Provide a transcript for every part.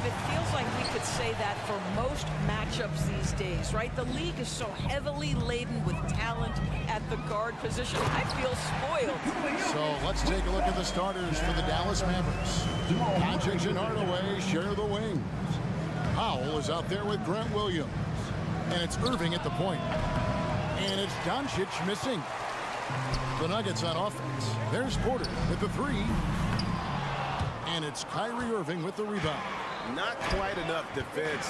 Kev, it feels like we could say that for most matchups these days, right? The league is so heavily laden with talent at the guard position. I feel spoiled. So let's take a look at the starters for the Dallas Mavericks. Doncic and Hardaway share the wings. Powell is out there with Grant Williams. And it's Irving at the point. And it's Doncic missing. The Nuggets on offense. There's Porter with the three. And it's Kyrie Irving with the rebound. Not quite enough defense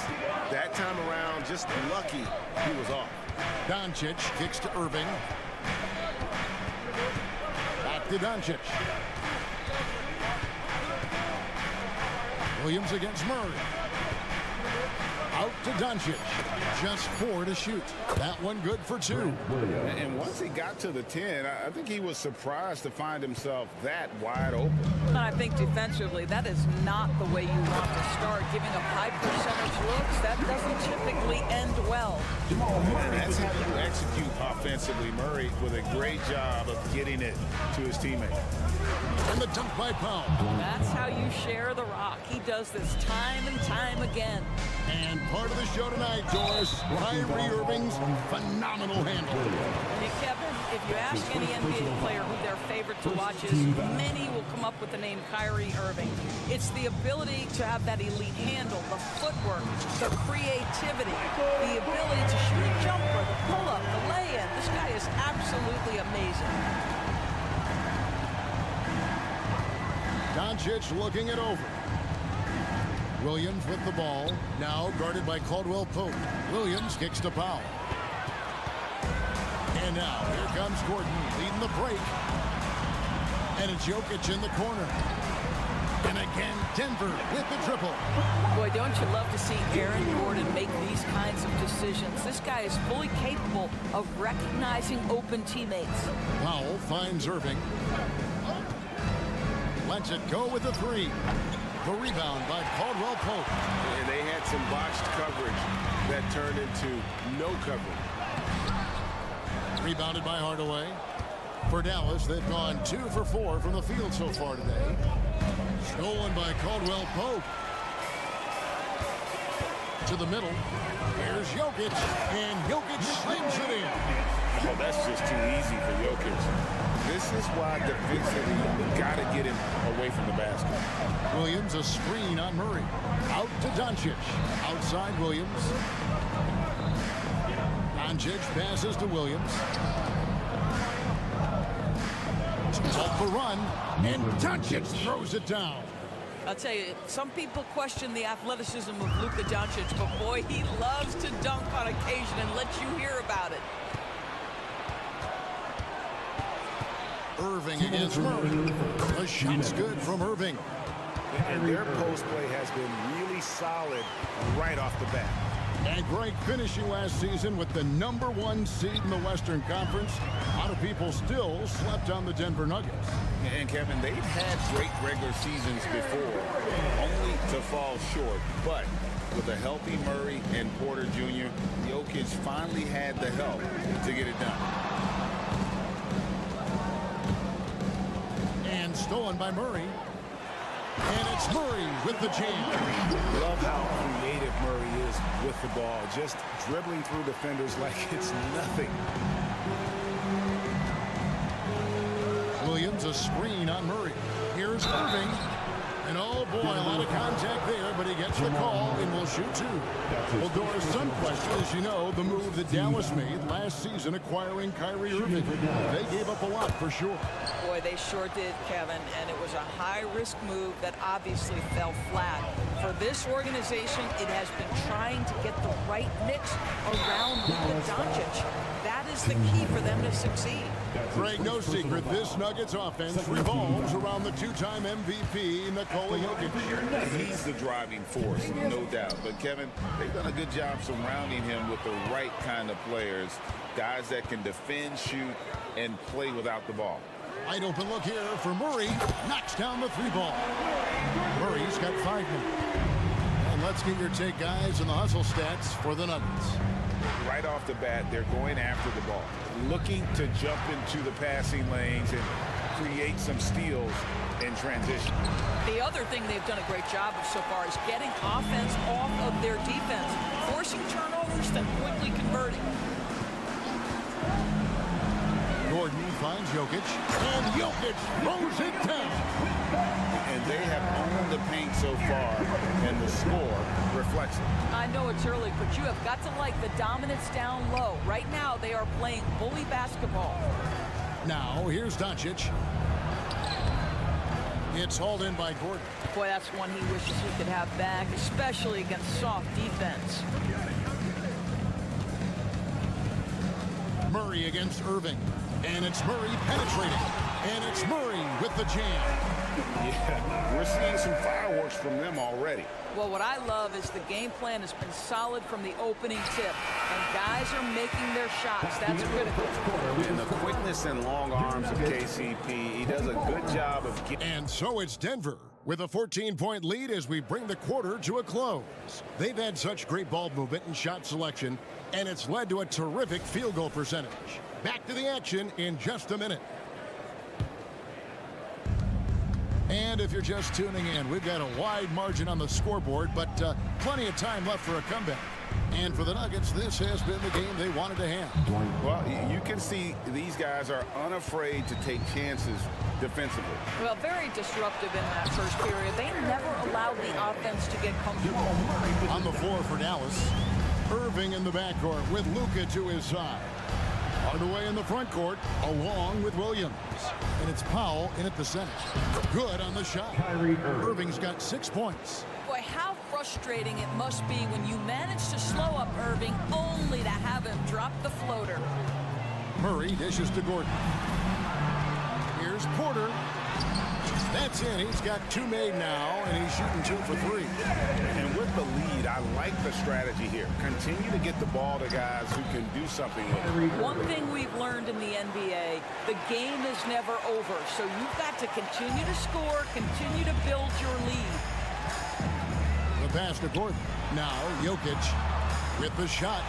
that time around. Just lucky he was off. Doncic kicks to Irving. Back to Doncic. Williams against Murray. Out to Doncic. Just 4 to shoot. That one good for 2. And once he got to the 10, I think he was surprised to find himself that wide open. And I think defensively, that is not the way you want to start. Giving up high percentage looks, that doesn't typically end well. And that's how you execute offensively. Murray with a great job of getting it to his teammate. And the dunk by Powell. That's how you share the rock. He does this time and time again. And part of the show tonight, Doris, Kyrie Irving's phenomenal handle. Hey, Kevin, if you ask any NBA player who their favorite to watch is, many will come up with the name Kyrie Irving. It's the ability to have that elite handle, the footwork, the creativity, the ability to shoot a jumper, the pull-up, the lay-in. This guy is absolutely amazing. Doncic looking it over. Williams with the ball, now guarded by Caldwell Pope. Williams kicks to Powell. And now, here comes Gordon leading the break. And it's Jokic in the corner. And again, Denver with the triple. Boy, don't you love to see Aaron Gordon make these kinds of decisions. This guy is fully capable of recognizing open teammates. Powell finds Irving. Lets it go with the three. The rebound by Caldwell Pope. And they had some botched coverage that turned into no coverage. Rebounded by Hardaway. For Dallas, they've gone 2 for 4 from the field so far today. Stolen by Caldwell Pope. To the middle. Here's Jokic. And Jokic slings it in. Oh, that's just too easy for Jokic. This is why defensively you got to get him away from the basket. Williams a screen on Murray. Out to Doncic. Outside Williams. Doncic passes to Williams. Off the run. And Doncic throws it down. I'll tell you, some people question the athleticism of Luka Doncic, but boy, he loves to dunk on occasion and let you hear about it. Irving against Murray. The shot's good from Irving. And their post play has been really solid right off the bat. And great finishing last season with the #1 seed in the Western Conference. A lot of people still slept on the Denver Nuggets. And Kevin, they've had great regular seasons before, only to fall short. But with a healthy Murray and Porter Jr., Jokic finally had the help to get it done. And stolen by Murray. And it's Murray with the jam. Love how creative Murray is with the ball, just dribbling through defenders like it's nothing. Williams a screen on Murray. Here's Irving. And oh boy, a lot of contact there, but he gets the call and will shoot 2. Well, Doris, some question, as you know, the move that Dallas made last season acquiring Kyrie Irving. They gave up a lot for sure. Boy, they sure did, Kevin, and it was a high-risk move that obviously fell flat. For this organization, it has been trying to get the right mix around Luka Doncic. That is the key for them to succeed. Greg, no secret, this Nuggets offense revolves around the 2-time MVP, Nikola Jokic. He's the driving force, no doubt. But, Kevin, they've done a good job surrounding him with the right kind of players, guys that can defend, shoot, and play without the ball. Wide open look here for Murray. Knocks down the 3-ball. Murray's got 5 men. And let's get your take, guys, on the hustle stats for the Nuggets. Right off the bat, they're going after the ball, looking to jump into the passing lanes and create some steals in transition. The other thing they've done a great job of so far is getting offense off of their defense, forcing turnovers, then quickly converting. Gordon finds Jokic, and Jokic throws it down. And they have owned the paint so far, and the score reflects it. I know it's early, but you have got to like the dominance down low. Right now, they are playing bully basketball. Now, here's Doncic. It's hauled in by Gordon. Boy, that's one he wishes he could have back, especially against soft defense. Murray against Irving. And it's Murray penetrating. And it's Murray with the jam. Yeah, we're seeing some fireworks from them already. Well, what I love is the game plan has been solid from the opening tip. And guys are making their shots. That's critical. And the quickness and long arms of KCP, he does a good job of getting... And so it's Denver with a 14-point lead as we bring the quarter to a close. They've had such great ball movement and shot selection, and it's led to a terrific field goal percentage. Back to the action in just a minute. And if you're just tuning in, we've got a wide margin on the scoreboard, but plenty of time left for a comeback. And for the Nuggets, this has been the game they wanted to have. Well, you can see these guys are unafraid to take chances defensively. Well, very disruptive in that first period. They never allowed the offense to get comfortable. On the floor for Dallas, Irving in the backcourt with Luka to his side. Hardaway in the front court, along with Williams. And it's Powell in at the center. Good on the shot. Irving's got 6 points. Boy, how frustrating it must be when you manage to slow up Irving only to have him drop the floater. Murray dishes to Gordon. Here's Porter. That's in. He's got 2 made now, and he's shooting 2 for 3. And with the lead, I like the strategy here. Continue to get the ball to guys who can do something with it. One thing we've learned in the NBA, the game is never over. So you've got to continue to score, continue to build your lead. The pass to Gordon. Now Jokic with the shot.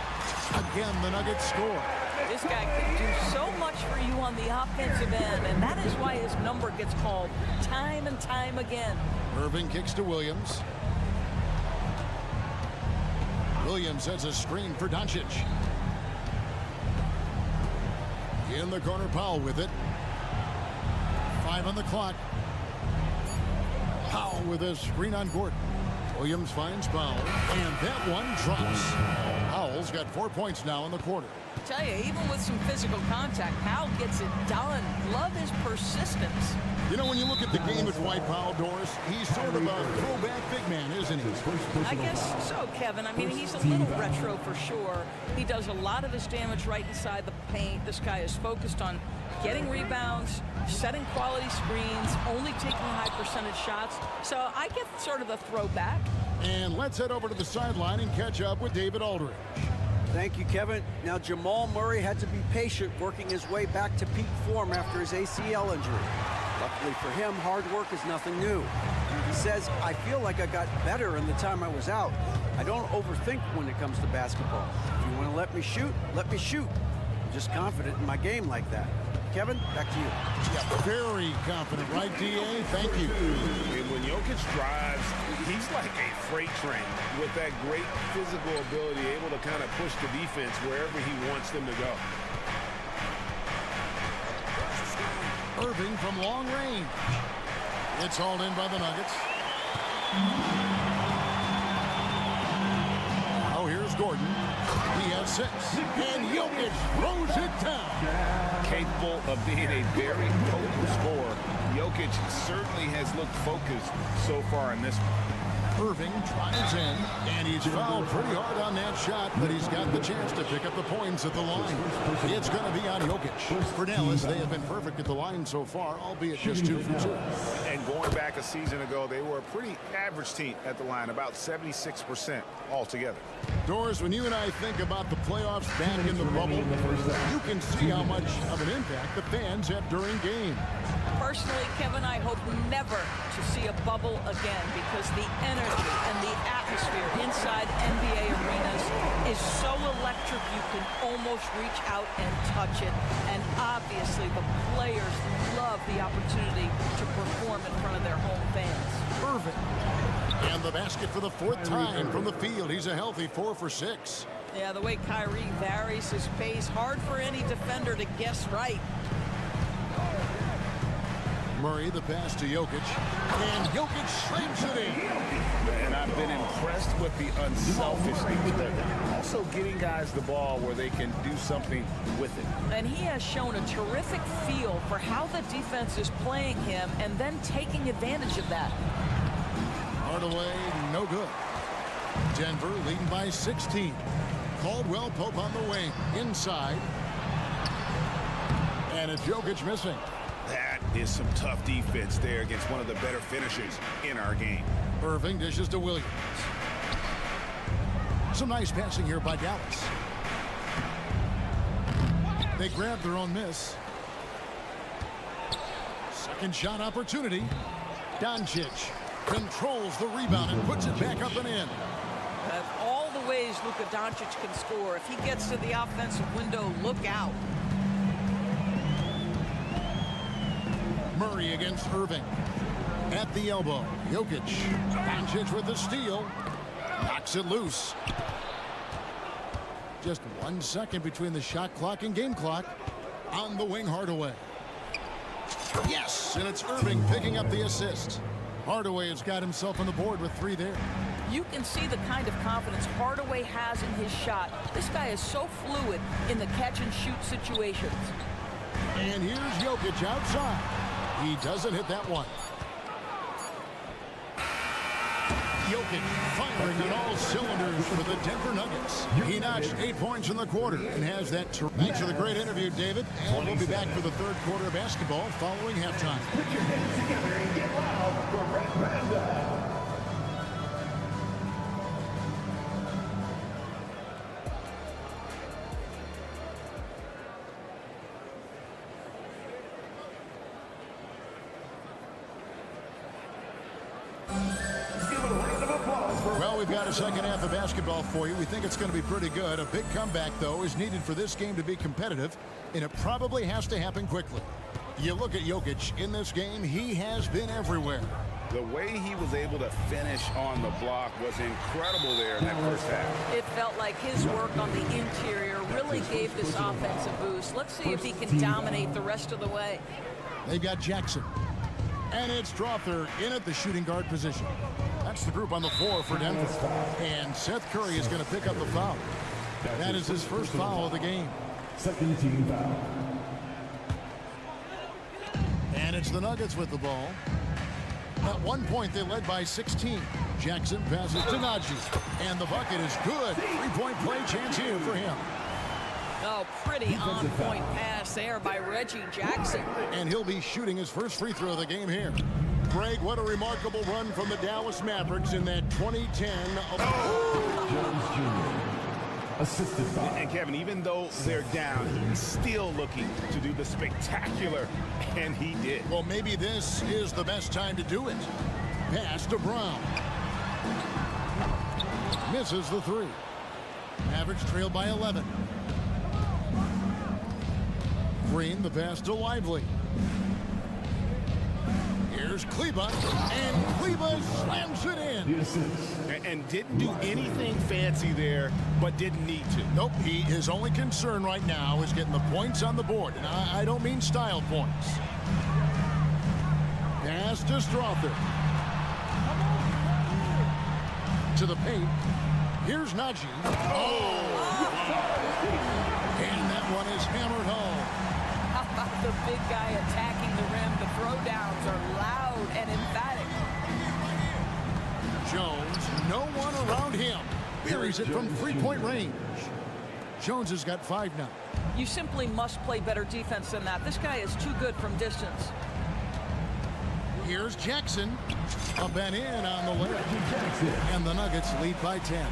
Again, the Nuggets score. This guy can do so much for you on the offensive end, and that is why his number gets called time and time again. Irving kicks to Williams. Williams sets a screen for Doncic. In the corner, Powell with it. 5 on the clock. Powell with a screen on Gordon. Williams finds Powell, and that one drops. Powell's got 4 points now in the quarter. I tell you, even with some physical contact, Powell gets it done. Love his persistence. You know, when you look at the game at Dwight Powell, Doris, he's sort of a throwback big man, isn't he? I guess so, Kevin. I mean, he's a little retro for sure. He does a lot of his damage right inside the paint. This guy is focused on getting rebounds, setting quality screens, only taking high percentage shots. So I get sort of a throwback. And let's head over to the sideline and catch up with David Aldridge. Thank you, Kevin. Now, Jamal Murray had to be patient working his way back to peak form after his ACL injury. Luckily for him, hard work is nothing new. He says, I feel like I got better in the time I was out. I don't overthink when it comes to basketball. If you want to let me shoot, let me shoot. I'm just confident in my game like that. Kevin, back to you. Yeah, very confident, right, D.A.? Thank you. And when Jokic drives, he's like a freight train with that great physical ability, able to kind of push the defense wherever he wants them to go. Irving from long range. It's hauled in by the Nuggets. Oh, here's Gordon. He has 6. And Jokic throws it down. Capable of being a very potent scorer, Jokic certainly has looked focused so far in this one. Irving tries in, and he's fouled pretty hard on that shot, but he's got the chance to pick up the points at the line. It's going to be on Jokic. For Dallas, they have been perfect at the line so far, albeit just 2 for 2. And going back a season ago, they were a pretty average team at the line, about 76% altogether. Doris, when you and I think about the playoffs back in the bubble, you can see how much of an impact the fans have during games. Personally, Kevin, I hope never to see a bubble again because the energy and the atmosphere inside NBA arenas is so electric. electric. You can almost reach out and touch it. And obviously, the players love the opportunity to perform in front of their home fans. Irving. And the basket for the fourth time from the field. He's a healthy 4 for 6. Yeah, the way Kyrie varies his pace, hard for any defender to guess right. Murray, the pass to Jokic. And Jokic slams it in. And I've been impressed with the unselfish nature. Also getting guys the ball where they can do something with it. And he has shown a terrific feel for how the defense is playing him and then taking advantage of that. Hardaway, no good. Denver leading by 16. Caldwell Pope on the wing. Inside. And it's Jokic missing. That is some tough defense there against one of the better finishers in our game. Irving dishes to Williams. Some nice passing here by Dallas. They grab their own miss. Second shot opportunity. Doncic controls the rebound and puts it back up and in. Of all the ways Luka Doncic can score, if he gets to the offensive window, look out. Murray against Irving. At the elbow, Jokic. Doncic with the steal. Knocks it loose. Just 1 second between the shot clock and game clock. On the wing, Hardaway. Yes, and it's Irving picking up the assist. Hardaway has got himself on the board with 3 there. You can see the kind of confidence Hardaway has in his shot. This guy is so fluid in the catch-and-shoot situations. And here's Jokic outside. He doesn't hit that one. Jokic firing on all cylinders for the Denver Nuggets. He notched 8 points in the quarter and has that. Thanks for the great interview, David. And we'll be back for the third quarter of basketball following halftime. Put your hands together and get loud for Red Panda. Well, we've got a second half of basketball for you. We think it's going to be pretty good. A big comeback, though, is needed for this game to be competitive, and it probably has to happen quickly. You look at Jokic in this game, he has been everywhere. The way he was able to finish on the block was incredible there in that first half. It felt like his work on the interior really gave this offense a boost. Let's see if he can dominate the rest of the way. They've got Jackson. And it's Strother in at the shooting guard position. That's the group on the floor for Denver. And Seth Curry is going to pick up the foul. That is his first foul of the game. Second team foul. And it's the Nuggets with the ball. At one point, they led by 16. Jackson passes to Najee. And the bucket is good. Three-point play chance here for him. Oh, pretty on-point pass there by Reggie Jackson. And he'll be shooting his first free throw of the game here. Greg, what a remarkable run from the Dallas Mavericks in that 2010. Jones Jr. Assisted by. And Kevin, even though they're down, he's still looking to do the spectacular, and he did. Well, maybe this is the best time to do it. Pass to Brown. Misses the three. Mavericks trail by 11. Green, the pass to Lively. Here's Kleba, and Kleba slams it in. And didn't do anything fancy there, but didn't need to. Nope, his only concern right now is getting the points on the board. And I don't mean style points. Pass to Strother. To the paint. Here's Najee. Oh! And that one is hammered home. How about the big guy attacking the rim? The throwdowns are loud and emphatic. Jones, no one around him. Buries it from three-point range. Jones has got 5 now. You simply must play better defense than that. This guy is too good from distance. Here's Jackson. Up and in on the way. And the Nuggets lead by 10.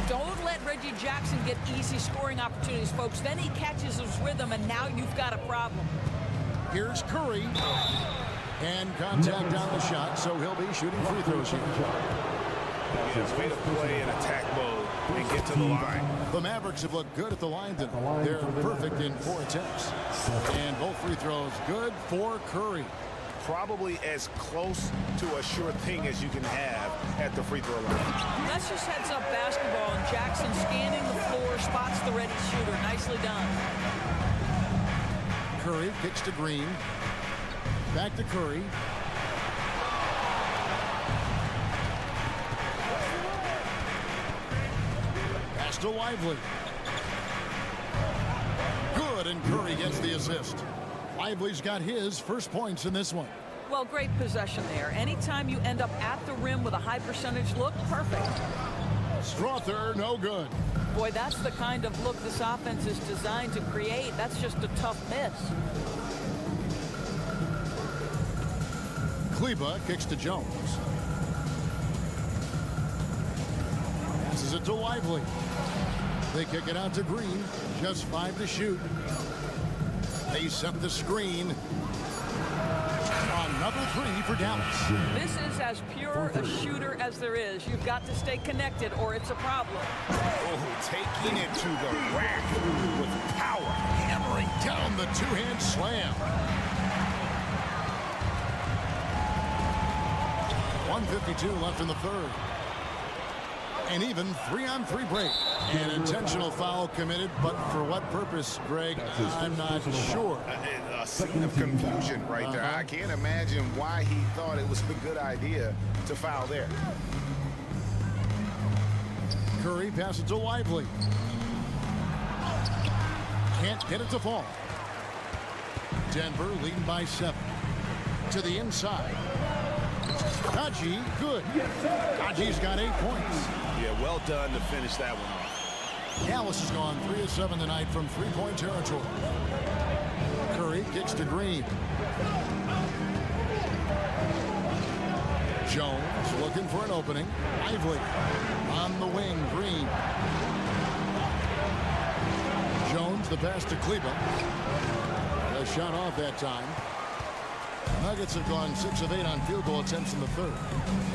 Don't let Reggie Jackson get easy scoring opportunities, folks. Then he catches his rhythm, and now you've got a problem. Here's Curry. And contact on the shot, so he'll be shooting free throws here. Yeah, way to play in attack mode and get to the line. The Mavericks have looked good at the line tonight. They're perfect in 4 attempts. And both free throws good for Curry. Probably as close to a sure thing as you can have at the free throw line. That's just heads-up basketball, and Jackson scanning the floor, spots the ready shooter. Nicely done. Curry kicks to Green. Back to Curry. Pass to Lively. Good, and Curry gets the assist. Lively's got his first points in this one. Well, great possession there. Anytime you end up at the rim with a high percentage look, perfect. Strother, no good. Boy, that's the kind of look this offense is designed to create. That's just a tough miss. Kleba kicks to Jones. Passes it to Lively. They kick it out to Green. Just 5 to shoot. They set the screen. Another 3 for Dallas. This is as pure a shooter as there is. You've got to stay connected or it's a problem. Oh, taking it to the rack with power. Hammering down the 2-hand slam. 1:52 left in the third. An even 3-on-3 break. An intentional foul committed, but for what purpose, Greg? I'm not sure. A scene of confusion right there. I can't imagine why he thought it was a good idea to foul there. Curry passes to Lively. Can't get it to fall. Denver leading by 7. To the inside. B.I.G, good. B.I.G's got 8 points. Yeah, well done to finish that one off. Dallas has gone 3 of 7 tonight from 3-point territory. Curry kicks to Green. Jones looking for an opening. Lively on the wing. Green. Jones the pass to Kleba. A shot off that time. Nuggets have gone 6 of 8 on field goal attempts in the third.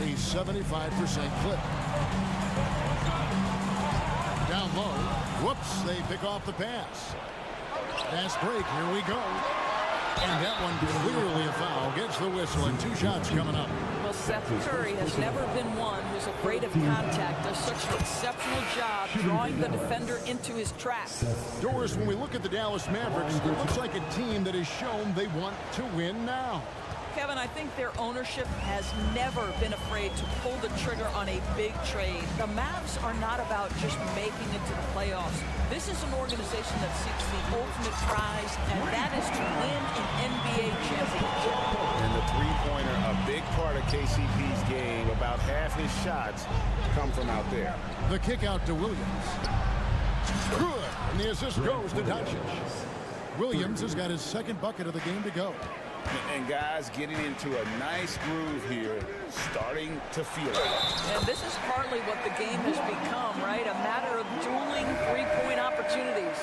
A 75% clip. Down low. Whoops, they pick off the pass. Fast break, here we go. And that one clearly a foul. Gets the whistle and 2 shots coming up. Well, Seth Curry has never been one who's afraid of contact. Does such an exceptional job drawing the defender into his trap. Doris, when we look at the Dallas Mavericks, it looks like a team that has shown they want to win now. Kevin, I think their ownership has never been afraid to pull the trigger on a big trade. The Mavs are not about just making it to the playoffs. This is an organization that seeks the ultimate prize, and that is to win an NBA championship. And the three-pointer, a big part of KCP's game. About half his shots come from out there. The kick out to Williams. Good. And the assist goes to Doncic. Williams has got his second bucket of the game to go. And guys getting into a nice groove here, starting to feel it. And this is partly what the game has become, right? A matter of dueling three-point opportunities.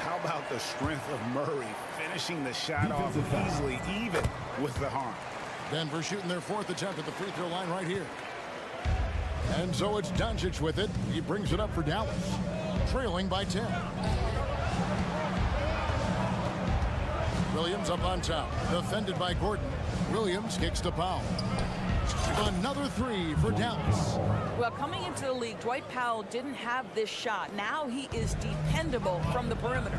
How about the strength of Murray finishing the shot off easily, even with the harm? Denver shooting their 4th attempt at the free throw line right here. And so it's Doncic with it. He brings it up for Dallas, trailing by 10. Williams up on top, defended by Gordon. Williams kicks to Powell. Another 3 for Dallas. Well, coming into the league, Dwight Powell didn't have this shot. Now he is dependable from the perimeter.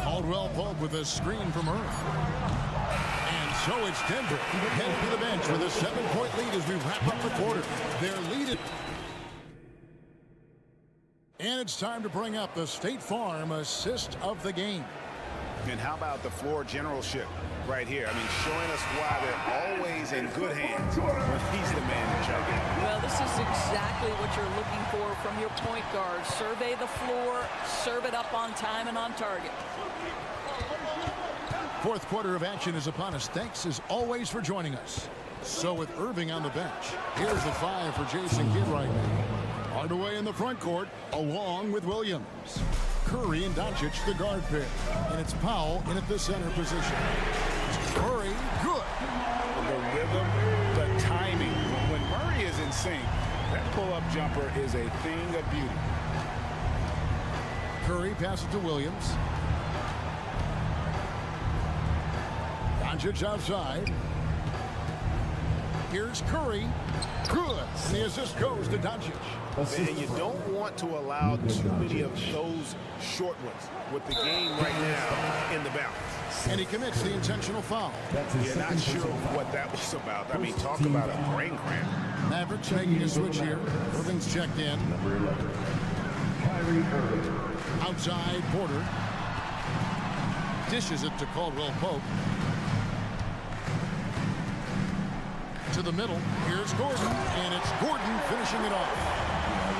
Caldwell Pope with a screen from Earl. And so it's Denver heading to the bench with a 7-point lead as we wrap up the quarter. They're leading. And it's time to bring up the State Farm assist of the game. And how about the floor generalship right here? I mean, showing us why they're always in good hands when he's the man in charge. Well, this is exactly what you're looking for from your point guard. Survey the floor, serve it up on time and on target. 4th quarter of action is upon us. Thanks as always for joining us. So with Irving on the bench, here's the 5 for Jason Kidd right now. Hardaway in the front court, along with Williams. Curry and Doncic, the guard pair. And it's Powell in at the center position. Curry, good. The rhythm, the timing. When sync. That pull-up jumper is a thing of beauty. Curry passes to Williams. Doncic outside. Here's Curry. Good. And the assist goes to Doncic. And you don't want to allow too many of those short ones with the game right now in the balance. And he commits the intentional foul. You're not sure what that was about. I mean, talk about a brain cramp. Mavericks making a switch here. Irving's checked in. Outside, Porter. Dishes it to Caldwell Pope. To the middle. Here's Gordon. And it's Gordon finishing it off.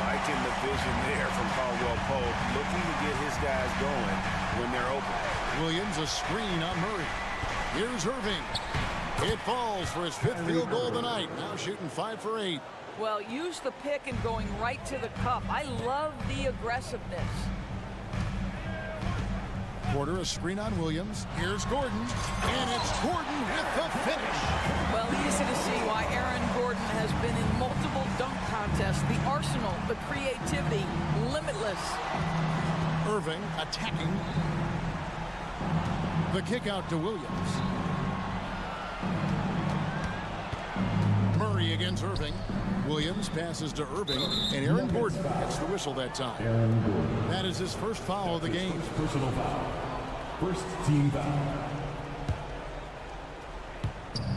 Liking the vision there from Caldwell Pope, looking to get his guys going when they're open. Williams a screen on Murray. Here's Irving. It falls for his 5th field goal of the night. Now shooting 5 for 8. Well, use the pick and going right to the cup. I love the aggressiveness. Porter a screen on Williams. Here's Gordon. And it's Gordon with the finish. Well, easy to see why Aaron Gordon has been in multiple dunk contests. The arsenal, the creativity, limitless. Irving attacking. The kick out to Williams. Murray against Irving. Williams passes to Irving, and Aaron Gordon gets the whistle that time. That is his first foul of the game. Personal foul. First team foul.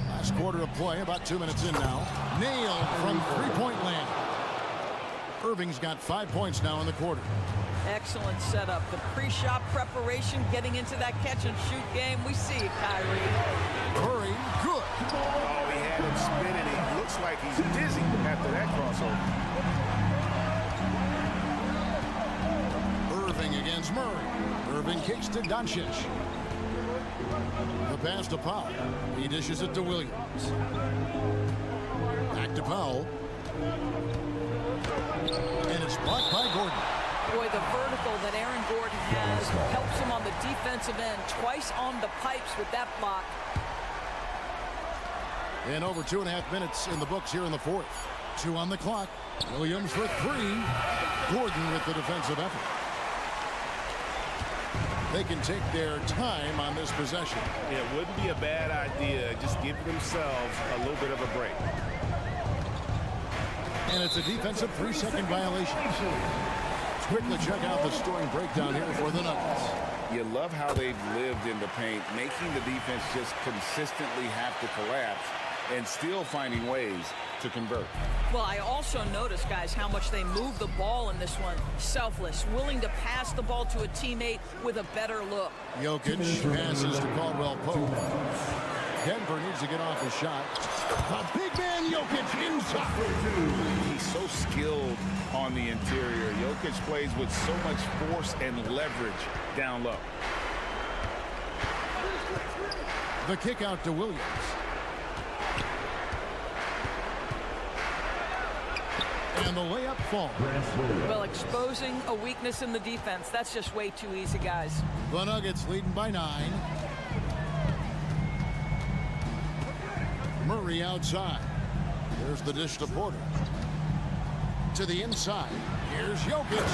Last quarter of play, about 2 minutes in now. Nailed from three-point land. Irving's got 5 points now in the quarter. Excellent setup. The pre-shot preparation, getting into that catch-and-shoot game. We see it, Kyrie. Curry, good. Oh, he had him spinning. He looks like he's dizzy after that crossover. Irving against Murray. Irving kicks to Doncic. The pass to Powell. He dishes it to Williams. Back to Powell. And it's blocked by Gordon. Boy, the vertical that Aaron Gordon has helps him on the defensive end. Twice on the pipes with that block. And over 2.5 minutes in the books here in the fourth. 2 on the clock. Williams for 3. Gordon with the defensive effort. They can take their time on this possession. It wouldn't be a bad idea. Just give themselves a little bit of a break. And it's a defensive 3-second violation. Let's quickly check out the scoring breakdown here for the Nuggets. You love how they've lived in the paint, making the defense just consistently have to collapse and still finding ways to convert. Well, I also noticed, guys, how much they move the ball in this one. Selfless, willing to pass the ball to a teammate with a better look. Jokic passes to Caldwell Pope. Denver needs to get off his shot. The big man Jokic inside. He's so skilled on the interior. Jokic plays with so much force and leverage down low. The kick out to Williams. And the layup falls. Well, exposing a weakness in the defense, that's just way too easy, guys. The Nuggets leading by 9. Murray outside. Here's the dish to Porter. To the inside. Here's Jokic.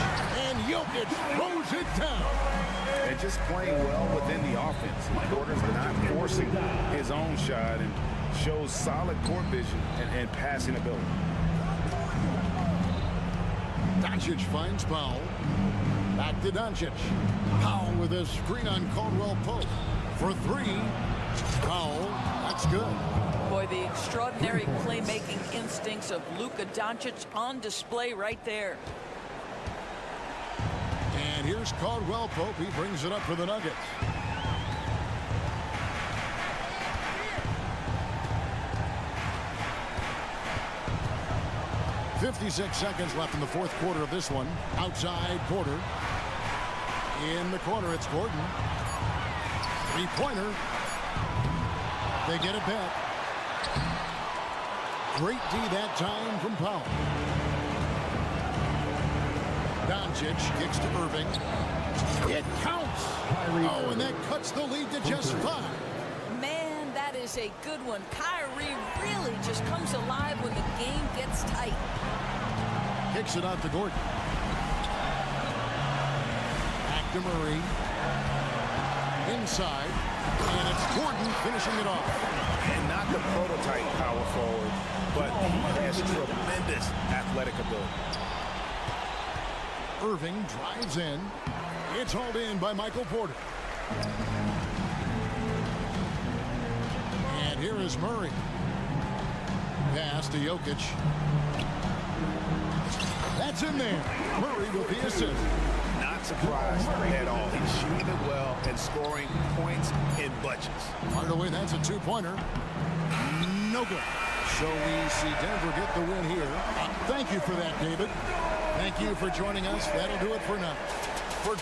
And Jokic throws it down. And just playing well within the offense. Porter's not forcing his own shot and shows solid court vision and passing ability. Doncic finds Powell. Back to Doncic. Powell with a screen on Caldwell Pope. For 3. Powell, that's good. Boy, the extraordinary playmaking instincts of Luka Doncic on display right there. And here's Caldwell Pope. He brings it up for the Nuggets. .56 seconds left in the fourth quarter of this one. Outside Porter. In the corner, it's Gordon. Three-pointer. They get it back. Great D that time from Powell. Doncic kicks to Irving. It counts. Oh, and that cuts the lead to just 5. Man, that is a good one. Kyrie really just comes alive when the game gets tight. takes it out to Gordon. Back to Murray. Inside. And it's Gordon finishing it off. And not the prototype power forward, but he has tremendous athletic ability. Irving drives in. It's hauled in by Michael Porter. And here is Murray. Pass to Jokic. That's in there. Murray with the assist. Not surprised at all. He's shooting it well and scoring points in bunches. Hardaway, that's a two-pointer. No good. So we see Denver get the win here. Thank you for that, David. Thank you for joining us. That'll do it for now. For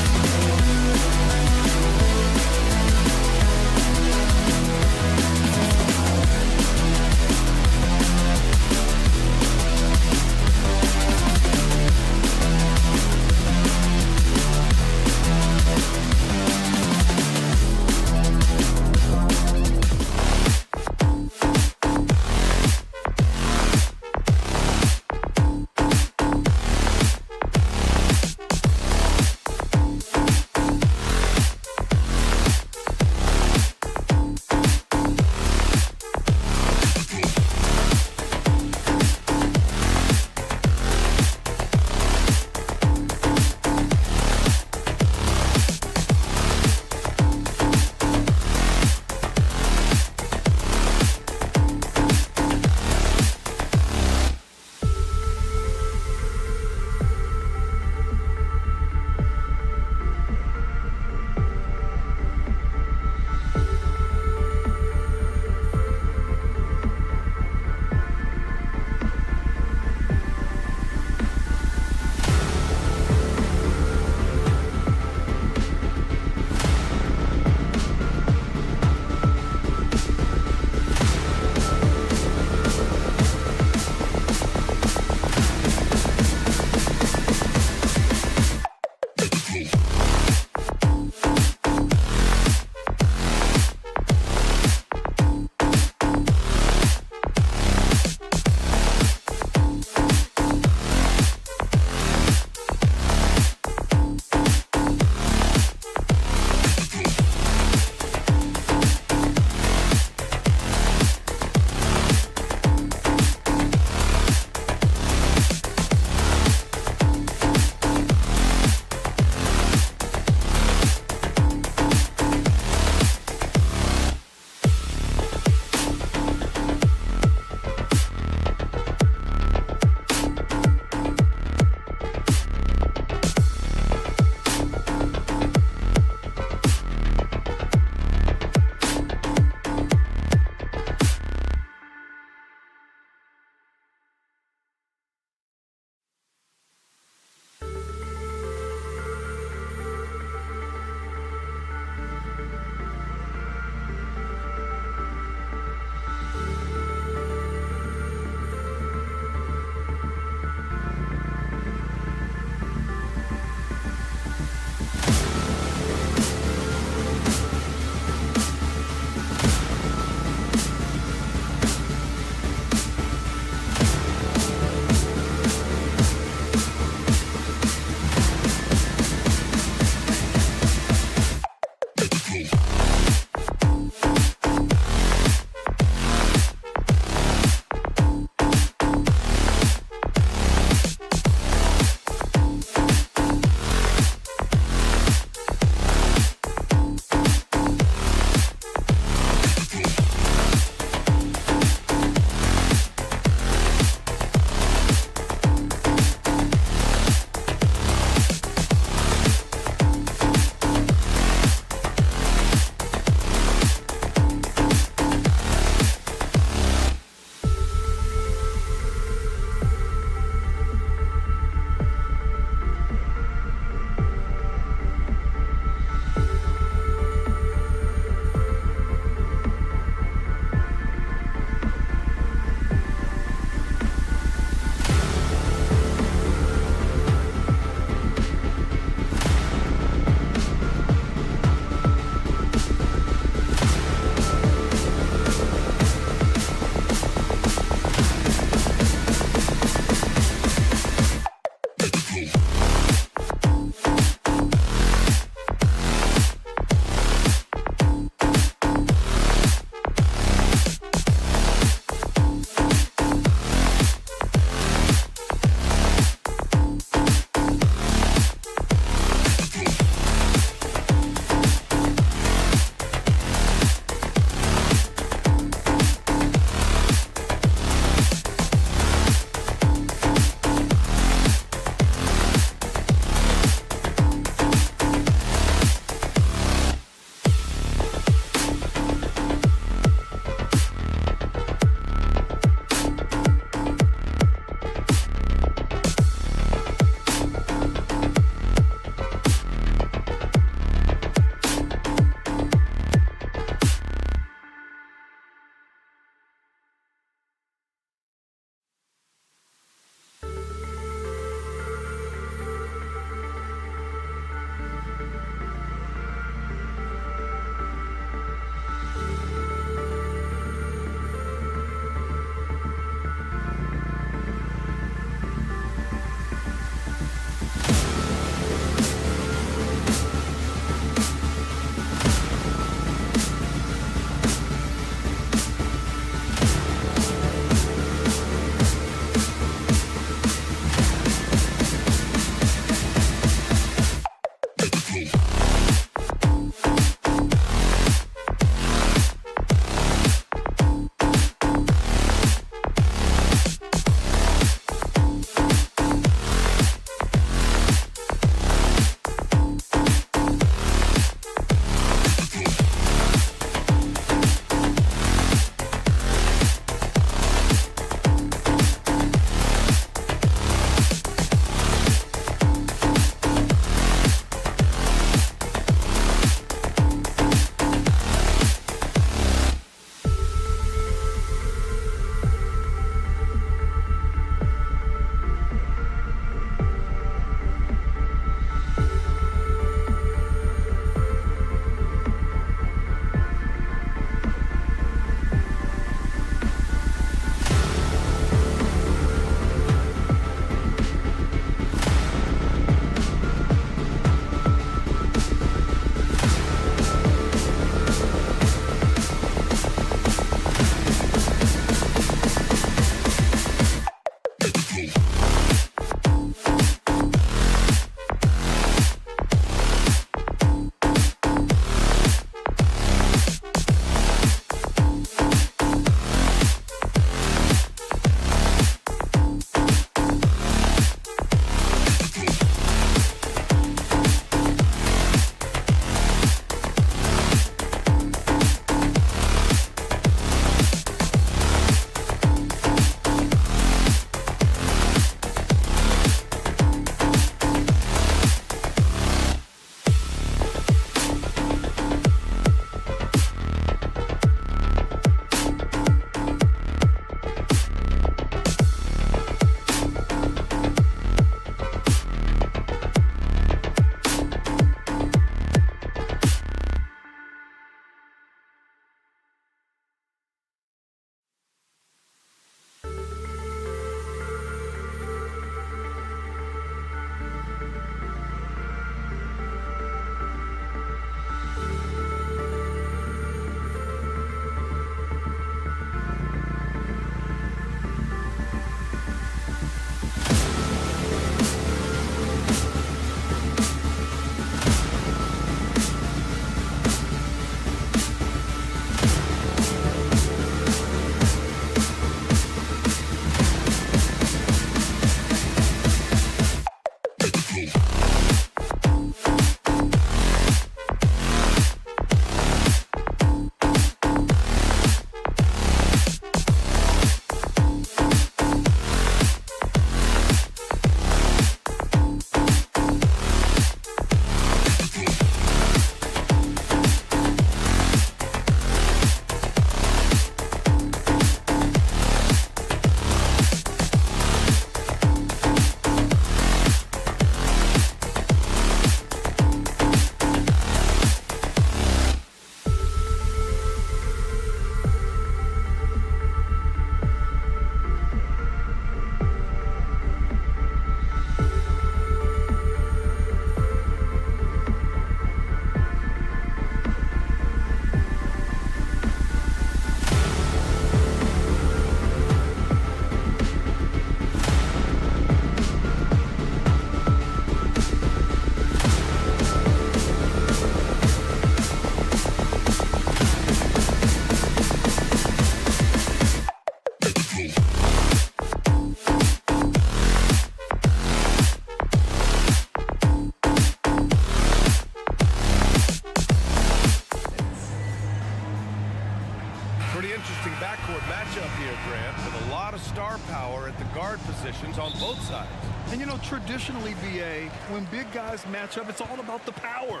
positions on both sides. And you know, traditionally, B.A., when big guys match up, it's all about the power.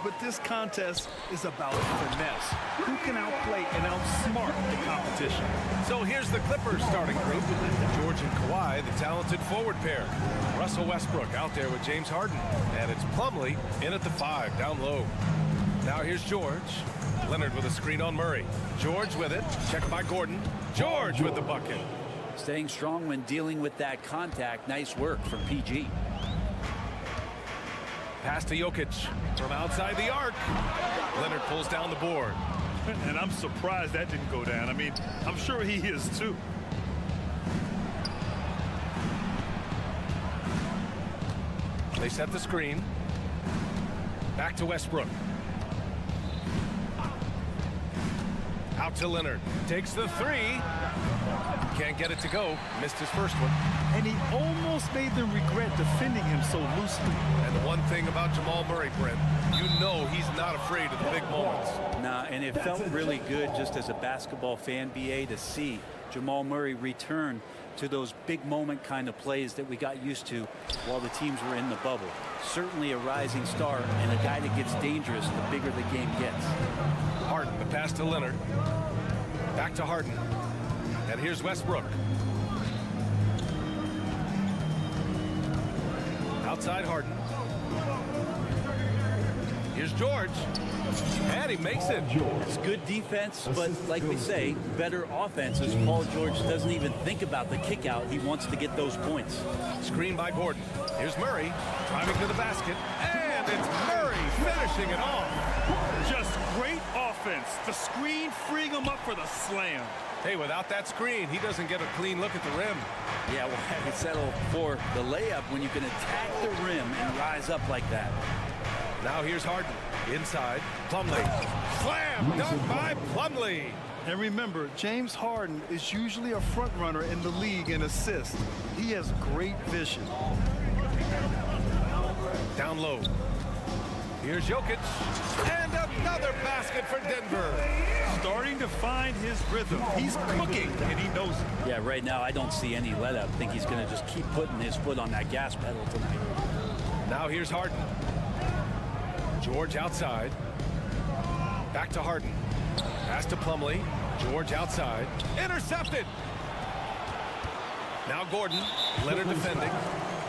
But this contest is about finesse. Who can outplay and outsmart the competition? So here's the Clippers starting group. George and Kawhi, the talented forward pair. Russell Westbrook out there with James Harden. And it's Plumlee in at the 5, down low. Now here's George. Leonard with a screen on Murray. George with it. Checked by Gordon. George with the bucket. Staying strong when dealing with that contact. Nice work from PG. Pass to Jokic from outside the arc. Leonard pulls down the board. And I'm surprised that didn't go down. I mean, I'm sure he is too. They set the screen. Back to Westbrook. Out to Leonard. Takes the 3. Can't get it to go. Missed his first one. And he almost made them regret defending him so loosely. And the one thing about Jamal Murray, Brent, you know he's not afraid of the big moments. Nah, and it felt really good just as a basketball fan, B.A., to see Jamal Murray return to those big moment kind of plays that we got used to while the teams were in the bubble. Certainly a rising star and a guy that gets dangerous the bigger the game gets. Harden, the pass to Leonard. Back to Harden. And here's Westbrook. Outside Harden. Here's George. And he makes it. It's good defense, but like we say, better offense as Paul George doesn't even think about the kick out. He wants to get those points. Screen by Gordon. Here's Murray driving to the basket. And it's Murray finishing it off. Just great offense. The screen freeing him up for the slam. Hey, without that screen, he doesn't get a clean look at the rim. Yeah, well, I could settle for the layup when you can attack the rim and rise up like that. Now here's Harden. Inside. Plumlee. Slam dunk by Plumlee. And remember, James Harden is usually a front runner in the league in assists. He has great vision. Down low. Here's Jokic. And another basket for Denver. Starting to find his rhythm. He's cooking, and he knows it. Yeah, right now I don't see any let up. I think he's going to just keep putting his foot on that gas pedal tonight. Now here's Harden. George outside. Back to Harden. Pass to Plumlee. George outside. Intercepted. Now Gordon. Leonard defending.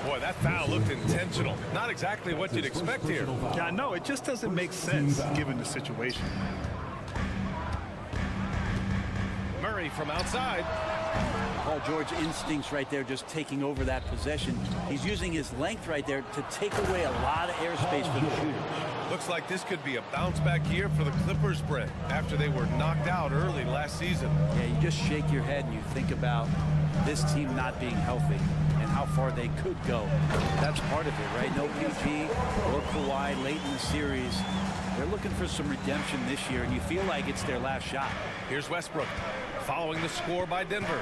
Boy, that foul looked intentional. Not exactly what you'd expect here. Yeah, I know. It just doesn't make sense given the situation. Murray from outside. Paul George instincts right there, just taking over that possession. He's using his length right there to take away a lot of airspace for the shooter. Looks like this could be a bounce-back year for the Clippers, Brent, after they were knocked out early last season. Yeah, you just shake your head and you think about this team not being healthy and how far they could go. That's part of it, right? No PG or Kawhi late in the series. They're looking for some redemption this year, and you feel like it's their last shot. Here's Westbrook, following the score by Denver.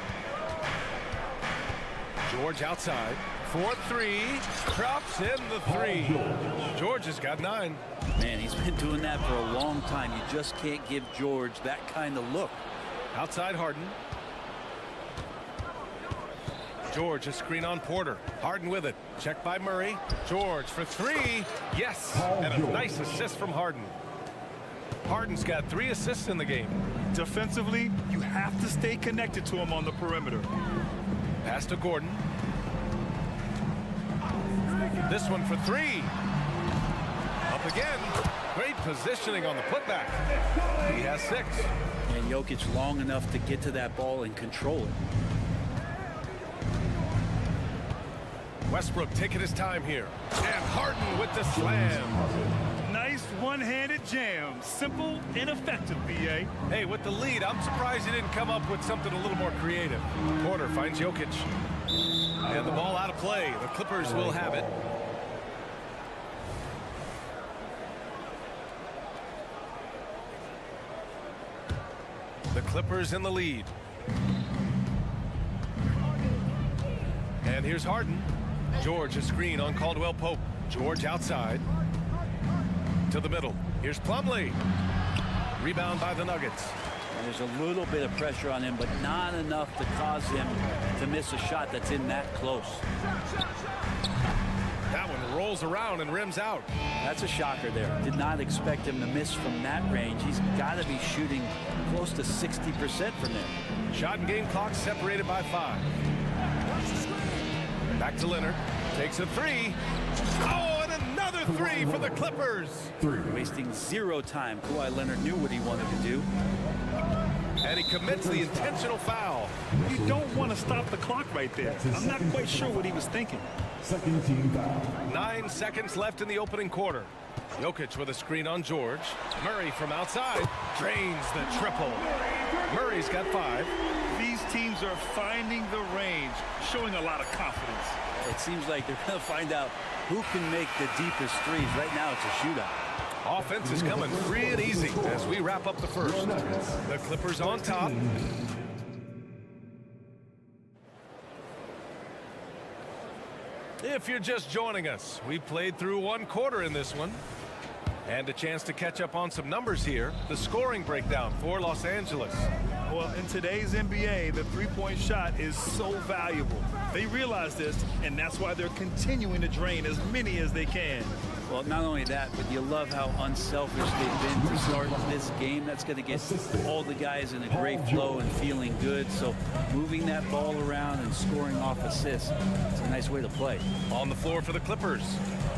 George outside. 4-3. Drops in the 3. George has got 9. Man, he's been doing that for a long time. You just can't give George that kind of look. Outside Harden. George, a screen on Porter. Harden with it. Checked by Murray. George for 3. Yes. And a nice assist from Harden. Harden's got 3 assists in the game. Defensively, you have to stay connected to him on the perimeter. Pass to Gordon. This one for 3. Up again. Great positioning on the putback. He has 6. And Jokic long enough to get to that ball and control it. Westbrook taking his time here. And Harden with the slam. Nice one-handed jam. Simple and effective, B.A. Hey, with the lead, I'm surprised he didn't come up with something a little more creative. Porter finds Jokic. And the ball out of play. The Clippers will have it. The Clippers in the lead. And here's Harden. George, a screen on Caldwell Pope. George outside. To the middle. Here's Plumlee. Rebound by the Nuggets. There's a little bit of pressure on him, but not enough to cause him to miss a shot that's in that close. That one rolls around and rims out. That's a shocker there. Did not expect him to miss from that range. He's got to be shooting close to 60% from there. Shot and game clock separated by 5. Back to Leonard. Takes a 3. Oh, and another 3 for the Clippers. Wasting 0 time. Kawhi Leonard knew what he wanted to do. And he commits the intentional foul. You don't want to stop the clock right there. I'm not quite sure what he was thinking. Second team foul. 9 seconds left in the opening quarter. Jokic with a screen on George. Murray from outside drains the triple. Murray's got 5. These teams are finding the range, showing a lot of confidence. It seems like they're going to find out who can make the deepest threes. Right now, it's a shootout. Offense is coming free and easy as we wrap up the first. The Clippers on top. If you're just joining us, we played through 1 quarter in this one. And a chance to catch up on some numbers here. The scoring breakdown for Los Angeles. Well, in today's NBA, the three-point shot is so valuable. They realize this, and that's why they're continuing to drain as many as they can. Well, not only that, but you love how unselfish they've been to start this game. That's going to get all the guys in a great flow and feeling good. So moving that ball around and scoring off assists, it's a nice way to play. On the floor for the Clippers,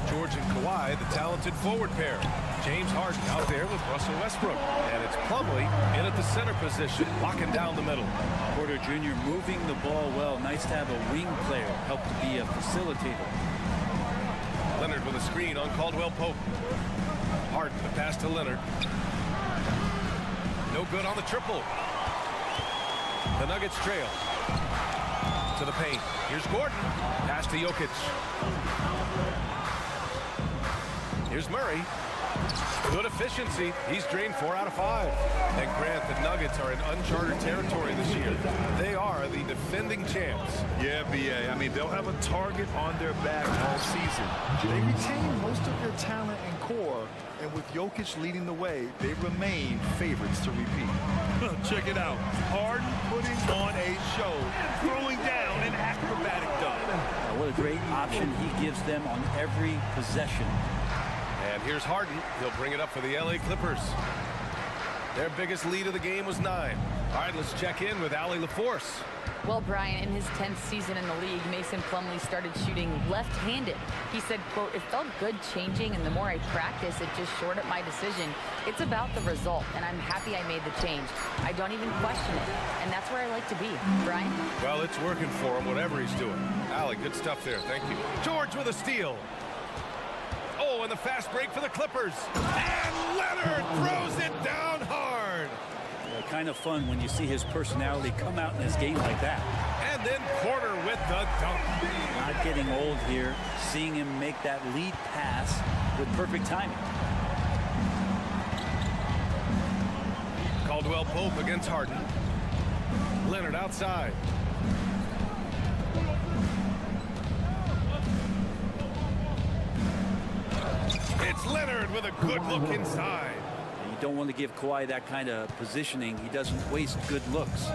George and Kawhi, the talented forward pair. James Harden out there with Russell Westbrook. And it's Plumlee in at the center position, locking down the middle. Porter Jr. moving the ball well. Nice to have a wing player help to be a facilitator. Leonard with a screen on Caldwell Pope. Harden, the pass to Leonard. No good on the triple. The Nuggets trail. To the paint. Here's Gordon. Pass to Jokic. Here's Murray. Good efficiency. He's drained 4 out of 5. And Grant, the Nuggets are in uncharted territory this year. They are the defending champs. Yeah, B.A. I mean, they'll have a target on their back all season. They retain most of their talent and core, and with Jokic leading the way, they remain favorites to repeat. Check it out. Harden putting on a show, throwing down an acrobatic dunk. What a great option he gives them on every possession. And here's Harden. He'll bring it up for the LA Clippers. Their biggest lead of the game was 9. All right, let's check in with Allie LaForce. Well, Brian, in his 10th season in the league, Mason Plumlee started shooting left-handed. He said, quote, "It felt good changing, and the more I practice, it just shored up my decision. It's about the result, and I'm happy I made the change. I don't even question it, and that's where I like to be." Brian? Well, it's working for him, whatever he's doing. Allie, good stuff there. Thank you. George with a steal. Oh, and the fast break for the Clippers. And Leonard throws it down hard. Kind of fun when you see his personality come out in his game like that. And then Porter with the dunk. Not getting old here. Seeing him make that lead pass with perfect timing. Caldwell Pope against Harden. Leonard outside. It's Leonard with a good look inside. You don't want to give Kawhi that kind of positioning. He doesn't waste good looks.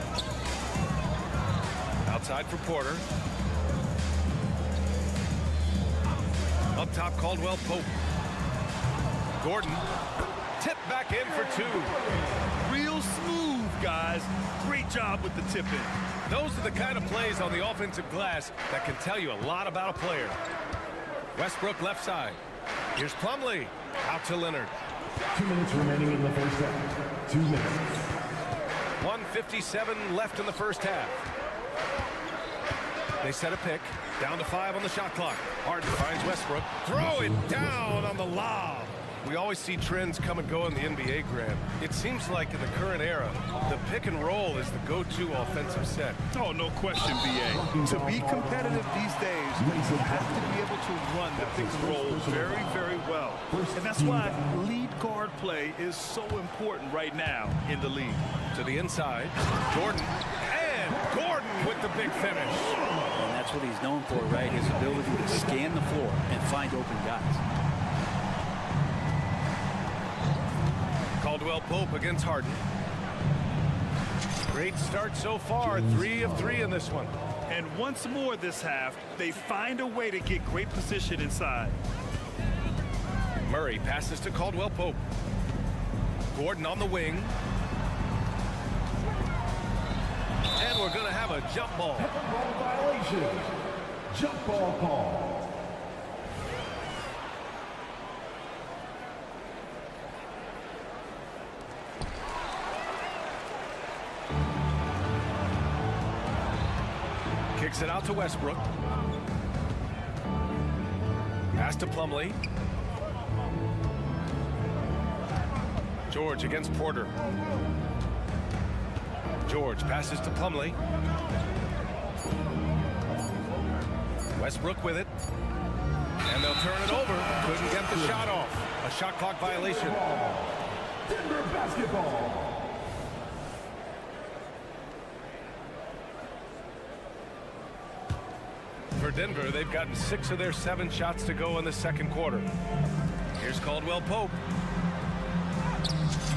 Outside for Porter. Up top, Caldwell Pope. Gordon. Tip back in for 2. Real smooth, guys. Great job with the tip in. Those are the kind of plays on the offensive glass that can tell you a lot about a player. Westbrook left side. Here's Plumlee. Out to Leonard. 2 minutes remaining in the first half. 2 minutes. 1:57 left in the first half. They set a pick. Down to 5 on the shot clock. Harden finds Westbrook. Throw it down on the lob. We always see trends come and go in the NBA, Grant. It seems like in the current era, the pick and roll is the go-to offensive set. Oh, no question, B.A. To be competitive these days, you have to be able to run the pick and roll very, very well. And that's why lead guard play is so important right now in the league. To the inside, Gordon. And Gordon with the big finish. And that's what he's known for, right? His ability to scan the floor and find open guys. Caldwell Pope against Harden. Great start so far, 3 of 3 in this one. And once more this half, they find a way to get great position inside. Murray passes to Caldwell Pope. Gordon on the wing. And we're going to have a jump ball. Ball violation. Jump ball call. Kicks it out to Westbrook. Pass to Plumlee. George against Porter. George passes to Plumlee. Westbrook with it. And they'll turn it over. Couldn't get the shot off. A shot clock violation. Denver basketball. For Denver, they've gotten 6 of their 7 shots to go in the second quarter. Here's Caldwell Pope.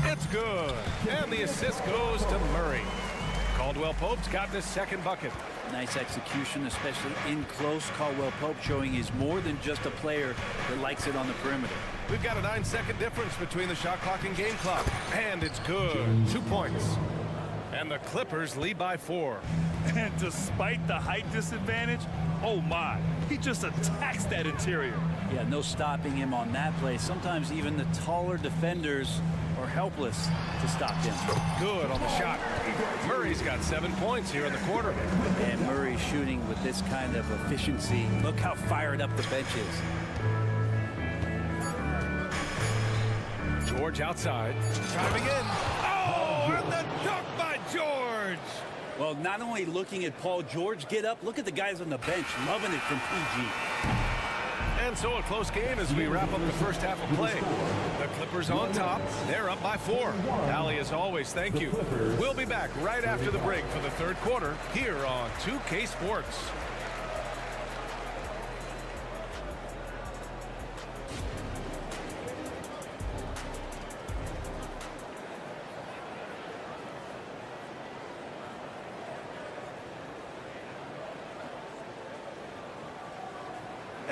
It's good. And the assist goes to Murray. Caldwell Pope's got his second bucket. Nice execution, especially in close. Caldwell Pope showing he's more than just a player that likes it on the perimeter. We've got a 9-second difference between the shot clock and game clock. And it's good. 2 points. And the Clippers lead by 4. And despite the height disadvantage, oh my, he just attacks that interior. Yeah, no stopping him on that play. Sometimes even the taller defenders are helpless to stop him. Good on the shot. Murray's got 7 points here in the quarter. And Murray shooting with this kind of efficiency. Look how fired up the bench is. George outside. Driving in. Oh, and the dunk by George. Well, not only looking at Paul George get up, look at the guys on the bench loving it from PG. And so a close game as we wrap up the first half of play. The Clippers on top. They're up by 4. Allie, as always, thank you. We'll be back right after the break for the third quarter here on 2K Sports.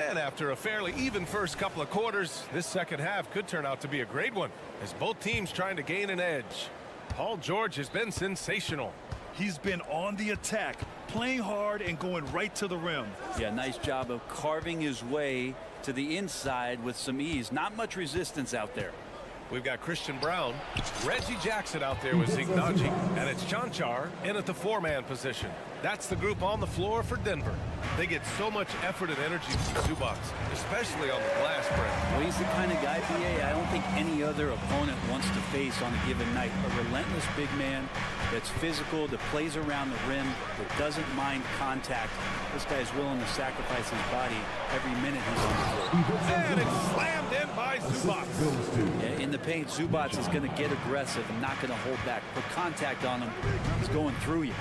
And after a fairly even first couple of quarters, this second half could turn out to be a great one as both teams trying to gain an edge. Paul George has been sensational. He's been on the attack, playing hard and going right to the rim. Yeah, nice job of carving his way to the inside with some ease. Not much resistance out there. We've got Christian Brown, Reggie Jackson out there with Skijesss, and it's Chanchar in at the 4-man position. That's the group on the floor for Denver. They get so much effort and energy from Zubac, especially on the glass break. Well, he's the kind of guy, B.A., I don't think any other opponent wants to face on a given night. A relentless big man that's physical, that plays around the rim, that doesn't mind contact. This guy's willing to sacrifice his body every minute he's on the floor. And it's slammed in by Zubac. Yeah, in the paint, Zubac is going to get aggressive and not going to hold back. Put contact on him. He's going through you.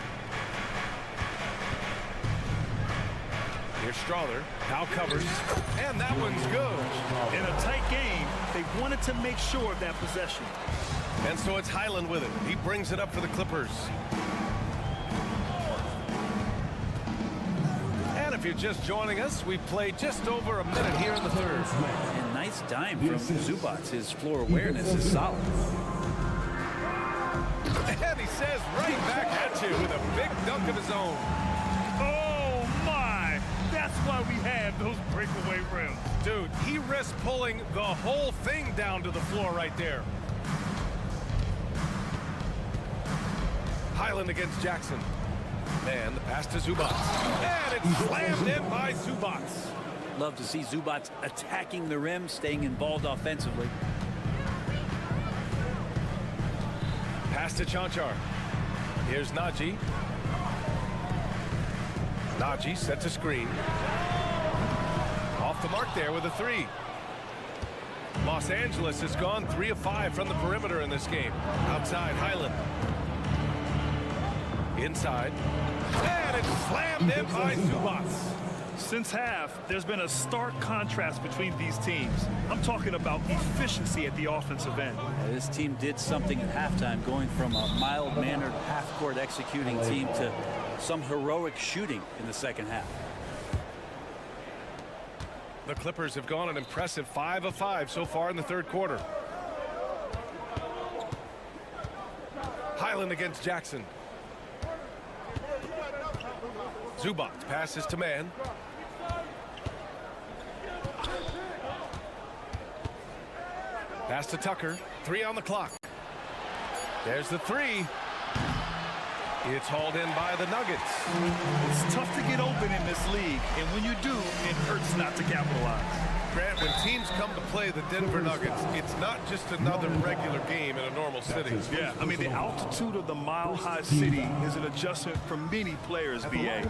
Here's Strother, now covers, and that one's good. In a tight game, they wanted to make sure of that possession. And so it's Highland with it. He brings it up for the Clippers. And if you're just joining us, we've played just over a minute here in the third. And nice dime from Zubac. His floor awareness is solid. And he says right back at you with a big dunk of his own. Oh my! That's why we have those breakaway rims. Dude, he risks pulling the whole thing down to the floor right there. Highland against Jackson. And the pass to Zubac. And it's slammed in by Zubac. Love to see Zubac attacking the rim, staying involved offensively. Pass to Chanchar. Here's Naji. Naji sets a screen. Off the mark there with a 3. Los Angeles has gone 3 of 5 from the perimeter in this game. Outside, Highland. Inside. And it's slammed in by Zubac. Since half, there's been a stark contrast between these teams. I'm talking about efficiency at the offensive end. This team did something at halftime, going from a mild-mannered half-court executing team to some heroic shooting in the second half. The Clippers have gone an impressive 5 of 5 so far in the third quarter. Highland against Jackson. Zubac passes to man. Pass to Tucker. 3 on the clock. There's the 3. It's hauled in by the Nuggets. It's tough to get open in this league, and when you do, it hurts not to capitalize. Grant, when teams come to play the Denver Nuggets, it's not just another regular game in a normal city. Yeah, I mean, the altitude of the mile-high city is an adjustment for many players, B.A.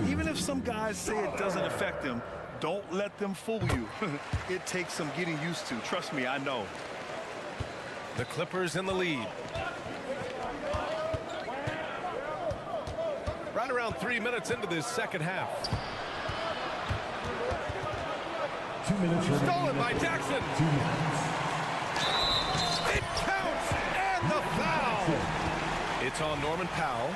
Even if some guys say it doesn't affect them, don't let them fool you. It takes some getting used to. Trust me, I know. The Clippers in the lead. Right around 3 minutes into this second half. 2 minutes. Stolen by Jackson. 2 minutes. It counts, and the foul. It's on Norman Powell.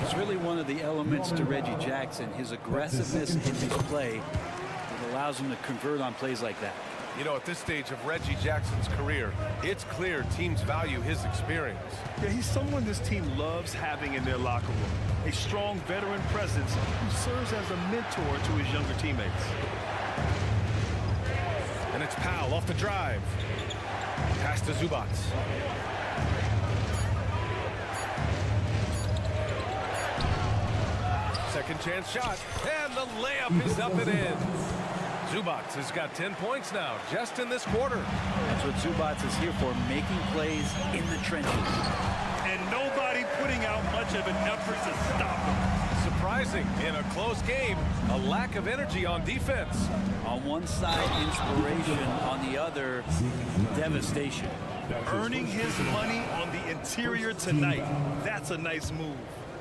It's really one of the elements to Reggie Jackson, his aggressiveness in his play that allows him to convert on plays like that. You know, at this stage of Reggie Jackson's career, it's clear teams value his experience. Yeah, he's someone this team loves having in their locker room. A strong veteran presence who serves as a mentor to his younger teammates. And it's Powell off the drive. Pass to Zubac. Second chance shot. And the layup is up and in. Zubac has got 10 points now, just in this quarter. That's what Zubac is here for, making plays in the trenches. And nobody putting out much of an effort to stop him. Surprising, in a close game, a lack of energy on defense. On one side, inspiration. On the other, devastation. Earning his money on the interior tonight. That's a nice move.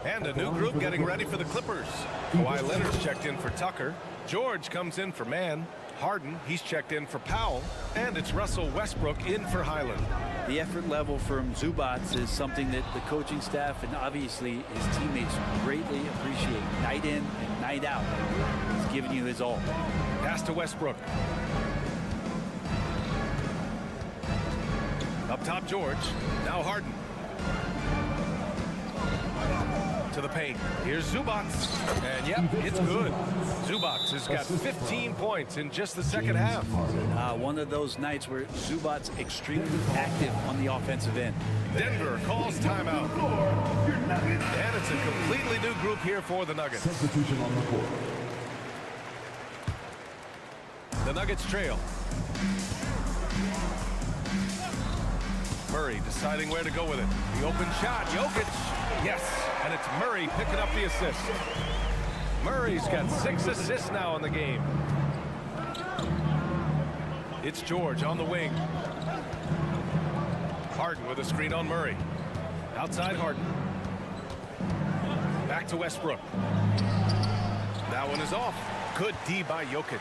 And a new group getting ready for the Clippers. Kawhi Leonard's checked in for Tucker. George comes in for Mann. Harden, he's checked in for Powell. And it's Russell Westbrook in for Highland. The effort level from Zubac is something that the coaching staff and obviously his teammates greatly appreciate. Night in and night out. He's giving you his all. Pass to Westbrook. Up top, George. Now Harden. To the paint. Here's Zubac. And yep, it's good. Zubac has got 15 points in just the second half. One of those nights where Zubac's extremely active on the offensive end. Denver calls timeout. And it's a completely new group here for the Nuggets. Substitution on the court. The Nuggets trail. Murray deciding where to go with it. The open shot. Jokic. Yes. And it's Murray picking up the assist. Murray's got 6 assists now in the game. It's George on the wing. Harden with a screen on Murray. Outside Harden. Back to Westbrook. That one is off. Good D by Jokic.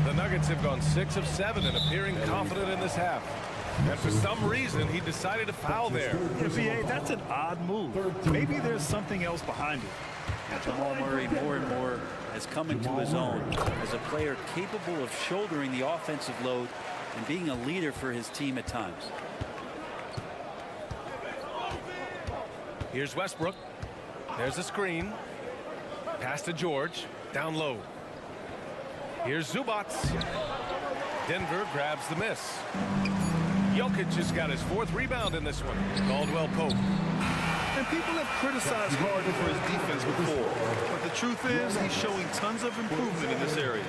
The Nuggets have gone 6 of 7 and appearing confident in this half. And for some reason, he decided to foul there. Yeah, B.A., that's an odd move. Maybe there's something else behind it. Jamal Murray more and more has come into his own as a player capable of shouldering the offensive load and being a leader for his team at times. Here's Westbrook. There's a screen. Pass to George. Down low. Here's Zubac. Denver grabs the miss. Jokic has got his 4th rebound in this one. Caldwell Pope. And people have criticized Harden for his defense before. But the truth is, he's showing tons of improvement in this area.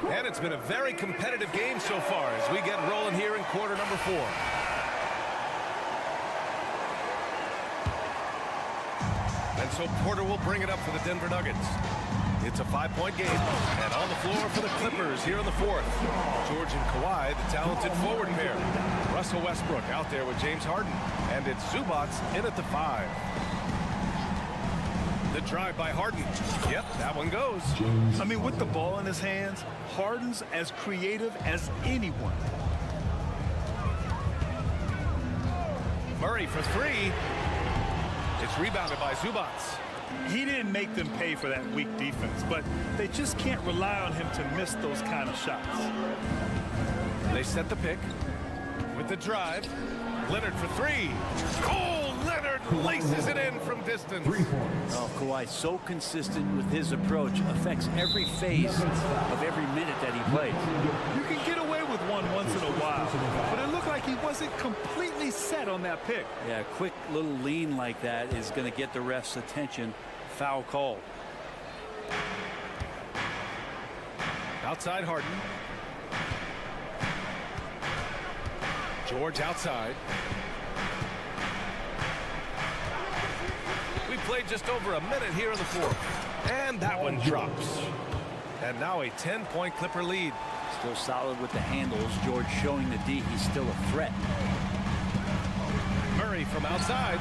And it's been a very competitive game so far as we get rolling here in quarter number 4. And so Porter will bring it up for the Denver Nuggets. It's a 5-point game, and on the floor for the Clippers here in the 4th. George and Kawhi, the talented forward pair. Russell Westbrook out there with James Harden, and it's Zubac in at the 5. The drive by Harden. Yep, that one goes. I mean, with the ball in his hands, Harden's as creative as anyone. Murray for three. It's rebounded by Zubats. He didn't make them pay for that weak defense, but they just can't rely on him to miss those kind of shots. They set the pick with the drive. Leonard for three. Oh, Leonard laces it in from distance. Oh, Kawhi, so consistent with his approach, affects every phase of every minute that he plays. You can get away with one once in a while, but it looked like he wasn't completely set on that pick. Yeah, a quick little lean like that is going to get the ref's attention. Foul call. Outside Harden. George outside. We played just over a minute here in the fourth. And that one drops. And now a 10-point Clipper lead. Still solid with the handles. George showing the D he's still a threat. Murray from outside.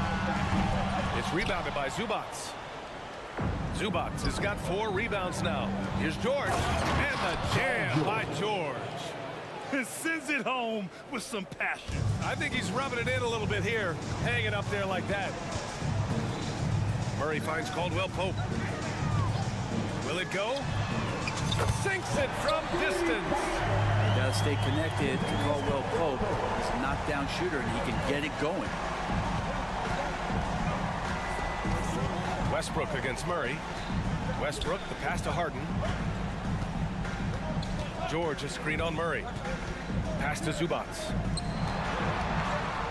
It's rebounded by Zubats. Zubats has got 4 rebounds now. Here's George. And the jam by George. Sends it home with some passion. I think he's rubbing it in a little bit here. Hanging up there like that. Murray finds Caldwell Pope. Will it go? Sinks it from distance. You got to stay connected to Caldwell Pope. He's a knockdown shooter, and he can get it going. Westbrook against Murray. Westbrook, the pass to Harden. George, a screen on Murray. Pass to Zubats.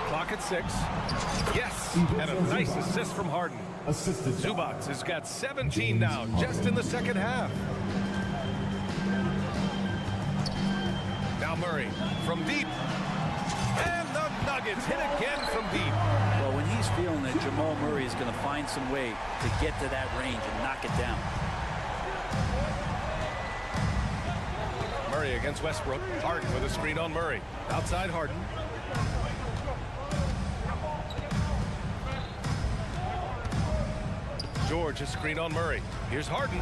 Clock at 6. Yes, and a nice assist from Harden. Zubats has got 17 now, just in the second half. Now Murray from deep. And the Nuggets hit again from deep. Well, when he's feeling it, Jamal Murray is going to find some way to get to that range and knock it down. Murray against Westbrook. Harden with a screen on Murray. Outside Harden. George, a screen on Murray. Here's Harden.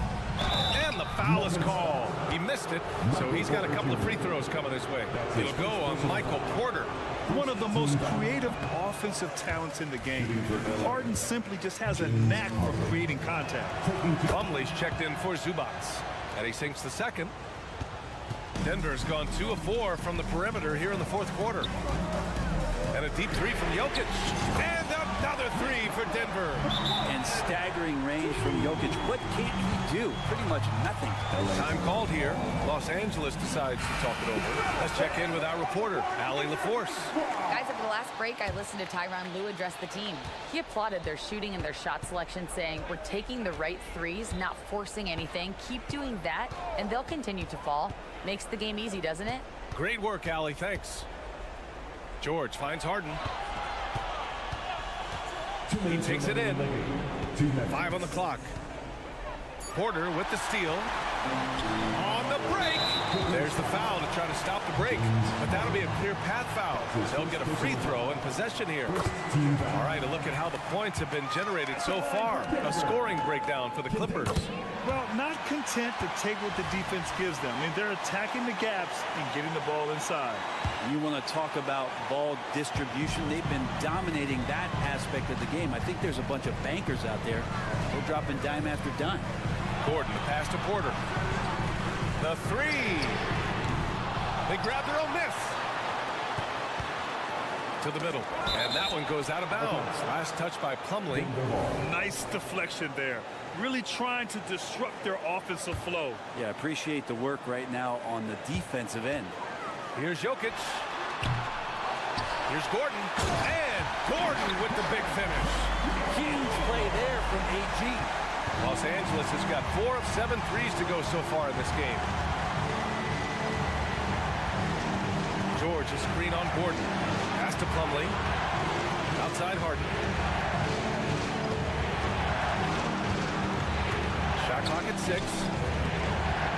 And the foul is called. He missed it, so he's got a couple of free throws coming his way. It'll go on Michael Porter. One of the most creative offensive talents in the game. Harden simply just has a knack for creating contact. Plumlee's checked in for Zubats. And he sinks the second. Denver's gone 2 of 4 from the perimeter here in the fourth quarter. And a deep three from Jokic. And another three for Denver. And staggering range from Jokic. What can't he do? Pretty much nothing. Time called here. Los Angeles decides to talk it over. Let's check in with our reporter, Allie LaForce. Guys, at the last break, I listened to Tyronn Lue address the team. He applauded their shooting and their shot selection, saying, "We're taking the right threes, not forcing anything. Keep doing that, and they'll continue to fall." Makes the game easy, doesn't it? Great work, Allie. Thanks. George finds Harden. He takes it in. 5 on the clock. Porter with the steal. On the break. There's the foul to try to stop the break. But that'll be a clear path foul. They'll get a free throw and possession here. All right, a look at how the points have been generated so far. A scoring breakdown for the Clippers. Well, not content to take what the defense gives them. I mean, they're attacking the gaps and getting the ball inside. You want to talk about ball distribution. They've been dominating that aspect of the game. I think there's a bunch of bankers out there. They're dropping dime after dime. Gordon, the pass to Porter. The three. They grab their own miss. To the middle. And that one goes out of bounds. Last touch by Plumlee. Nice deflection there. Really trying to disrupt their offensive flow. Yeah, appreciate the work right now on the defensive end. Here's Jokic. Here's Gordon. And Gordon with the big finish. Huge play there from A.G. Los Angeles has got 4 of 7 threes to go so far in this game. George, a screen on Gordon. Pass to Plumlee. Outside Harden. Shot clock at 6.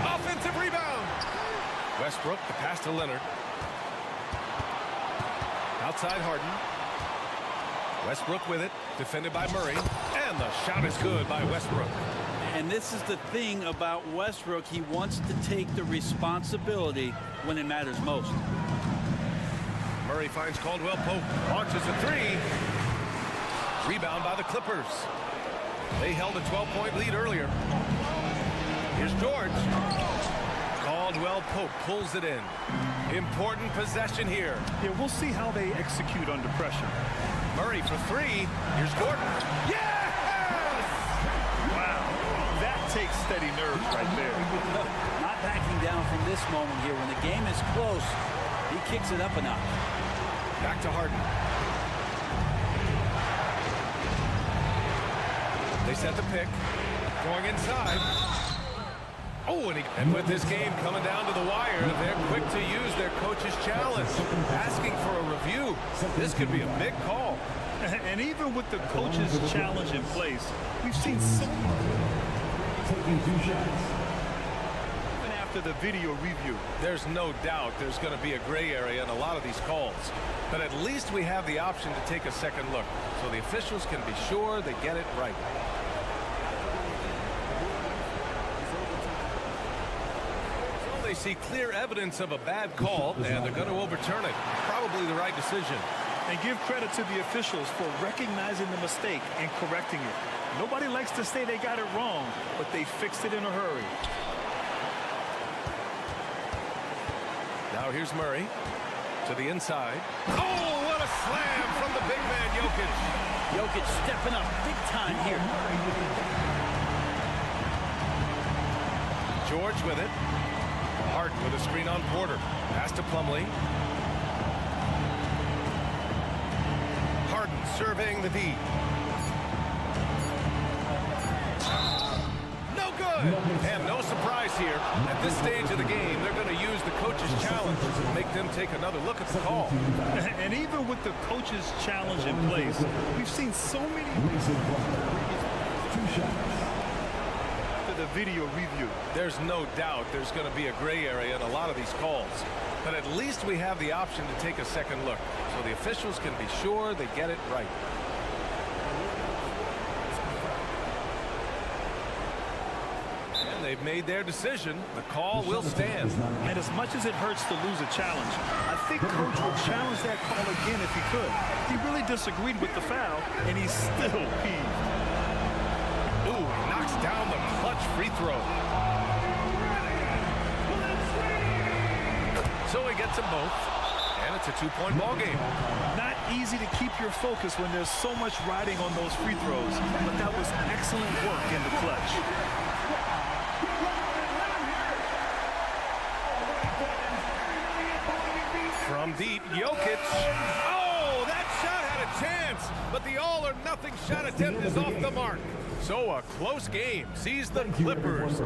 Offensive rebound. Westbrook, the pass to Leonard. Outside Harden. Westbrook with it. Defended by Murray. And the shot is good by Westbrook. And this is the thing about Westbrook. He wants to take the responsibility when it matters most. Murray finds Caldwell Pope. Launches a three. Rebound by the Clippers. They held a 12-point lead earlier. Here's George. Caldwell Pope pulls it in. Important possession here. Yeah, we'll see how they execute under pressure. Murray for three. Here's Gordon. Yes! Wow, that takes steady nerves right there. Not backing down from this moment here. When the game is close, he kicks it up a notch. Back to Harden. They set the pick. Going inside. Oh, and with this game coming down to the wire, they're quick to use their coach's challenge. Asking for a review. This could be a big call. And even with the coach's challenge in place, we've seen so taking 2 shots. Even after the video review. There's no doubt there's going to be a gray area in a lot of these calls. But at least we have the option to take a second look, so the officials can be sure they get it right. They see clear evidence of a bad call, and they're going to overturn it. Probably the right decision. And give credit to the officials for recognizing the mistake and correcting it. Nobody likes to say they got it wrong, but they fixed it in a hurry. Now here's Murray to the inside. Oh, what a slam from the big man, Jokic. Jokic stepping up big time here. George with it. Harden with a screen on Porter. Pass to Plumlee. Harden surveying the D. No good! And no surprise here. At this stage of the game, they're going to use the coach's challenge to make them take another look at the call. And even with the coach's challenge in place, we've seen so many 2 shots. The video review. There's no doubt there's going to be a gray area in a lot of these calls. But at least we have the option to take a second look, so the officials can be sure they get it right. And they've made their decision. The call will stand. And as much as it hurts to lose a challenge, I think Coach will challenge that call again if he could. He really disagreed with the foul, and he's still peeved. Ooh, knocks down the clutch free throw. So he gets them both, and it's a 2-point ball game. Not easy to keep your focus when there's so much riding on those free throws, but that was excellent work in the clutch. From deep, Jokic. Oh, that shot had a chance, but the all-or-nothing shot attempt is off the mark. So a close game sees the Clippers.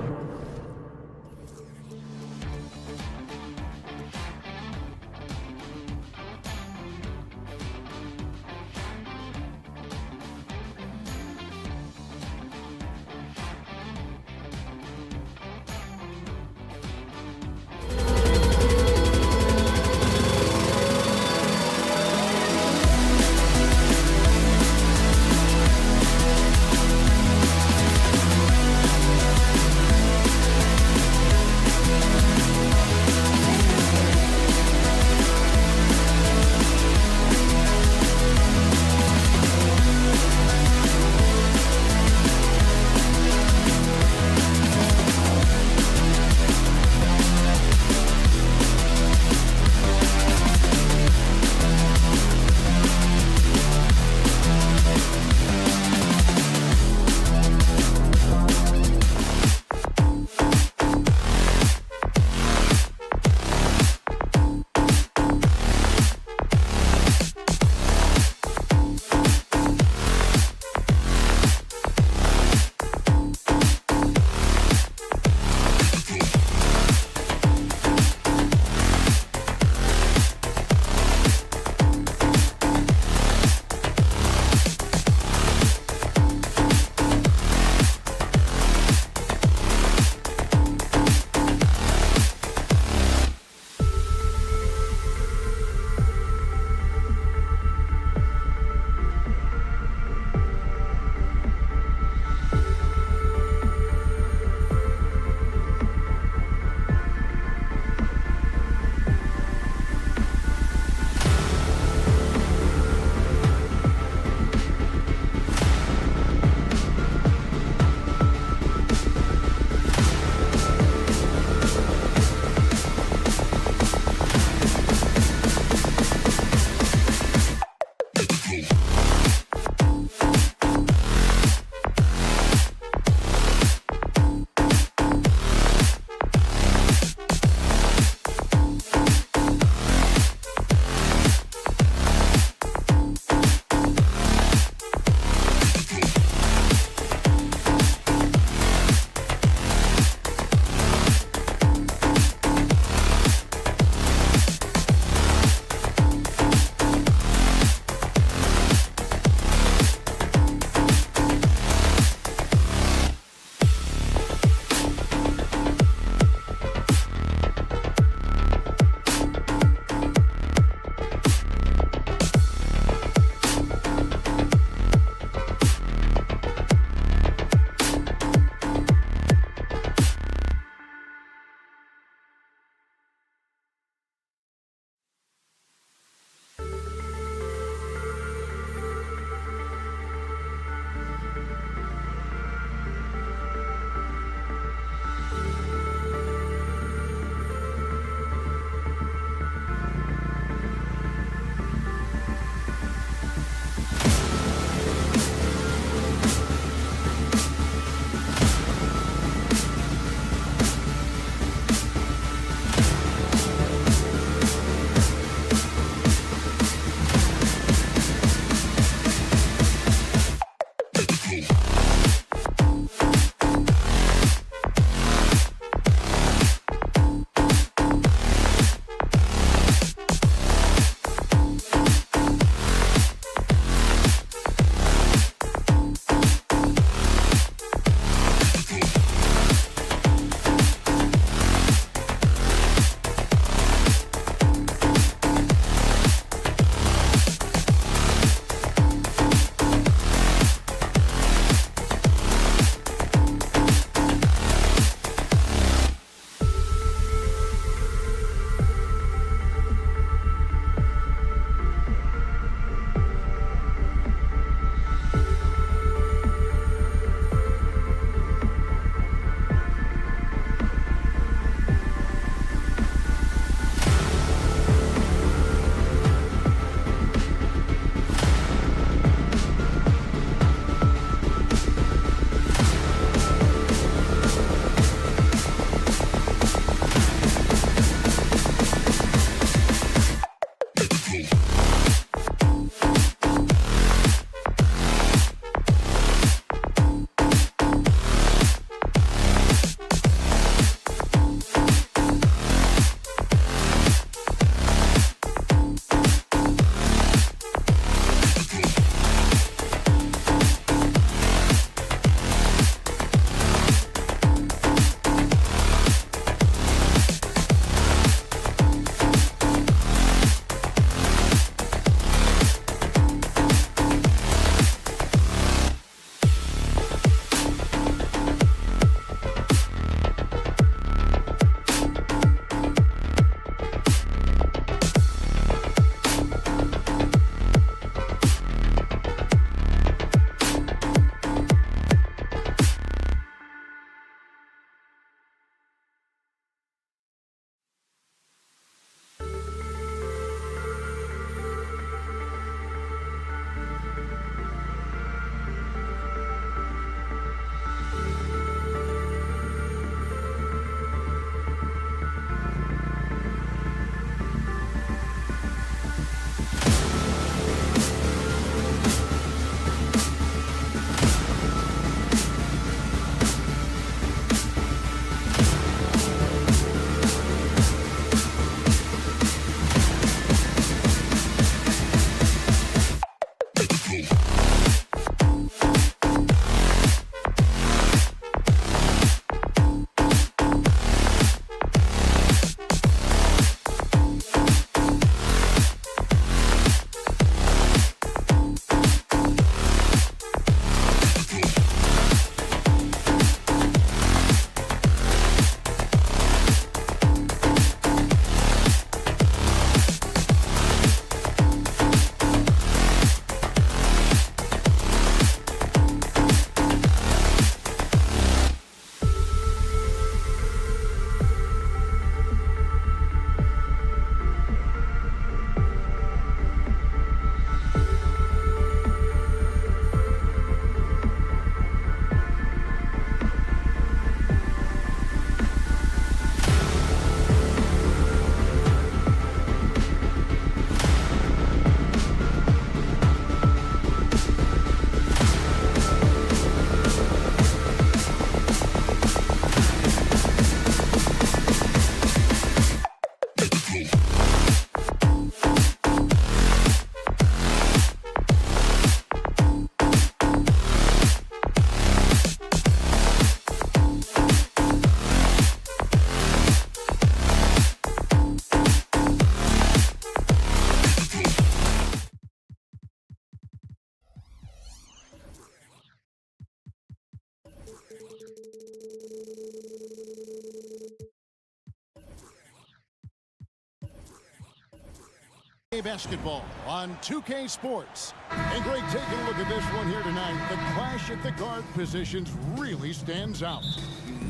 NBA basketball on 2K Sports. And Greg, taking a look at this one here tonight, the clash at the guard positions really stands out.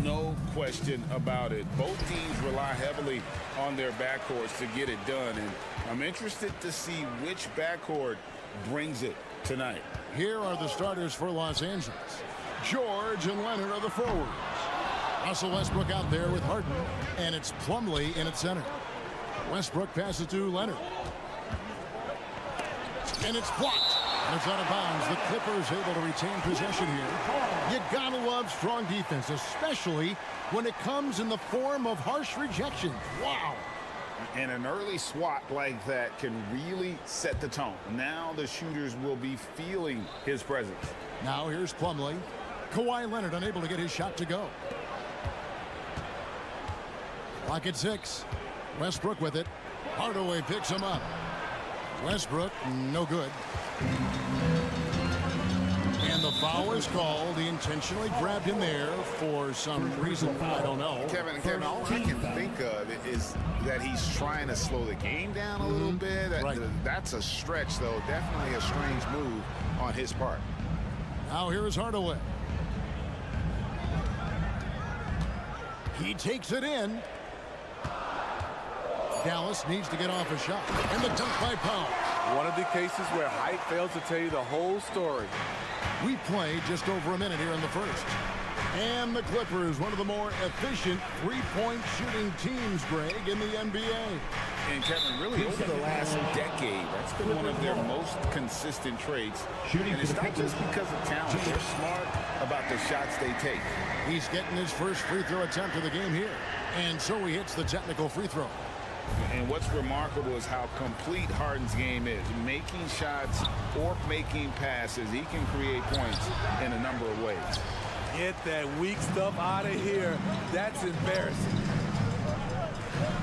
No question about it. Both teams rely heavily on their backcourts to get it done, and I'm interested to see which backcourt brings it tonight. Here are the starters for Los Angeles. George and Leonard are the forwards. Russell Westbrook out there with Harden, and it's Plumlee in at center. Westbrook passes to Leonard. And it's blocked. And it's out of bounds. The Clippers able to retain possession here. You gotta love strong defense, especially when it comes in the form of harsh rejections. Wow. And an early swat like that can really set the tone. Now the shooters will be feeling his presence. Now here's Plumlee. Kawhi Leonard unable to get his shot to go. Clock at 6. Westbrook with it. Hardaway picks him up. Westbrook, no good. And the foul is called. He intentionally grabbed him there for some reason. I don't know. Kevin, all I can think of is that he's trying to slow the game down a little bit. That's a stretch, though. Definitely a strange move on his part. Now here is Hardaway. He takes it in. Dallas needs to get off a shot. And the dunk by Powell. One of the cases where height fails to tell you the whole story. We played just over a minute here in the first. And the Clippers, one of the more efficient three-point shooting teams, Greg, in the NBA. And Kevin, really over the last decade, that's been one of their most consistent traits. And it's not just because of talent. They're smart about the shots they take. He's getting his first free throw attempt of the game here. And so he hits the technical free throw. And what's remarkable is how complete Harden's game is. Making shots or making passes, he can create points in a number of ways. Get that weak stuff out of here. That's embarrassing.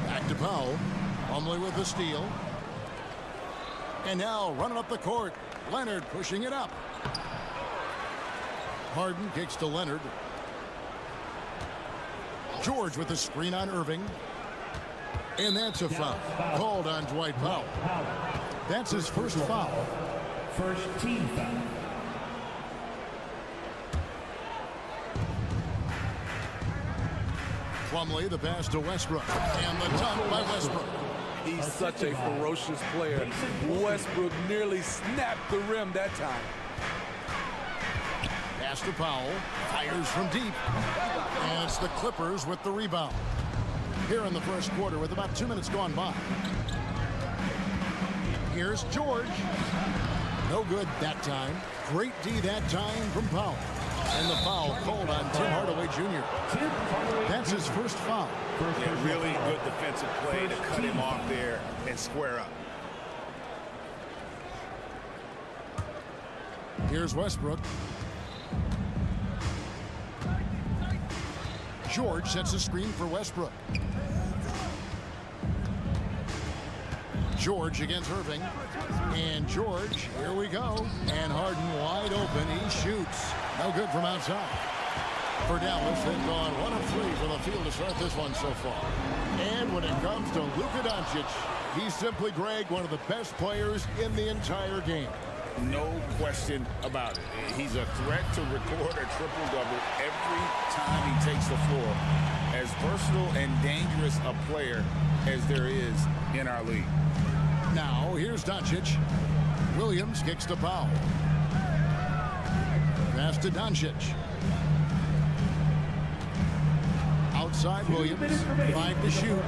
Back to Powell. Plumlee with the steal. And now running up the court. Leonard pushing it up. Harden kicks to Leonard. George with the screen on Irving. And that's a foul called on Dwight Powell. That's his first foul. First team foul. Plumlee, the pass to Westbrook. And the dunk by Westbrook. He's such a ferocious player. Westbrook nearly snapped the rim that time. Pass to Powell. Fires from deep. And it's the Clippers with the rebound. Here in the first quarter with about 2 minutes gone by. Here's George. No good that time. Great D that time from Powell. And the foul called on Tim Hardaway Jr. That's his first foul. Yeah, really good defensive play to cut him off there and square up. Here's Westbrook. George sets a screen for Westbrook. George against Irving. And George, here we go. And Harden wide open. He shoots. No good from outside. For Dallas, they've gone 1 of 3 from the field to start this one so far. And when it comes to Luka Doncic, he's simply, Greg, one of the best players in the entire game. No question about it. He's a threat to record a triple-double every time he takes the floor. As versatile and dangerous a player as there is in our league. Now, here's Doncic. Williams kicks to Powell. Pass to Doncic. Outside Williams. 5 to shoot.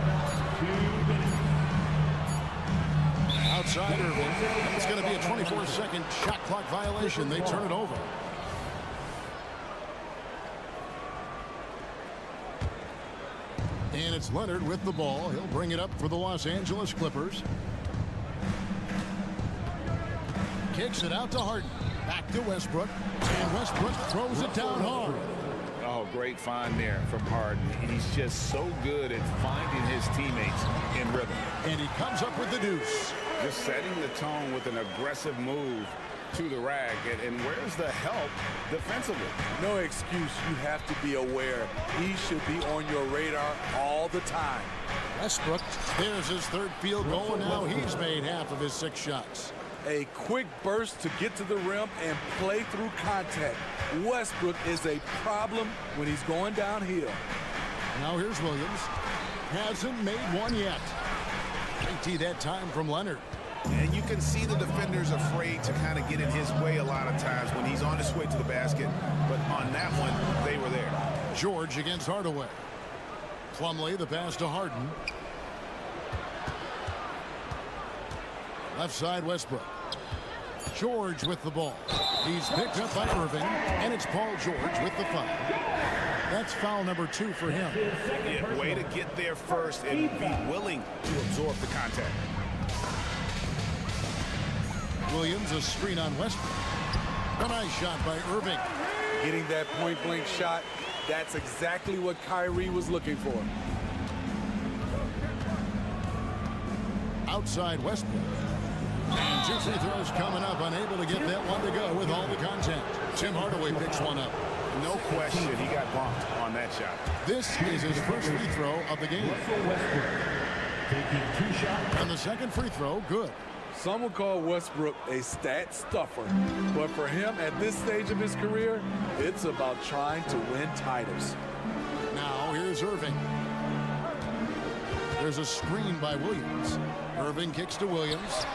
Outside Irving. It's going to be a 24-second shot clock violation. They turn it over. And it's Leonard with the ball. He'll bring it up for the Los Angeles Clippers. Kicks it out to Harden. Back to Westbrook. And Westbrook throws it down hard. Oh, great find there from Harden. He's just so good at finding his teammates in rhythm. And he comes up with the deuce. Just setting the tone with an aggressive move to the rag. And where's the help defensively? No excuse. You have to be aware. He should be on your radar all the time. Westbrook, there's his third field goal, and now he's made half of his 6 shots. A quick burst to get to the rim and play through contact. Westbrook is a problem when he's going downhill. Now here's Williams. Hasn't made one yet. IT that time from Leonard. And you can see the defenders afraid to kind of get in his way a lot of times when he's on his way to the basket. But on that one, they were there. George against Hardaway. Plumlee, the pass to Harden. Left side, Westbrook. George with the ball. He's picked up by Irving, and it's Paul George with the foul. That's foul number 2 for him. Yeah, way to get there first and be willing to absorb the contact. Williams, a screen on Westbrook. A nice shot by Irving. Getting that point-blank shot, that's exactly what Kyrie was looking for. Outside Westbrook. And 2 free throws coming up, unable to get that one to go with all the contact. Tim Hardaway picks one up. No question, he got bumped on that shot. This is his first free throw of the game. And the second free throw, good. Some would call Westbrook a stat stuffer, but for him at this stage of his career, it's about trying to win titles. Now here's Irving. There's a screen by Williams. Irving kicks to Williams.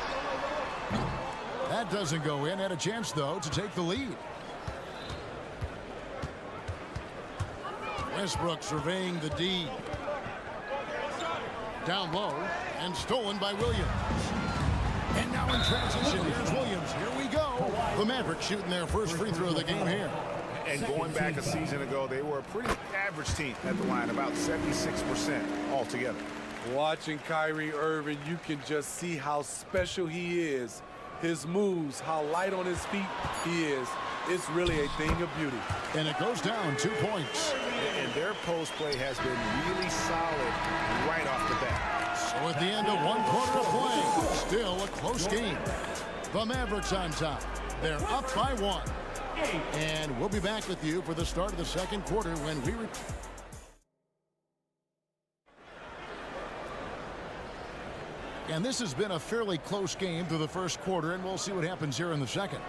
That doesn't go in. Had a chance, though, to take the lead. Westbrook surveying the D. Down low and stolen by Williams. And now in transition, here's Williams. Here we go. The Mavericks shooting their first free throw of the game here. And going back a season ago, they were a pretty average team at the line, about 76% altogether. Watching Kyrie Irving, you can just see how special he is. His moves, how light on his feet he is. It's really a thing of beauty. And it goes down 2 points. And their post play has been really solid right off the bat. So at the end of 1 quarter of play, still a close game. The Mavericks on top. They're up by 1. And we'll be back with you for the start of the second quarter when we return. And this has been a fairly close game through the first quarter, and we'll see what happens here in the second.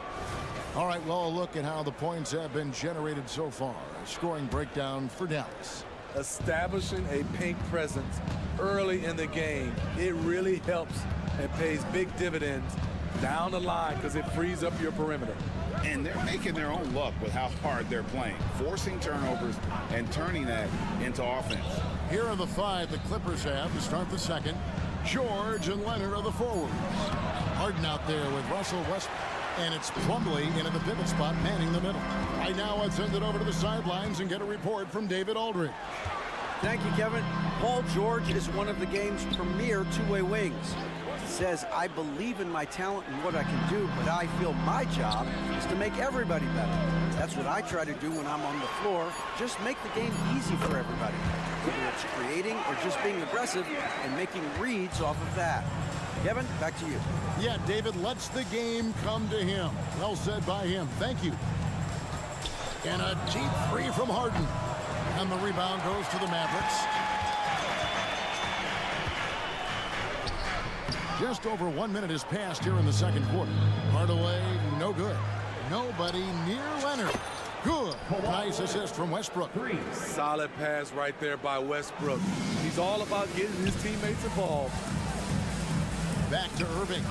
All right, well, a look at how the points have been generated so far. A scoring breakdown for Dallas. Establishing a paint presence early in the game, it really helps and pays big dividends down the line because it frees up your perimeter. And they're making their own luck with how hard they're playing, forcing turnovers and turning that into offense. Here are the 5 the Clippers have to start the second. George and Leonard are the forwards. Harden out there with Russell Westbrook. And it's Plumlee in at the pivot spot, manning the middle. Right now, let's send it over to the sidelines and get a report from David Aldridge. Thank you, Kevin. Paul George is one of the game's premier two-way wings. He says, I believe in my talent and what I can do, but I feel my job is to make everybody better. That's what I try to do when I'm on the floor. Just make the game easy for everybody. Whether it's creating or just being aggressive and making reads off of that. Kevin, back to you. Yeah, David lets the game come to him. Well said by him. Thank you. And a deep three from Harden. And the rebound goes to the Mavericks. Just over 1 minute has passed here in the second quarter. Hardaway, no good. Nobody near Leonard. Good. Nice assist from Westbrook. Solid pass right there by Westbrook. He's all about getting his teammates involved. Back to Irving.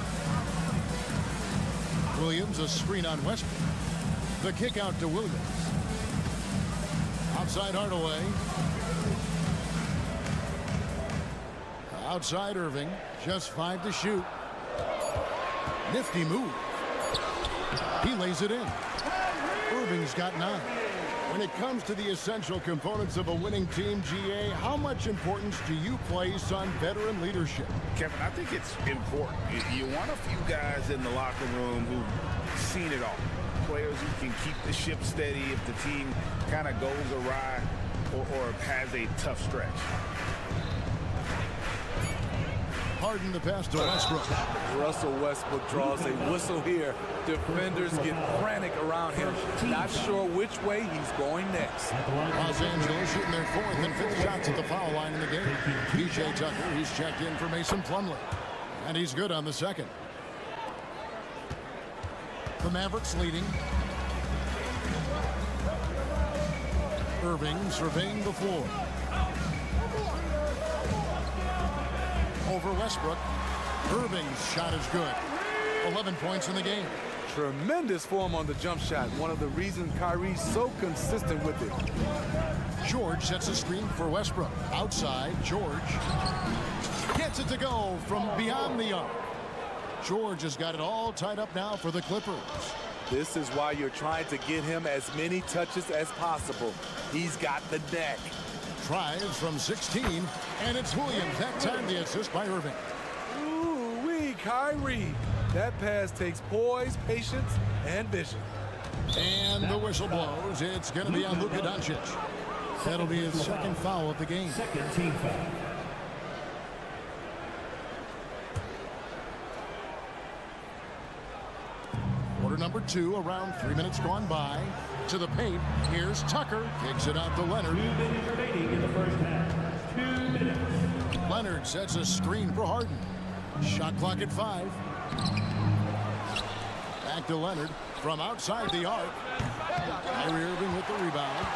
Williams, a screen on Westbrook. The kick out to Williams. Outside Hardaway. Outside Irving. Just 5 to shoot. Nifty move. He lays it in. Irving's got 9. When it comes to the essential components of a winning team, GA, how much importance do you place on veteran leadership? Kevin, I think it's important. You want a few guys in the locker room who've seen it all. Players who can keep the ship steady if the team kind of goes awry or has a tough stretch. Harden the pass to Westbrook. Russell Westbrook draws a whistle here. Defenders get frantic around him, not sure which way he's going next. Los Angeles shooting their 4th and 5th shots at the foul line in the game. P.J. Tucker, he's checked in for Mason Plumlee. And he's good on the second. The Mavericks leading. Irving surveying the floor. Over Westbrook. Irving's shot is good. 11 points in the game. Tremendous form on the jump shot. One of the reasons Kyrie's so consistent with it. George sets a screen for Westbrook. Outside, George gets it to go from beyond the arc. George has got it all tied up now for the Clippers. This is why you're trying to get him as many touches as possible. He's got the neck. Tries from 16, and it's Williams. That time the assist by Irving. Ooh-wee, Kyrie. That pass takes poise, patience, and vision. And the whistle blows. It's going to be on Luka Doncic. That'll be his second foul of the game. Second team foul. Quarter number 2, around 3 minutes gone by. To the paint. Here's Tucker. Kicks it out to Leonard. 2 minutes remaining in the first half. 2 minutes. Leonard sets a screen for Harden. Shot clock at 5. Back to Leonard from outside the arc. Kyrie Irving with the rebound.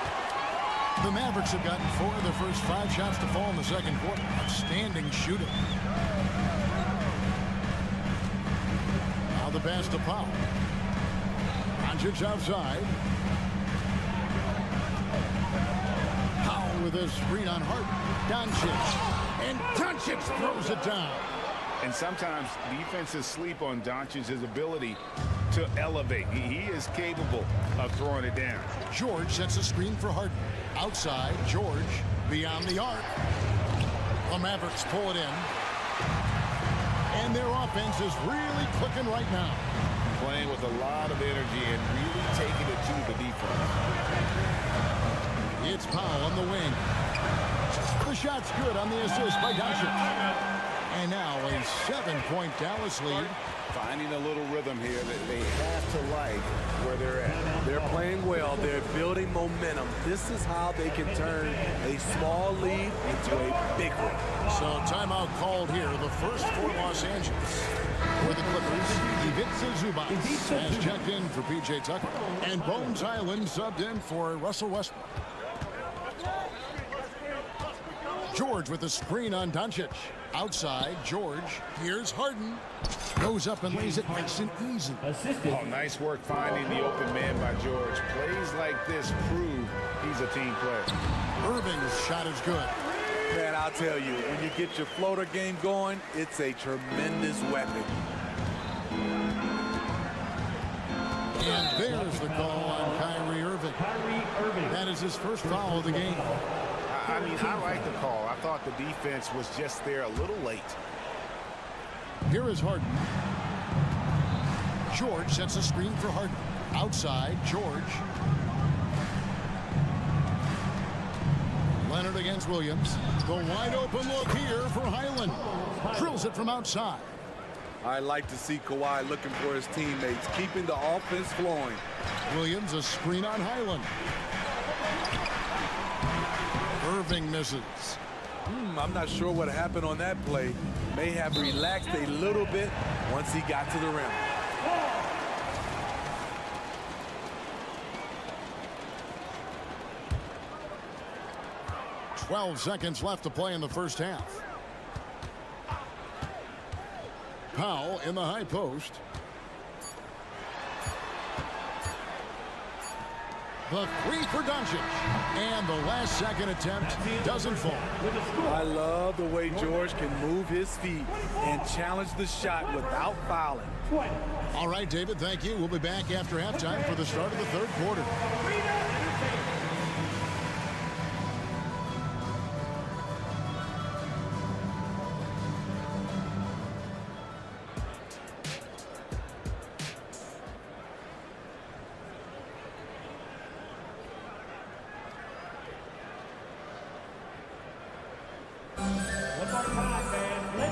The Mavericks have gotten 4 of their first 5 shots to fall in the second quarter. Outstanding shooting. Now the pass to Powell. Doncic outside. Powell with a screen on Harden. Doncic. And Doncic throws it down. And sometimes defenses sleep on Doncic's ability to elevate. He is capable of throwing it down. George sets a screen for Harden. Outside, George beyond the arc. The Mavericks pull it in. And their offense is really clicking right now. Playing with a lot of energy and really taking it to the defense. It's Powell on the wing. The shot's good on the assist by Doncic. And now a 7-point Dallas lead. Finding a little rhythm here that they have to like where they're at. They're playing well. They're building momentum. This is how they can turn a small lead into a big one. So timeout called here. The first for Los Angeles. For the Clippers, Ivica Zubac has checked in for P.J. Tucker. And Bones Highland subbed in for Russell Westbrook. George with a screen on Doncic. Outside, George. Here's Harden. Goes up and lays it nice and easy. Oh, nice work finding the open man by George. Plays like this prove he's a team player. Irving's shot is good. Man, I'll tell you, when you get your floater game going, it's a tremendous weapon. And there's the call on Kyrie Irving. That is his first foul of the game. I mean, I like the call. I thought the defense was just there a little late. Here is Harden. George sets a screen for Harden. Outside, George. Leonard against Williams. The wide open look here for Highland. Drills it from outside. I like to see Kawhi looking for his teammates, keeping the offense flowing. Williams a screen on Highland. Irving misses. I'm not sure what happened on that play. May have relaxed a little bit once he got to the rim. "12 seconds left to play in the first half. Powell in the high post. The three for Doncic. And the last second attempt doesn't fall. I love the way George can move his feet and challenge the shot without fouling. All right, David, thank you. We'll be back after halftime for the start of the third quarter.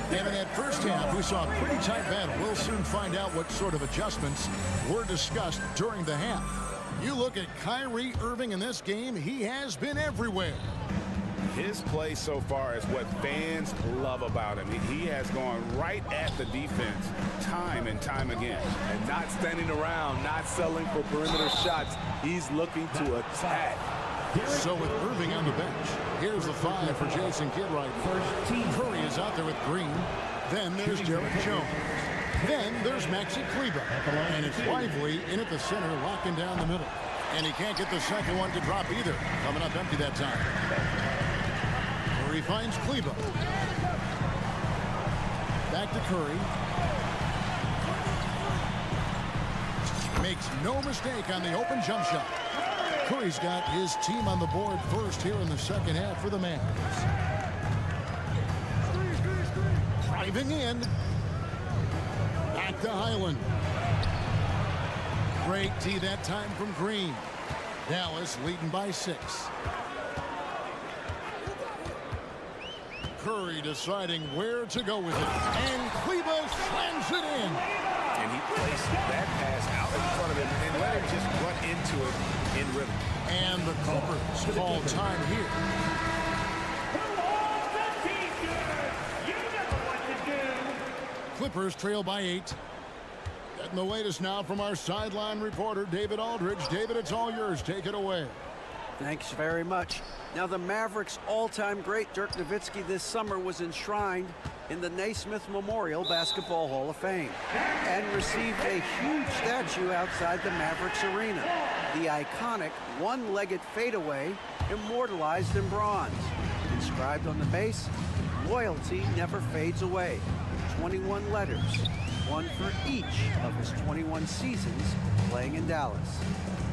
And in that first half, we saw a pretty tight battle. We'll soon find out what sort of adjustments were discussed during the half. You look at Kyrie Irving in this game, he has been everywhere. His play so far is what fans love about him. He has gone right at the defense time and time again. And not standing around, not settling for perimeter shots. He's looking to attack. So with Irving on the bench, here's the 5 for Jason Kidd right first. Curry is out there with Green. Then there's Derek Jones. Then there's Maxi Kleber. And it's Lively in at the center, locking down the middle. And he can't get the second one to drop either. Coming up empty that time. Curry finds Kleber. Back to Curry. Makes no mistake on the open jump shot. Curry's got his team on the board first here in the second half for the Mavericks. Driving in. Back to Highland. Great tee that time from Green. Dallas leading by 6. Curry deciding where to go with it. And Kleber slams it in. And he placed that pass out in front of him and let him just run into it in rhythm. And the Clippers call time here. Clippers trail by 8. Getting the latest now from our sideline reporter, David Aldridge. David, it's all yours. Take it away. Thanks very much. Now, the Mavericks' all-time great Dirk Nowitzki this summer was enshrined in the Naismith Memorial Basketball Hall of Fame and received a huge statue outside the Mavericks arena. The iconic one-legged fadeaway immortalized in bronze. Inscribed on the base, loyalty never fades away. 21 letters, one for each of his 21 seasons playing in Dallas.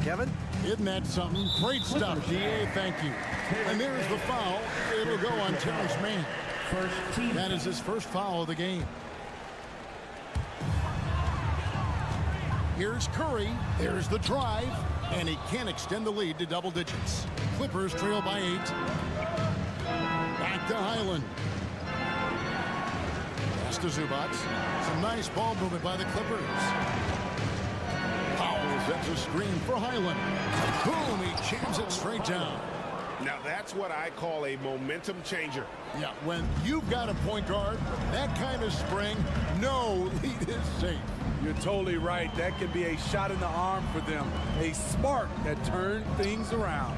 Kevin? Isn't that something? Great stuff, DA. Thank you. And there's the foul. It'll go on Terrence Mann. That is his first foul of the game. Here's Curry. There's the drive. And he can't extend the lead to double digits. Clippers trail by 8. Back to Highland. Pass to Zubac. Some nice ball movement by the Clippers. Powell sets a screen for Highland. Boom, he jams it straight down. Now that's what I call a momentum changer. Yeah, when you've got a point guard, that kind of spring, no lead is safe. You're totally right. That could be a shot in the arm for them. A spark that turned things around.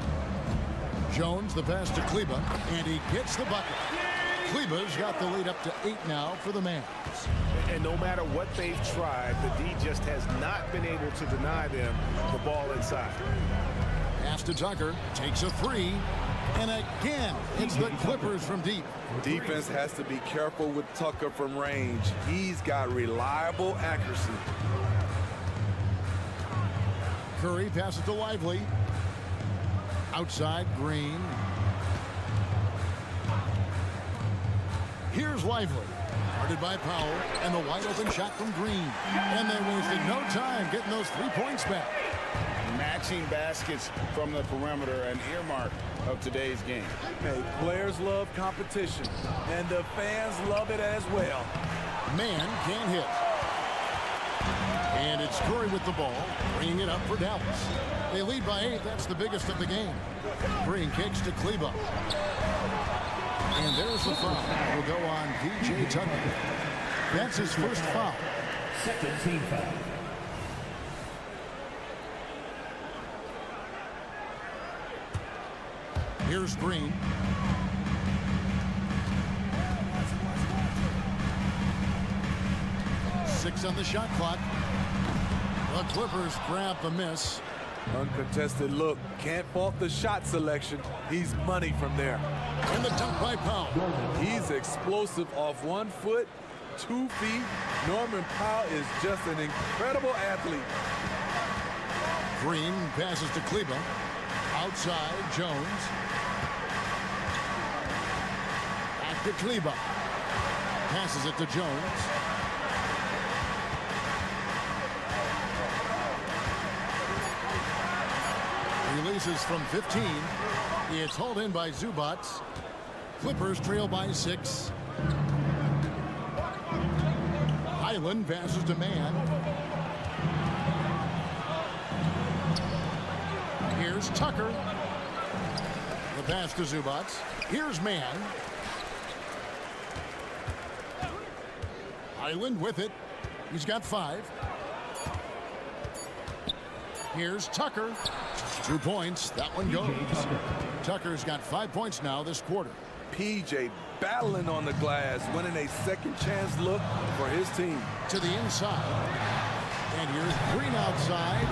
Jones, the pass to Kleber, and he gets the bucket. Kleber's got the lead up to 8 now for the Mavs. And no matter what they've tried, the D just has not been able to deny them the ball inside. Pass to Tucker, takes a 3, and again, it's the Clippers from deep. Defense has to be careful with Tucker from range. He's got reliable accuracy. Curry passes to Lively. Outside, Green. Here's Lively. Guarded by Powell, and the wide open shot from Green. And they wasted no time getting those 3 points back. Matching baskets from the perimeter, an earmark of today's game. Hey, players love competition, and the fans love it as well. Man can't hit. And it's Curry with the ball, bringing it up for Dallas. They lead by 8. That's the biggest of the game. Green kicks to Kleber. And there's the foul. Will go on P.J. Tucker. That's his first foul. Second team foul. Here's Green. Six on the shot clock. The Clippers grab the miss. Uncontested look. Can't fault the shot selection. He's money from there. And the dunk by Powell. He's explosive off 1 foot, 2 feet. Norman Powell is just an incredible athlete. Green passes to Kleber. Outside, Jones. Back to Kleber. Passes it to Jones. Releases from 15. It's hauled in by Zubac. Clippers trail by 6. Highland passes to Man. Here's Tucker. The pass to Zubats. Here's Man. Highland with it. He's got 5. Here's Tucker. 2 points. That one goes. Tucker's got 5 points now this quarter. PJ battling on the glass, winning a second chance look for his team. To the inside. And here's Green outside.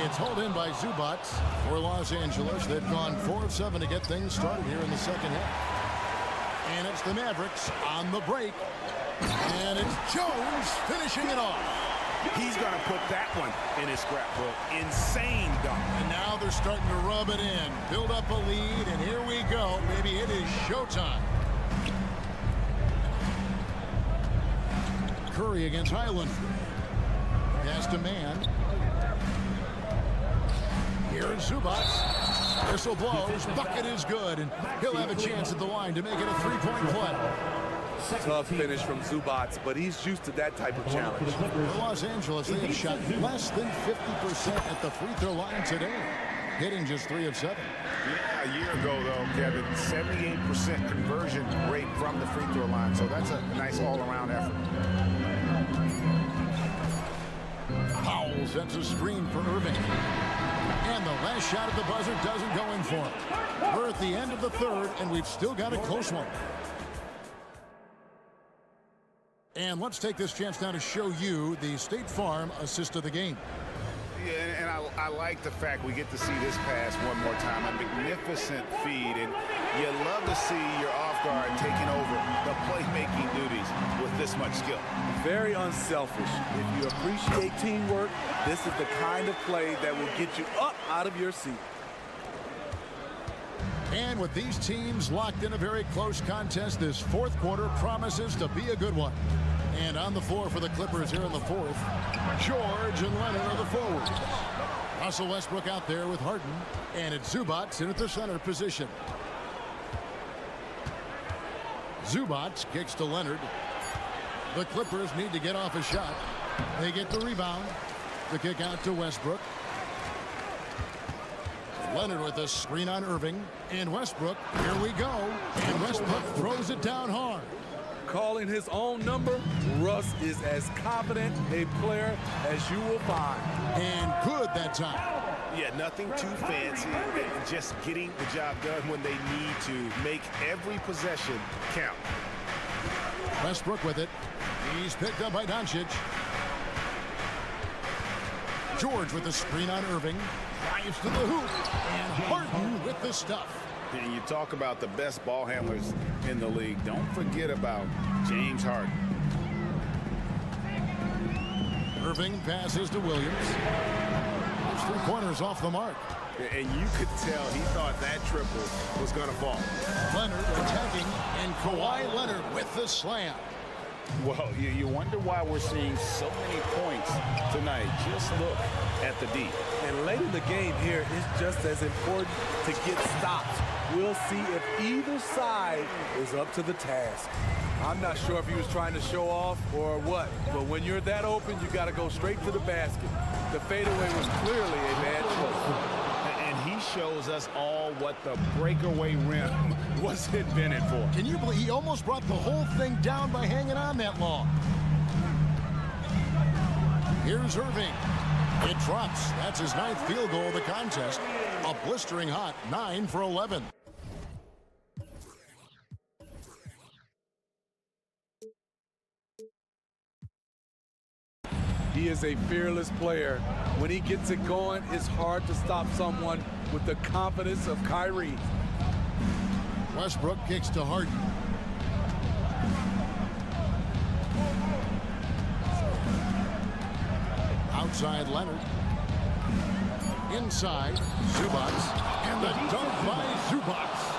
It's hauled in by Zubats for Los Angeles. They've gone 4 of 7 to get things started here in the second half. And it's the Mavericks on the break. And it's Jones finishing it off. He's going to put that one in his scrapbook. Insane dunk. And now they're starting to rub it in. Build up a lead, and here we go. Maybe it is showtime. Curry against Highland. Pass to Man. Here's Zubats. Whistle blows. Bucket is good, and he'll have a chance at the line to make it a 3-point play. Tough finish from Zubats, but he's used to that type of challenge. For Los Angeles, they have shot less than 50% at the free throw line today, hitting just 3 of 7. Yeah, a year ago, though, Kevin, 78% conversion rate from the free throw line, so that's a nice all-around effort. Powell sets a screen for Irving. And the last shot at the buzzer doesn't go in for him. We're at the end of the third, and we've still got a close one. And let's take this chance now to show you the State Farm assist of the game. Yeah, and I like the fact we get to see this pass one more time. A magnificent feed, and you love to see your off guard taking over the playmaking duties with this much skill. Very unselfish. If you appreciate teamwork, this is the kind of play that will get you up out of your seat. And with these teams locked in a very close contest, this fourth quarter promises to be a good one. And on the floor for the Clippers here in the fourth, George and Leonard are the forwards. Russell Westbrook out there with Harden, and it's Zubats in at the center position. Zubats kicks to Leonard. The Clippers need to get off a shot. They get the rebound. The kick out to Westbrook. Leonard with a screen on Irving. And Westbrook, here we go. And Westbrook throws it down hard. Calling his own number, Russ is as confident a player as you will find. And good that time. Yeah, nothing too fancy. Just getting the job done when they need to. Make every possession count. Westbrook with it. He's picked up by Doncic. George with the screen on Irving. Drives to the hoop. And Harden with the stuff. And you talk about the best ball handlers in the league. Don't forget about James Harden. Irving passes to Williams. Those 3 corners off the mark. And you could tell he thought that triple was going to fall. Leonard attacking, and Kawhi Leonard with the slam. Well, you wonder why we're seeing so many points tonight. Just look at the D. And late in the game here, it's just as important to get stops. We'll see if either side is up to the task. I'm not sure if he was trying to show off or what, but when you're that open, you got to go straight to the basket. The fadeaway was clearly a bad choice. And he shows us all what the breakaway rim was invented for. Can you believe he almost brought the whole thing down by hanging on that long? Here's Irving. It drops. That's his 9th field goal of the contest. A blistering hot 9 for 11. He is a fearless player. When he gets it going, it's hard to stop someone with the confidence of Kyrie. Westbrook kicks to Harden. Outside Leonard. Inside Zubats. And the dunk by Zubats.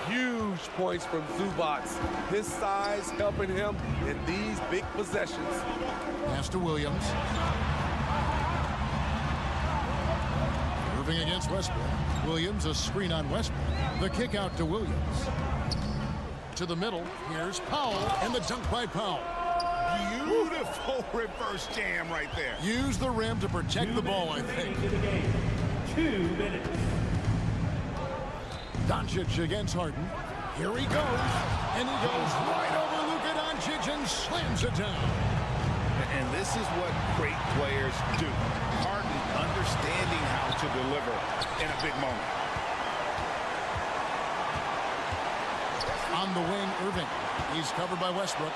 Huge points from Zubats. His size helping him in these big possessions. Pass to Williams. Irving against Westbrook. Williams, a screen on Westbrook. The kick out to Williams. To the middle. Here's Powell, and the dunk by Powell. Beautiful reverse jam right there. Use the rim to protect the ball, I think. 2 minutes. Doncic against Harden. Here he goes. And he goes right over Luka Doncic and slams it down. And this is what great players do. Harden understanding how to deliver in a big moment. On the wing, Irving. He's covered by Westbrook.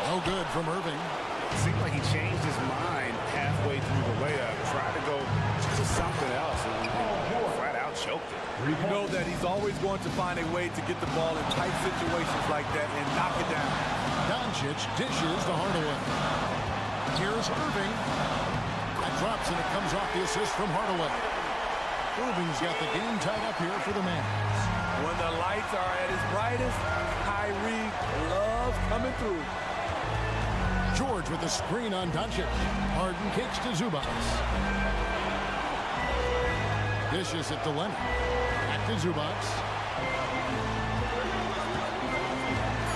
No good from Irving. It seemed like he changed his mind halfway through the layup, tried to go to something else, and flat out choked it. You know that he's always going to find a way to get the ball in tight situations like that and knock it down. Doncic dishes to Hardaway. Here's Irving. That drops and it comes off the assist from Hardaway. Irving's got the game tied up here for the Mavs. When the lights are at its brightest, Kyrie loves coming through. George with the screen on Doncic. Harden kicks to Zubac. Dishes it to Leonard. Back to Zubac.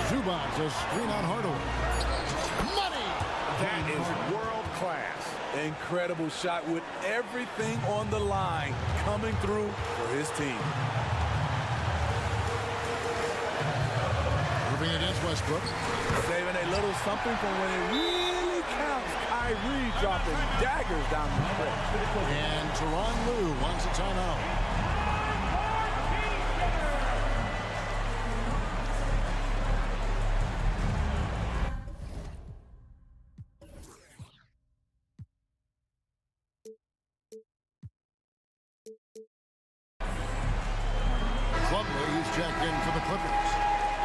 Zubac, a screen on Hardaway. Money! That is world class. Incredible shot with everything on the line coming through for his team. Irving against Westbrook. Saving a little something for when it really counts. Kyrie dropping daggers down the stretch. And Tyronn Lue wants a timeout. Plumlee's checked in for the Clippers.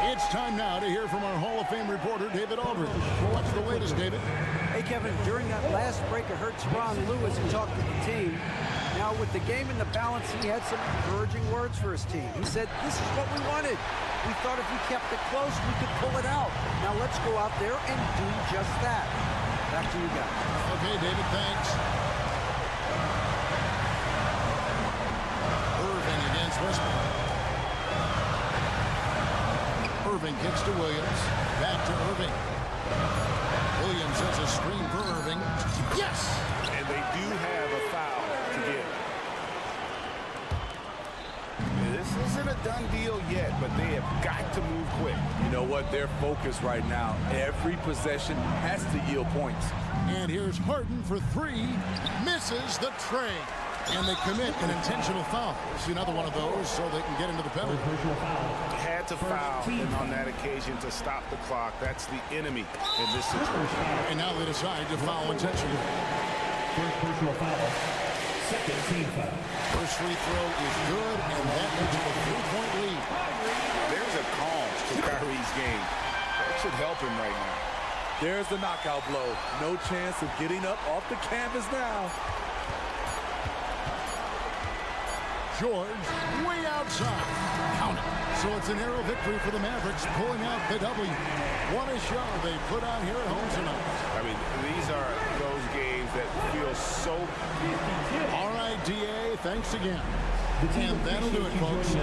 It's time now to hear from our Hall of Fame reporter, David Aldridge. What's the latest, David? Hey, Kevin, during that last break, I heard Tyronn Lue as he talked to the team. Now, with the game in the balance, he had some encouraging words for his team. He said, this is what we wanted. We thought if we kept it close, we could pull it out. Now, let's go out there and do just that. Back to you guys. Okay, David, thanks. Irving against Westbrook. Irving kicks to Williams. Back to Irving. Williams has a screen for Irving. Yes! And they do have a foul to give. This isn't a done deal yet, but they have got to move quick. You know what? They're focused right now. Every possession has to yield points. And here's Harden for three. Misses the tray. And they commit an intentional foul. See another one of those so they can get into the penalty. Had to foul, and on that occasion to stop the clock. That's the enemy in this situation. And now they decide to foul intentionally. First personal foul. Second team foul. First free throw is good, and that gives them a 3-point lead. There's a calm to Kyrie's game. That should help him right now. There's the knockout blow. No chance of getting up off the canvas now. George way outside. Count it. So it's a narrow victory for the Mavericks, pulling out the W. What a show they put on here at home tonight. I mean, these are those games that feel so... All right, DA, thanks again. And that'll do it, folks.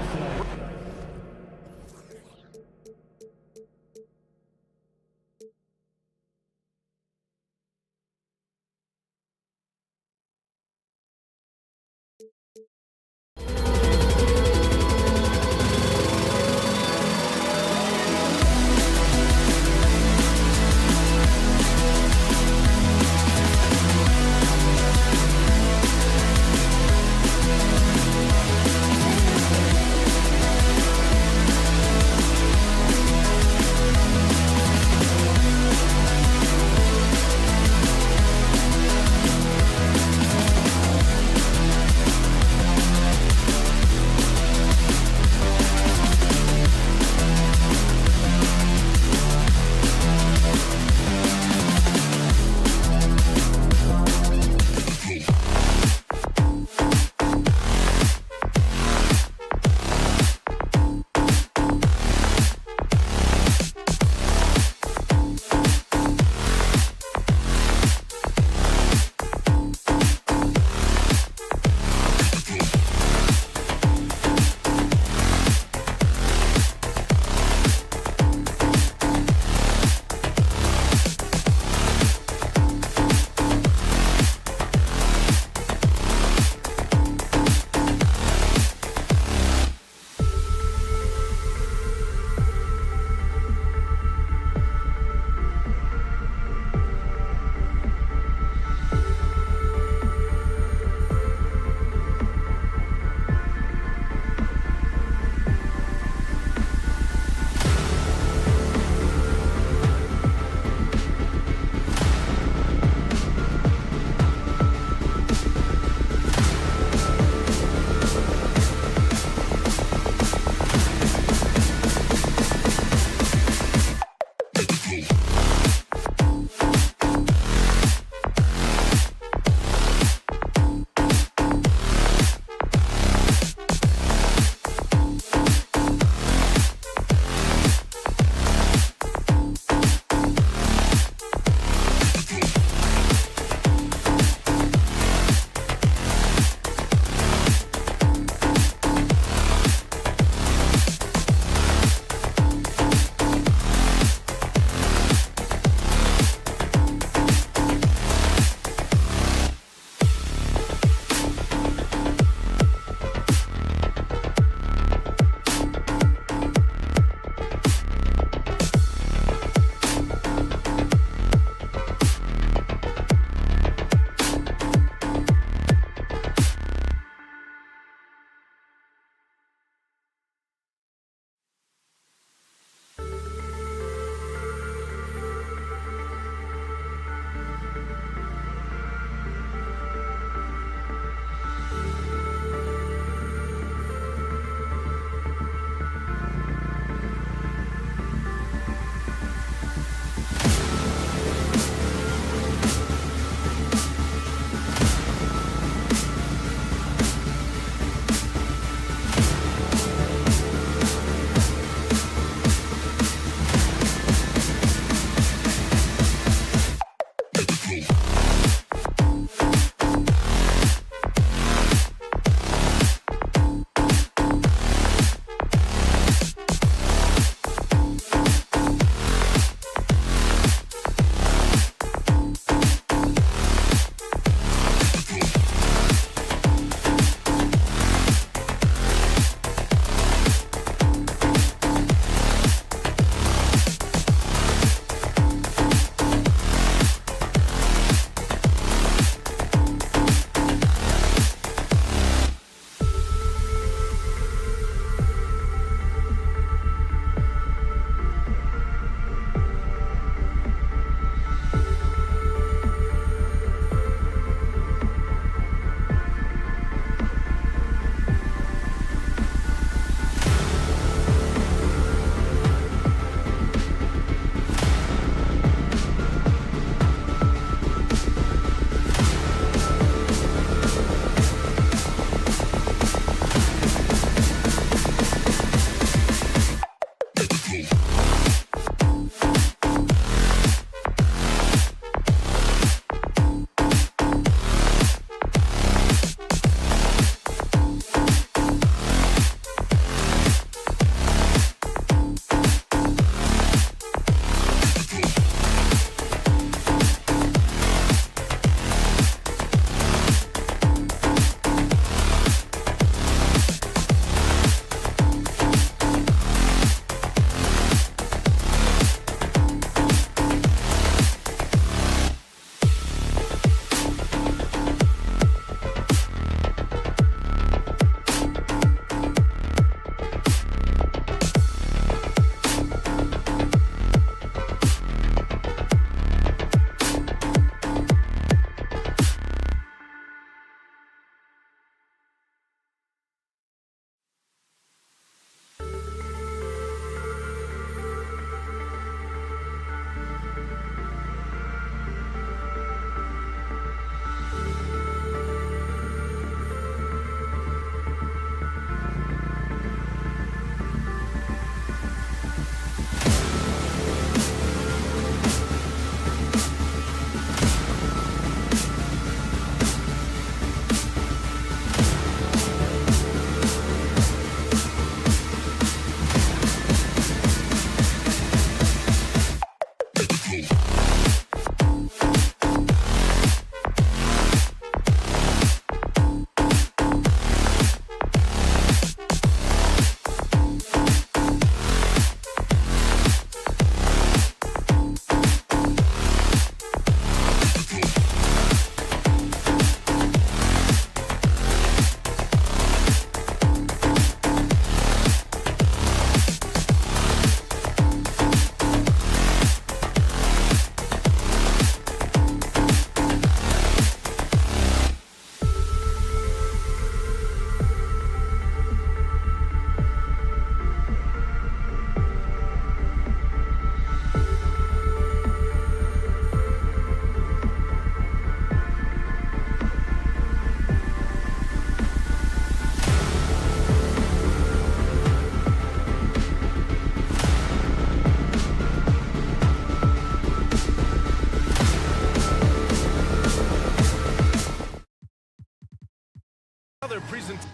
another presentation.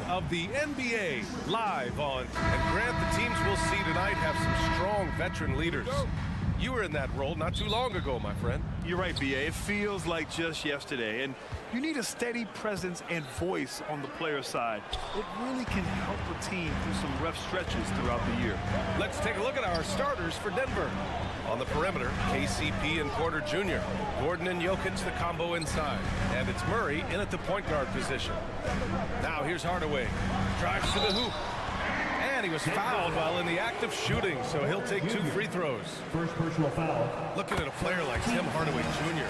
Of the NBA live on, and Grant, the teams we'll see tonight have some strong veteran leaders. You were in that role not too long ago, my friend. You're right, B.A. It feels like just yesterday, and you need a steady presence and voice on the player side. It really can help a team through some rough stretches throughout the year. Let's take a look at our starters for Denver. On the perimeter, KCP and Porter Jr. Gordon and Jokic, the combo inside. And it's Murray in at the point guard position. Now here's Hardaway. Drives to the hoop. And he was fouled while in the act of shooting, so he'll take 2 free throws. First personal foul. Looking at a player like Tim Hardaway Jr.,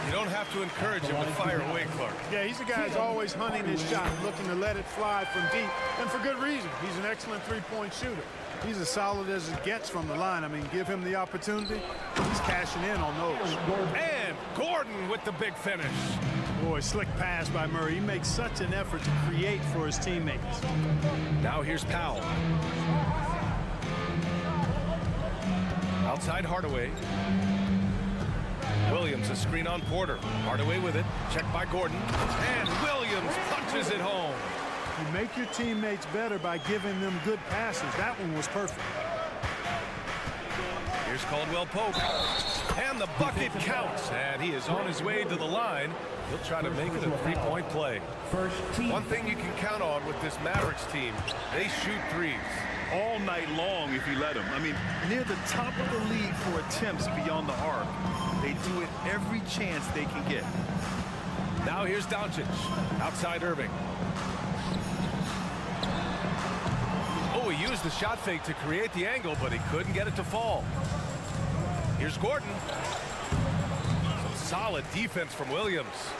you don't have to encourage him to fire away, Clark. Yeah, he's a guy who's always hunting his shot, looking to let it fly from deep, and for good reason. He's an excellent three-point shooter. He's as solid as it gets from the line. I mean, give him the opportunity, he's cashing in on those. And Gordon with the big finish. Boy, slick pass by Murray. He makes such an effort to create for his teammates. Now here's Powell. Outside Hardaway. Williams, a screen on Porter. Hardaway with it. Checked by Gordon. And Williams punches it home. You make your teammates better by giving them good passes. That one was perfect. Here's Caldwell Pope. And the bucket counts. And he is on his way to the line. He'll try to make it a three-point play. One thing you can count on with this Mavericks team, they shoot threes. All night long if you let them. I mean, near the top of the league for attempts beyond the arc. They do it every chance they can get. Now here's Doncic. Outside Irving. Oh, he used the shot fake to create the angle, but he couldn't get it to fall. Here's Gordon. Some solid defense from Williams.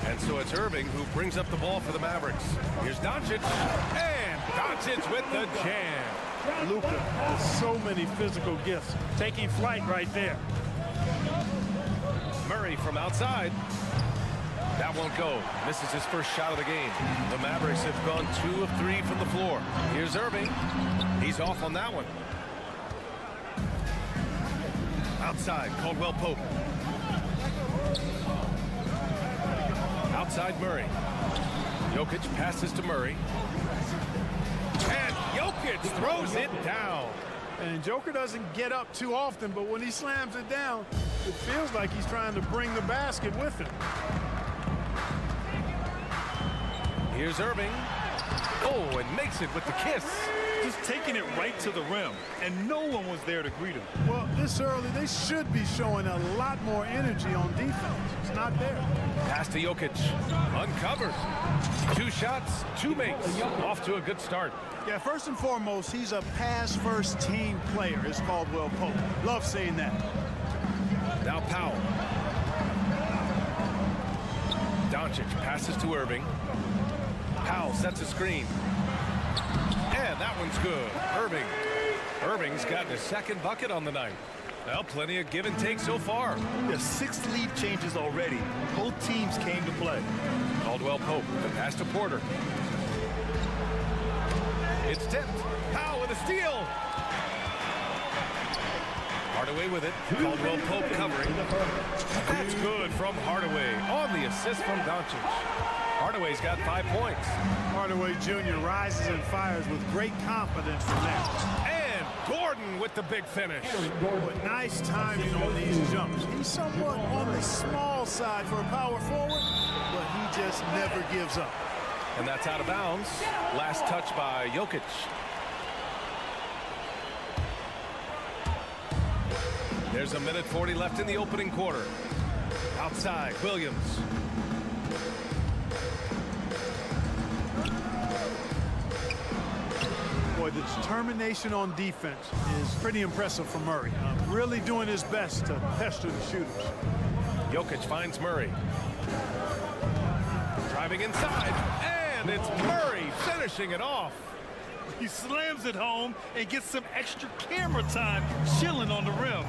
And so it's Irving who brings up the ball for the Mavericks. Here's Doncic. And Doncic with the jam. Luka has so many physical gifts. Taking flight right there. Murray from outside. That won't go. Misses his first shot of the game. The Mavericks have gone 2 of 3 from the floor. Here's Irving. He's off on that one. Outside, Caldwell Pope. Outside Murray. Jokic passes to Murray. And Jokic throws it down. And Joker doesn't get up too often, but when he slams it down, it feels like he's trying to bring the basket with him. Here's Irving. Oh, and makes it with the kiss. Just taking it right to the rim, and no one was there to greet him. Well, this early, they should be showing a lot more energy on defense. It's not there. Pass to Jokic. Uncovered. 2 shots, 2 makes. Off to a good start. Yeah, first and foremost, he's a pass-first team player, is Caldwell Pope. Love seeing that. Now Powell. Doncic passes to Irving. Powell sets a screen. And that one's good. Irving's gotten his second bucket on the night. Well, plenty of give and take so far. There's 6 lead changes already. Both teams came to play. Caldwell Pope, the pass to Porter. It's tipped. Powell with a steal. Hardaway with it. Caldwell Pope covering. That's good from Hardaway on the assist from Doncic. Hardaway's got 5 points. Hardaway Jr. rises and fires with great confidence from there. And Gordon with the big finish. But nice timing on these jumps. He's somewhat on the small side for a power forward, but he just never gives up. And that's out of bounds. Last touch by Jokic. There's 1:40 left in the opening quarter. Outside, Williams. Boy, the determination on defense is pretty impressive from Murray. Really doing his best to pester the shooters. Jokic finds Murray. Driving inside, and it's Murray finishing it off. He slams it home and gets some extra camera time chilling on the rim.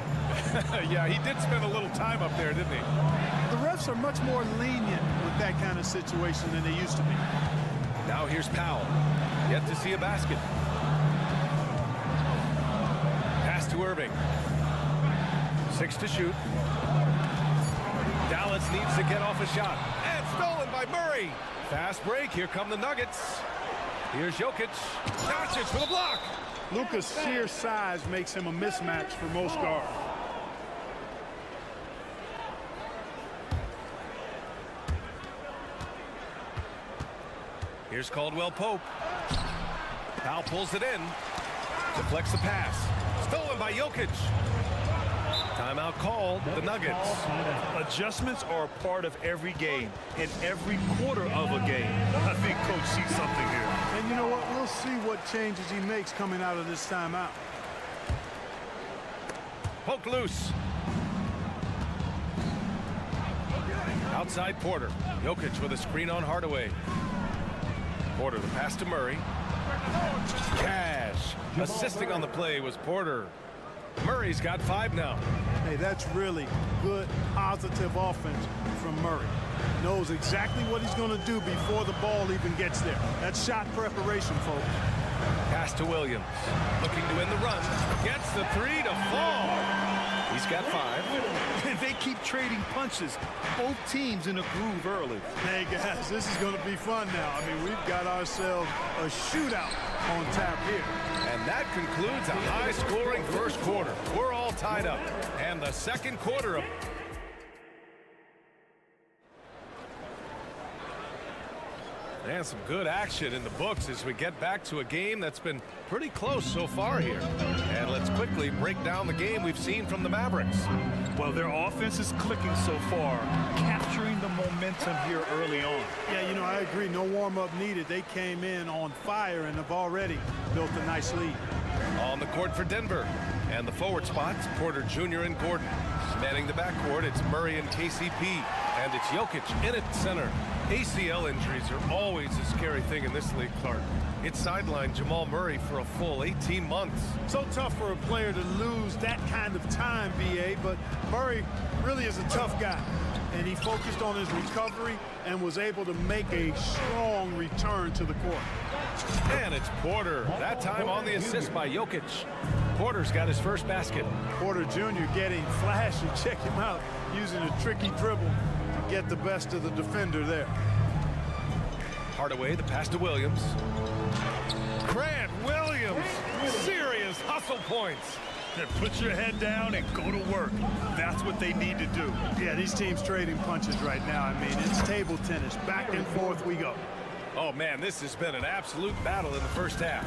Yeah, he did spend a little time up there, didn't he? The refs are much more lenient with that kind of situation than they used to be. Now here's Powell. Yet to see a basket. Pass to Irving. 6 to shoot. Dallas needs to get off a shot. And stolen by Murray. Fast break. Here come the Nuggets. Here's Jokic. Doncic for the block. Luka's sheer size makes him a mismatch for most guards. Here's Caldwell Pope. Powell pulls it in. Deflects the pass. Stolen by Jokic. Timeout called. The Nuggets. Adjustments are a part of every game, and every quarter of a game. I think Coach sees something here. And you know what? We'll see what changes he makes coming out of this timeout. Poke loose. Outside Porter. Jokic with a screen on Hardaway. Porter, the pass to Murray. Cash. Assisting on the play was Porter. Murray's got 5 now. Hey, that's really good, positive offense from Murray. Knows exactly what he's going to do before the ball even gets there. That's shot preparation, folks. Pass to Williams. Looking to win the run. Gets the 3 to fall. He's got 5. They keep trading punches. Both teams in a groove early. Hey, guys, this is going to be fun now. I mean, we've got ourselves a shootout on tap here. And that concludes a high-scoring first quarter. We're all tied up. And the second quarter of... And some good action in the books as we get back to a game that's been pretty close so far here. And let's quickly break down the game we've seen from the Mavericks. Well, their offense is clicking so far, capturing the momentum here early on. Yeah, you know, I agree. No warm-up needed. They came in on fire and have already built a nice lead. On the court for Denver. And the forward spots, Porter Jr. and Gordon. Manning the backcourt, it's Murray and KCP. And it's Jokic in at center. ACL injuries are always a scary thing in this league, Clark. It sidelined Jamal Murray for a full 18 months. So tough for a player to lose that kind of time, B.A., but Murray really is a tough guy. And he focused on his recovery and was able to make a strong return to the court. And it's Porter, that time on the assist by Jokic. Porter's got his first basket. Porter Jr. getting flashy. Check him out, using a tricky dribble to get the best of the defender there. Hardaway, the pass to Williams. Grant Williams, serious hustle points. Put your head down and go to work. That's what they need to do. Yeah, these teams trading punches right now. I mean, it's table tennis. Back and forth we go. Oh, man, this has been an absolute battle in the first half.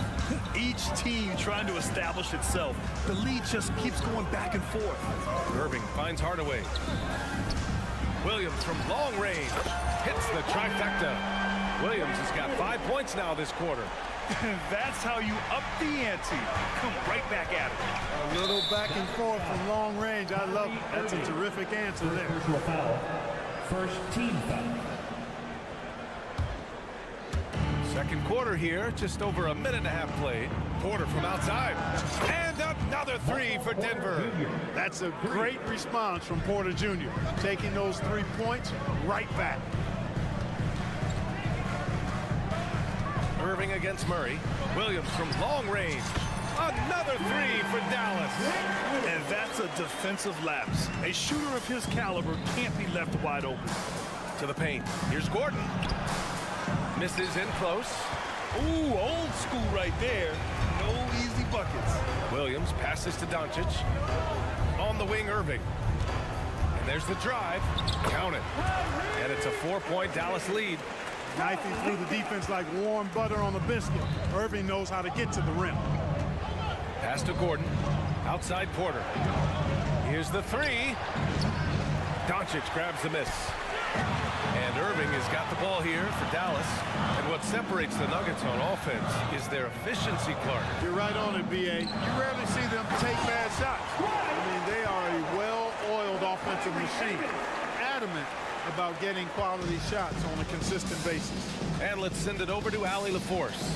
Each team trying to establish itself. The lead just keeps going back and forth. Irving finds Hardaway. Williams from long range hits the trifecta. Williams has got 5 points now this quarter. That's how you up the ante. Come right back at it. A little back and forth from long range. I love it. That's a terrific answer there. First team foul. Second quarter here, just over a minute and a half played. Porter from outside. And another 3 for Denver. That's a great response from Porter Jr. Taking those 3 points right back. Irving against Murray. Williams from long range. Another 3 for Dallas. And that's a defensive lapse. A shooter of his caliber can't be left wide open. To the paint. Here's Gordon. Misses in close. Ooh, old school right there. No easy buckets. Williams passes to Doncic. On the wing, Irving. And there's the drive. Count it. And it's a 4-point Dallas lead. Knifing through the defense like warm butter on a biscuit. Irving knows how to get to the rim. Pass to Gordon. Outside Porter. Here's the 3. Doncic grabs the miss. And Irving has got the ball here for Dallas. And what separates the Nuggets on offense is their efficiency, Clark. You're right on it, B.A. You rarely see them take bad shots. I mean, they are a well-oiled offensive machine. Adamant about getting quality shots on a consistent basis. And let's send it over to Allie LaForce.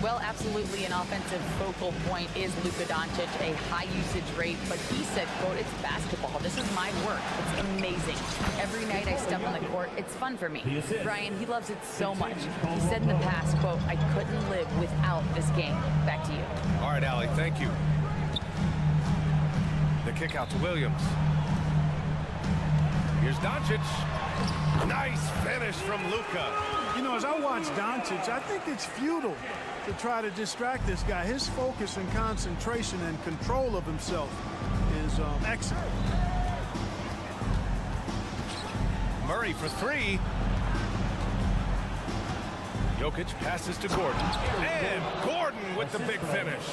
Well, absolutely an offensive focal point is Luka Doncic, a high usage rate, but he said, quote, it's basketball. This is my work. It's amazing. Every night I step on the court, it's fun for me. Brian, he loves it so much. He said in the past, quote, I couldn't live without this game. Back to you. All right, Allie, thank you. The kick out to Williams. Here's Doncic. Nice finish from Luka. You know, as I watch Doncic, I think it's futile to try to distract this guy. His focus and concentration and control of himself is excellent. Murray for three. Jokic passes to Gordon. And Gordon with the big finish.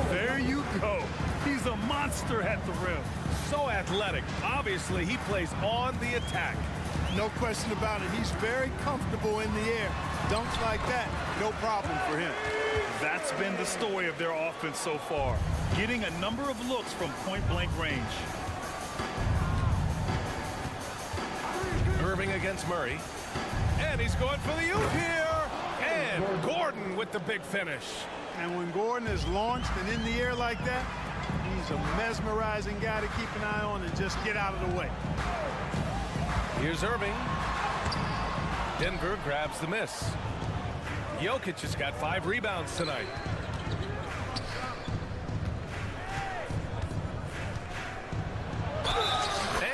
There you go. He's a monster at the rim. So athletic. Obviously, he plays on the attack. No question about it. He's very comfortable in the air. Dunks like that, no problem for him. That's been the story of their offense so far. Getting a number of looks from point-blank range. Irving against Murray. And he's going for the oop here. And Gordon with the big finish. And when Gordon is launched and in the air like that, he's a mesmerizing guy to keep an eye on and just get out of the way. Here's Irving. Denver grabs the miss. Jokic has got 5 rebounds tonight.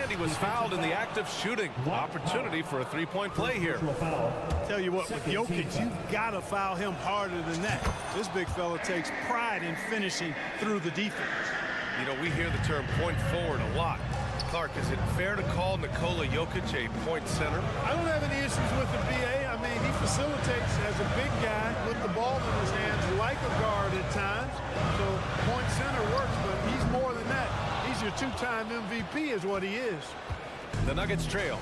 And he was fouled in the act of shooting. Opportunity for a three-point play here. Tell you what, with Jokic, you've got to foul him harder than that. This big fella takes pride in finishing through the defense. You know, we hear the term point forward a lot. Clark, is it fair to call Nikola Jokic a point center? I don't have any issues with the BA. I mean, he facilitates as a big guy with the ball in his hands like a guard at times. So point center works, but he's more than that. He's your 2-time MVP is what he is. The Nuggets trail.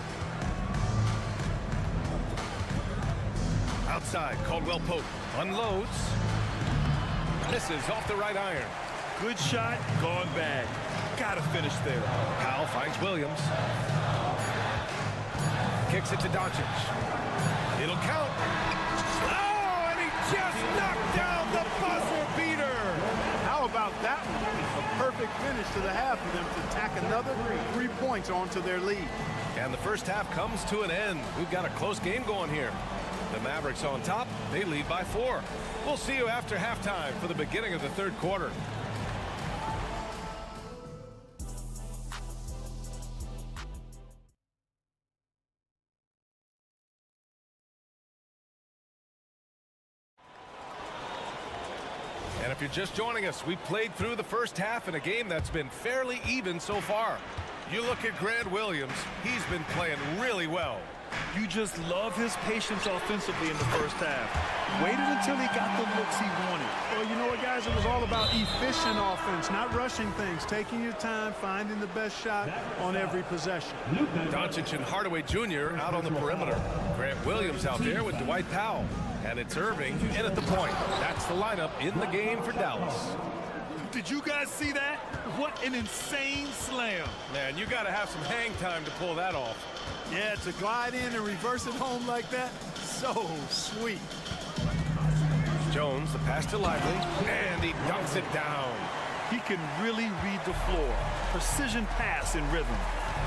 Outside, Caldwell Pope unloads. Misses off the right iron. Good shot, gone bad. Gotta finish there. Powell finds Williams. Kicks it to Doncic. It'll count. Oh, and he just knocked down the buzzer beater. How about that one? A perfect finish to the half for them to tack another 3 points onto their lead. And the first half comes to an end. We've got a close game going here. The Mavericks on top. They lead by 4. We'll see you after halftime for the beginning of the third quarter. And if you're just joining us, we played through the first half in a game that's been fairly even so far. You look at Grant Williams, he's been playing really well. You just love his patience offensively in the first half. Waited until he got the looks he wanted. Well, you know what, guys? It was all about efficient offense, not rushing things, taking your time, finding the best shot on every possession. Doncic and Hardaway Jr. out on the perimeter. Grant Williams out there with Dwight Powell. And it's Irving in at the point. That's the lineup in the game for Dallas. Did you guys see that? What an insane slam. Man, you got to have some hang time to pull that off. Yeah, to glide in and reverse it home like that, so sweet. Jones, the pass to Lively, and he dunks it down. He can really read the floor. Precision pass in rhythm.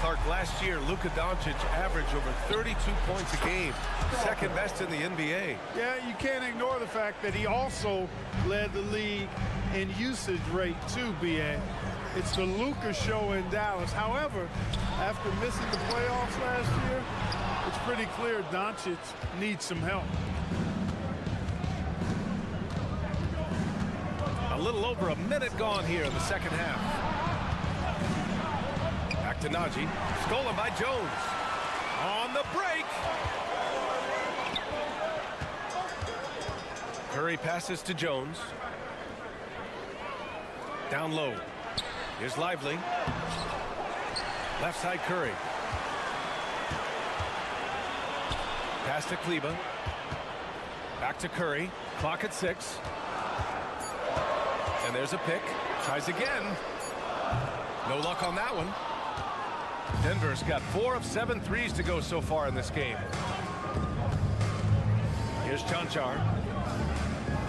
Clark, last year, Luka Doncic averaged over 32 points a game, second best in the NBA. Yeah, you can't ignore the fact that he also led the league in usage rate too, B.A. It's the Luka show in Dallas. However, after missing the playoffs last year, it's pretty clear Doncic needs some help. A little over a minute gone here in the second half. Back to Najee. Stolen by Jones. On the break. Curry passes to Jones. Down low. Here's Lively. Left side Curry. Pass to Kleba. Back to Curry. Clock at 6. And there's a pick. Tries again. No luck on that one. Denver's got 4 of 7 threes to go so far in this game. Here's Chanchar.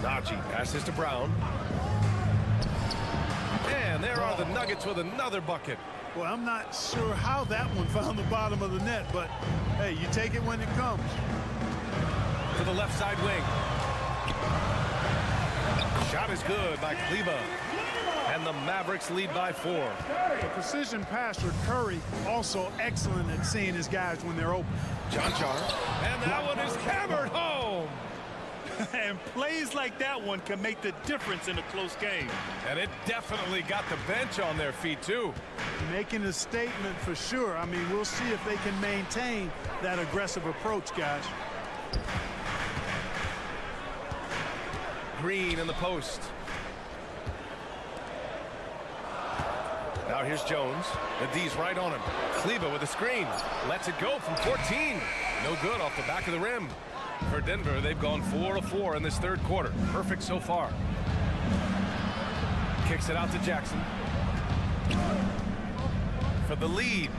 Najee passes to Brown. And there are the Nuggets with another bucket. Well, I'm not sure how that one found the bottom of the net, but hey, you take it when it comes. To the left side wing. Shot is good by Kleba. And the Mavericks lead by 4. The precision passer Curry also excellent at seeing his guys when they're open. Char. And that one is hammered home. And plays like that one can make the difference in a close game. And it definitely got the bench on their feet, too. Making a statement for sure. I mean, we'll see if they can maintain that aggressive approach, guys. Green in the post. Now here's Jones. The D's right on him. Kleba with a screen. Lets it go from 14. No good off the back of the rim. For Denver, they've gone 4 of 4 in this third quarter. Perfect so far. Kicks it out to Jackson. For the lead.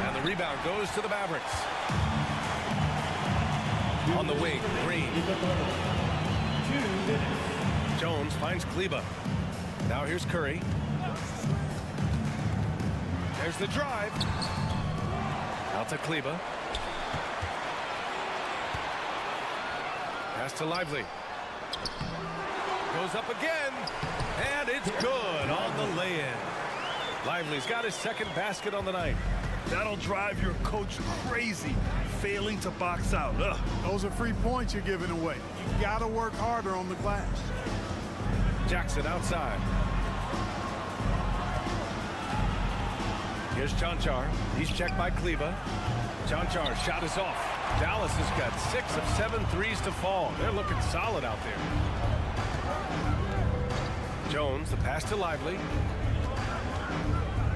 And the rebound goes to the Mavericks. On the wing, Green. Jones finds Kleba. Now here's Curry. There's the drive. Out to Kleba. Pass to Lively. Goes up again. And it's good on the lay-in. Lively's got his second basket on the night. That'll drive your coach crazy, failing to box out. Ugh. Those are free points you're giving away. You got to work harder on the glass. Jackson outside. Here's Char. He's checked by Kleba. Char shot is off. Dallas has got 6 of 7 threes to fall. They're looking solid out there. Jones, the pass to Lively.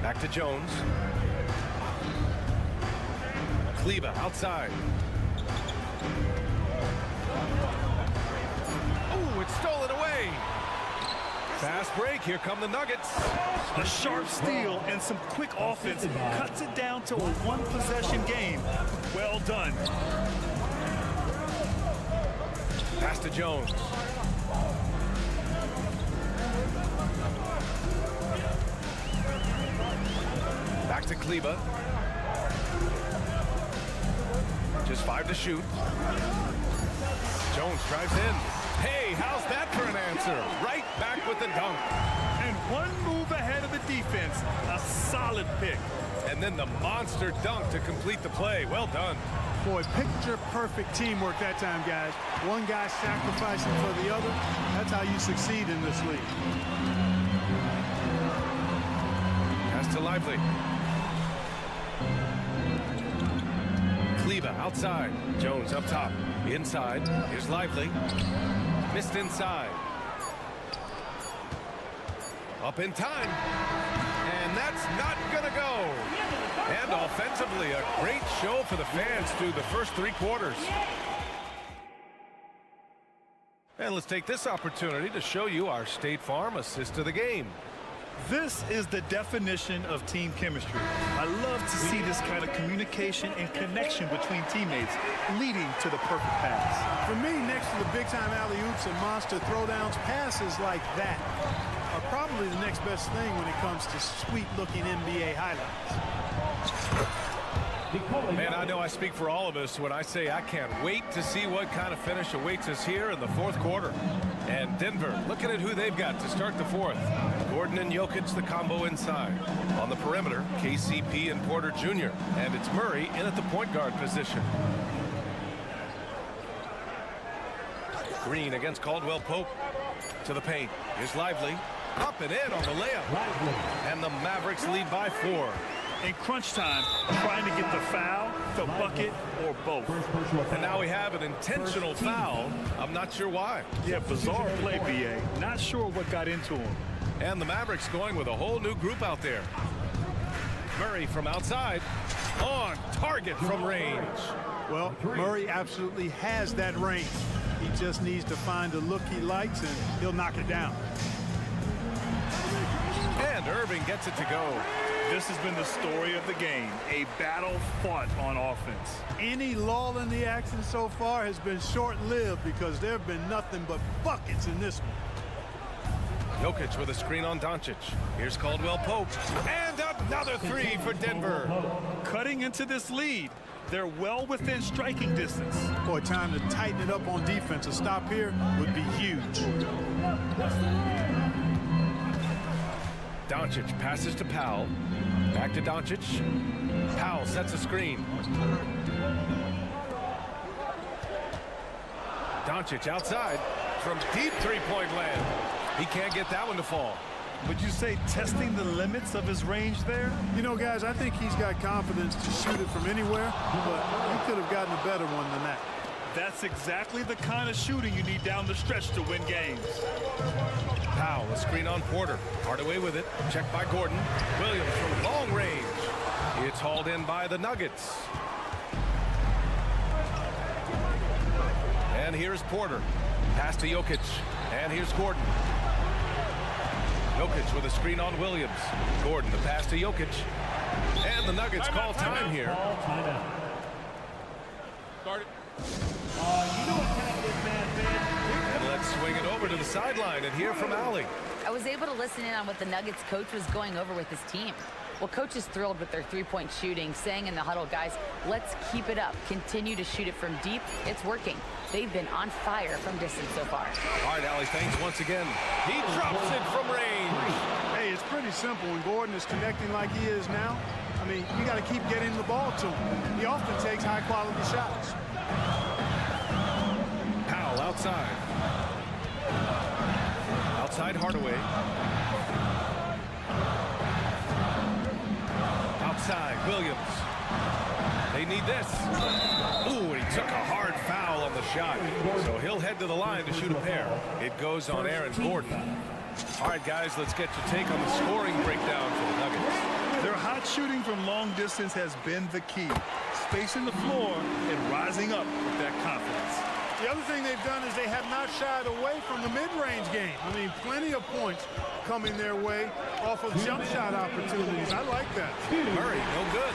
Back to Jones. Kleba outside. Oh, it's stolen away. Fast break. Here come the Nuggets. A sharp steal and some quick offense cuts it down to a one-possession game. Well done. Pass to Jones. Back to Kleba. Just 5 to shoot. Jones drives in. Hey, how's that for an answer? Right back with the dunk. And one move ahead of the defense. A solid pick. And then the monster dunk to complete the play. Well done. Boy, picture-perfect teamwork that time, guys. One guy sacrificing for the other. That's how you succeed in this league. Pass to Lively. Kleba outside. Jones up top. Inside. Here's Lively. Missed inside. Up in time. And that's not going to go. And offensively, a great show for the fans through the first 3 quarters. And let's take this opportunity to show you our State Farm assist of the game. This is the definition of team chemistry. I love to see this kind of communication and connection between teammates leading to the perfect pass. For me, next to the big-time alley-oops and monster throwdowns, passes like that are probably the next best thing when it comes to sweet-looking NBA highlights. Man, I know I speak for all of us when I say I can't wait to see what kind of finish awaits us here in the 4th quarter. And Denver, looking at who they've got to start the 4th. Gordon and Jokic, the combo inside. On the perimeter, KCP and Porter Jr. And it's Murray in at the point guard position. Green against Caldwell Pope. To the paint. Here's Lively. Up and in on the layup. And the Mavericks lead by 4. In crunch time, trying to get the foul, the bucket, or both. And now we have an intentional foul. I'm not sure why. Yeah, bizarre play, B.A. Not sure what got into him. And the Mavericks going with a whole new group out there. Murray from outside. On target from range. Well, Murray absolutely has that range. He just needs to find the look he likes, and he'll knock it down. And Irving gets it to go. This has been the story of the game, a battle fought on offense. Any lull in the action so far has been short-lived because there have been nothing but buckets in this one. Jokic with a screen on Doncic. Here's Caldwell Pope. And another three for Denver. Cutting into this lead. They're well within striking distance. Boy, time to tighten it up on defense. A stop here would be huge. Doncic passes to Powell. Back to Doncic. Powell sets a screen. Doncic outside from deep three-point land. He can't get that one to fall. Would you say testing the limits of his range there? You know, guys, I think he's got confidence to shoot it from anywhere, but he could have gotten a better one than that. That's exactly the kind of shooting you need down the stretch to win games. Powell, a screen on Porter. Hardaway with it. Checked by Gordon. Williams from long range. It's hauled in by the Nuggets. And here's Porter. Pass to Jokic. And here's Gordon. Jokic with a screen on Williams. Gordon, the pass to Jokic. And the Nuggets call time here. Start it. And let's swing it over to the sideline and hear from Allie. I was able to listen in on what the Nuggets coach was going over with his team. Well, coach is thrilled with their three-point shooting, saying in the huddle, guys, let's keep it up. Continue to shoot it from deep. It's working. They've been on fire from distance so far. All right, Allie, thanks once again. He drops it from range. Hey, it's pretty simple when Gordon is connecting like he is now. I mean, you got to keep getting the ball to him. He often takes high-quality shots. Powell outside. Outside Hardaway. Outside Williams. They need this. Ooh, and he took a hard foul on the shot. So he'll head to the line to shoot a pair. It goes on Aaron Gordon. All right, guys, let's get your take on the scoring breakdown for the Nuggets. Their hot shooting from long distance has been the key. Spacing the floor and rising up with that confidence. The other thing they've done is they have not shied away from the mid-range game. I mean, plenty of points coming their way off of jump shot opportunities. I like that. Murray, no good.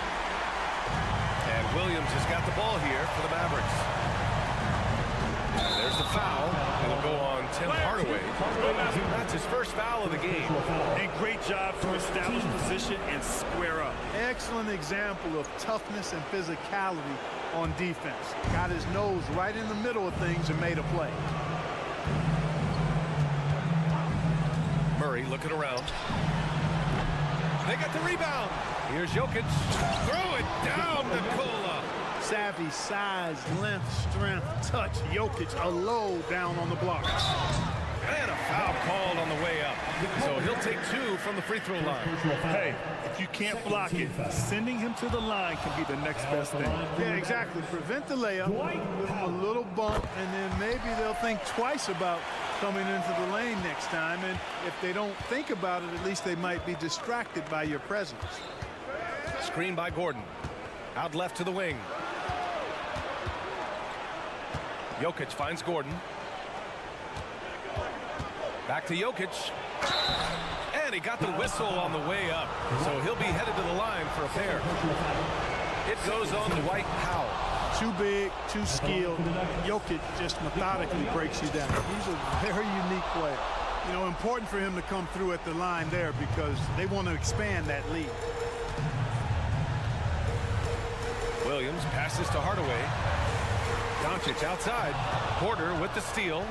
And Williams has got the ball here for the Mavericks. And there's the foul. It'll go on Tim Hardaway. That's his first foul of the game. A great job to establish position and square up. Excellent example of toughness and physicality on defense. Got his nose right in the middle of things and made a play. Murray looking around. They got the rebound. Here's Jokic. Throw it down to Kola. Savvy, size, length, strength, touch. Jokic a low down on the block. And a foul called on the way up. So he'll take two from the free throw line. Hey, if you can't block it, sending him to the line can be the next best thing. Yeah, exactly. Prevent the layup, give him a little bump, and then maybe they'll think twice about coming into the lane next time. And if they don't think about it, at least they might be distracted by your presence. Screen by Gordon. Out left to the wing. Jokic finds Gordon. Back to Jokic. And he got the whistle on the way up. So he'll be headed to the line for a pair. It goes on to Dwight Powell. Too big, too skilled. Jokic just methodically breaks you down. He's a very unique player. You know, important for him to come through at the line there because they want to expand that lead. Williams passes to Hardaway. Doncic outside. Porter with the steal.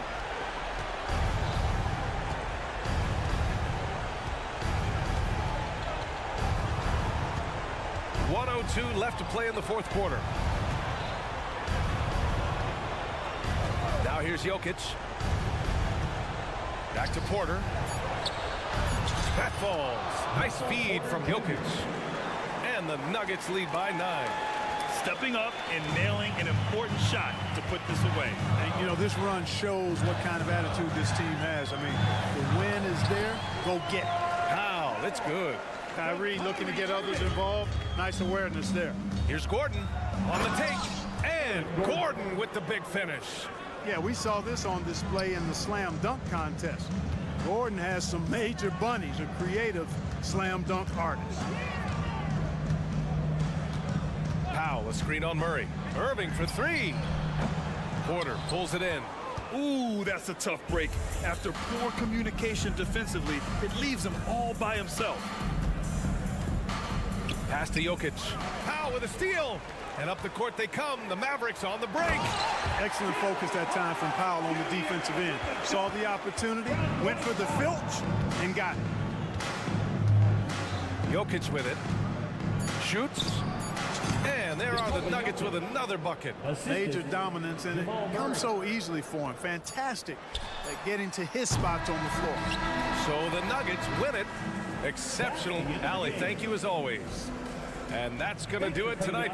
.102 left to play in the fourth quarter. Now here's Jokic. Back to Porter. That falls. Nice feed from Jokic. And the Nuggets lead by 9. Stepping up and nailing an important shot to put this away. And, you know, this run shows what kind of attitude this team has. I mean, the win is there. Go get it. Wow, that's good. Kyrie looking to get others involved. Nice awareness there. Here's Gordon on the take. And Gordon with the big finish. Yeah, we saw this on display in the slam dunk contest. Gordon has some major bunnies, a creative slam dunk artist. Powell, a screen on Murray. Irving for three. Porter pulls it in. Ooh, that's a tough break. After poor communication defensively, it leaves him all by himself. Pass to Jokic. Powell with a steal. And up the court they come. The Mavericks on the break. Excellent focus that time from Powell on the defensive end. Saw the opportunity, went for the filch, and got it. Jokic with it. Shoots. And there are the Nuggets with another bucket. Major dominance, and it comes so easily for him. Fantastic at getting to his spots on the floor. So the Nuggets win it. Exceptional. Allie, thank you as always. And that's going to do it tonight.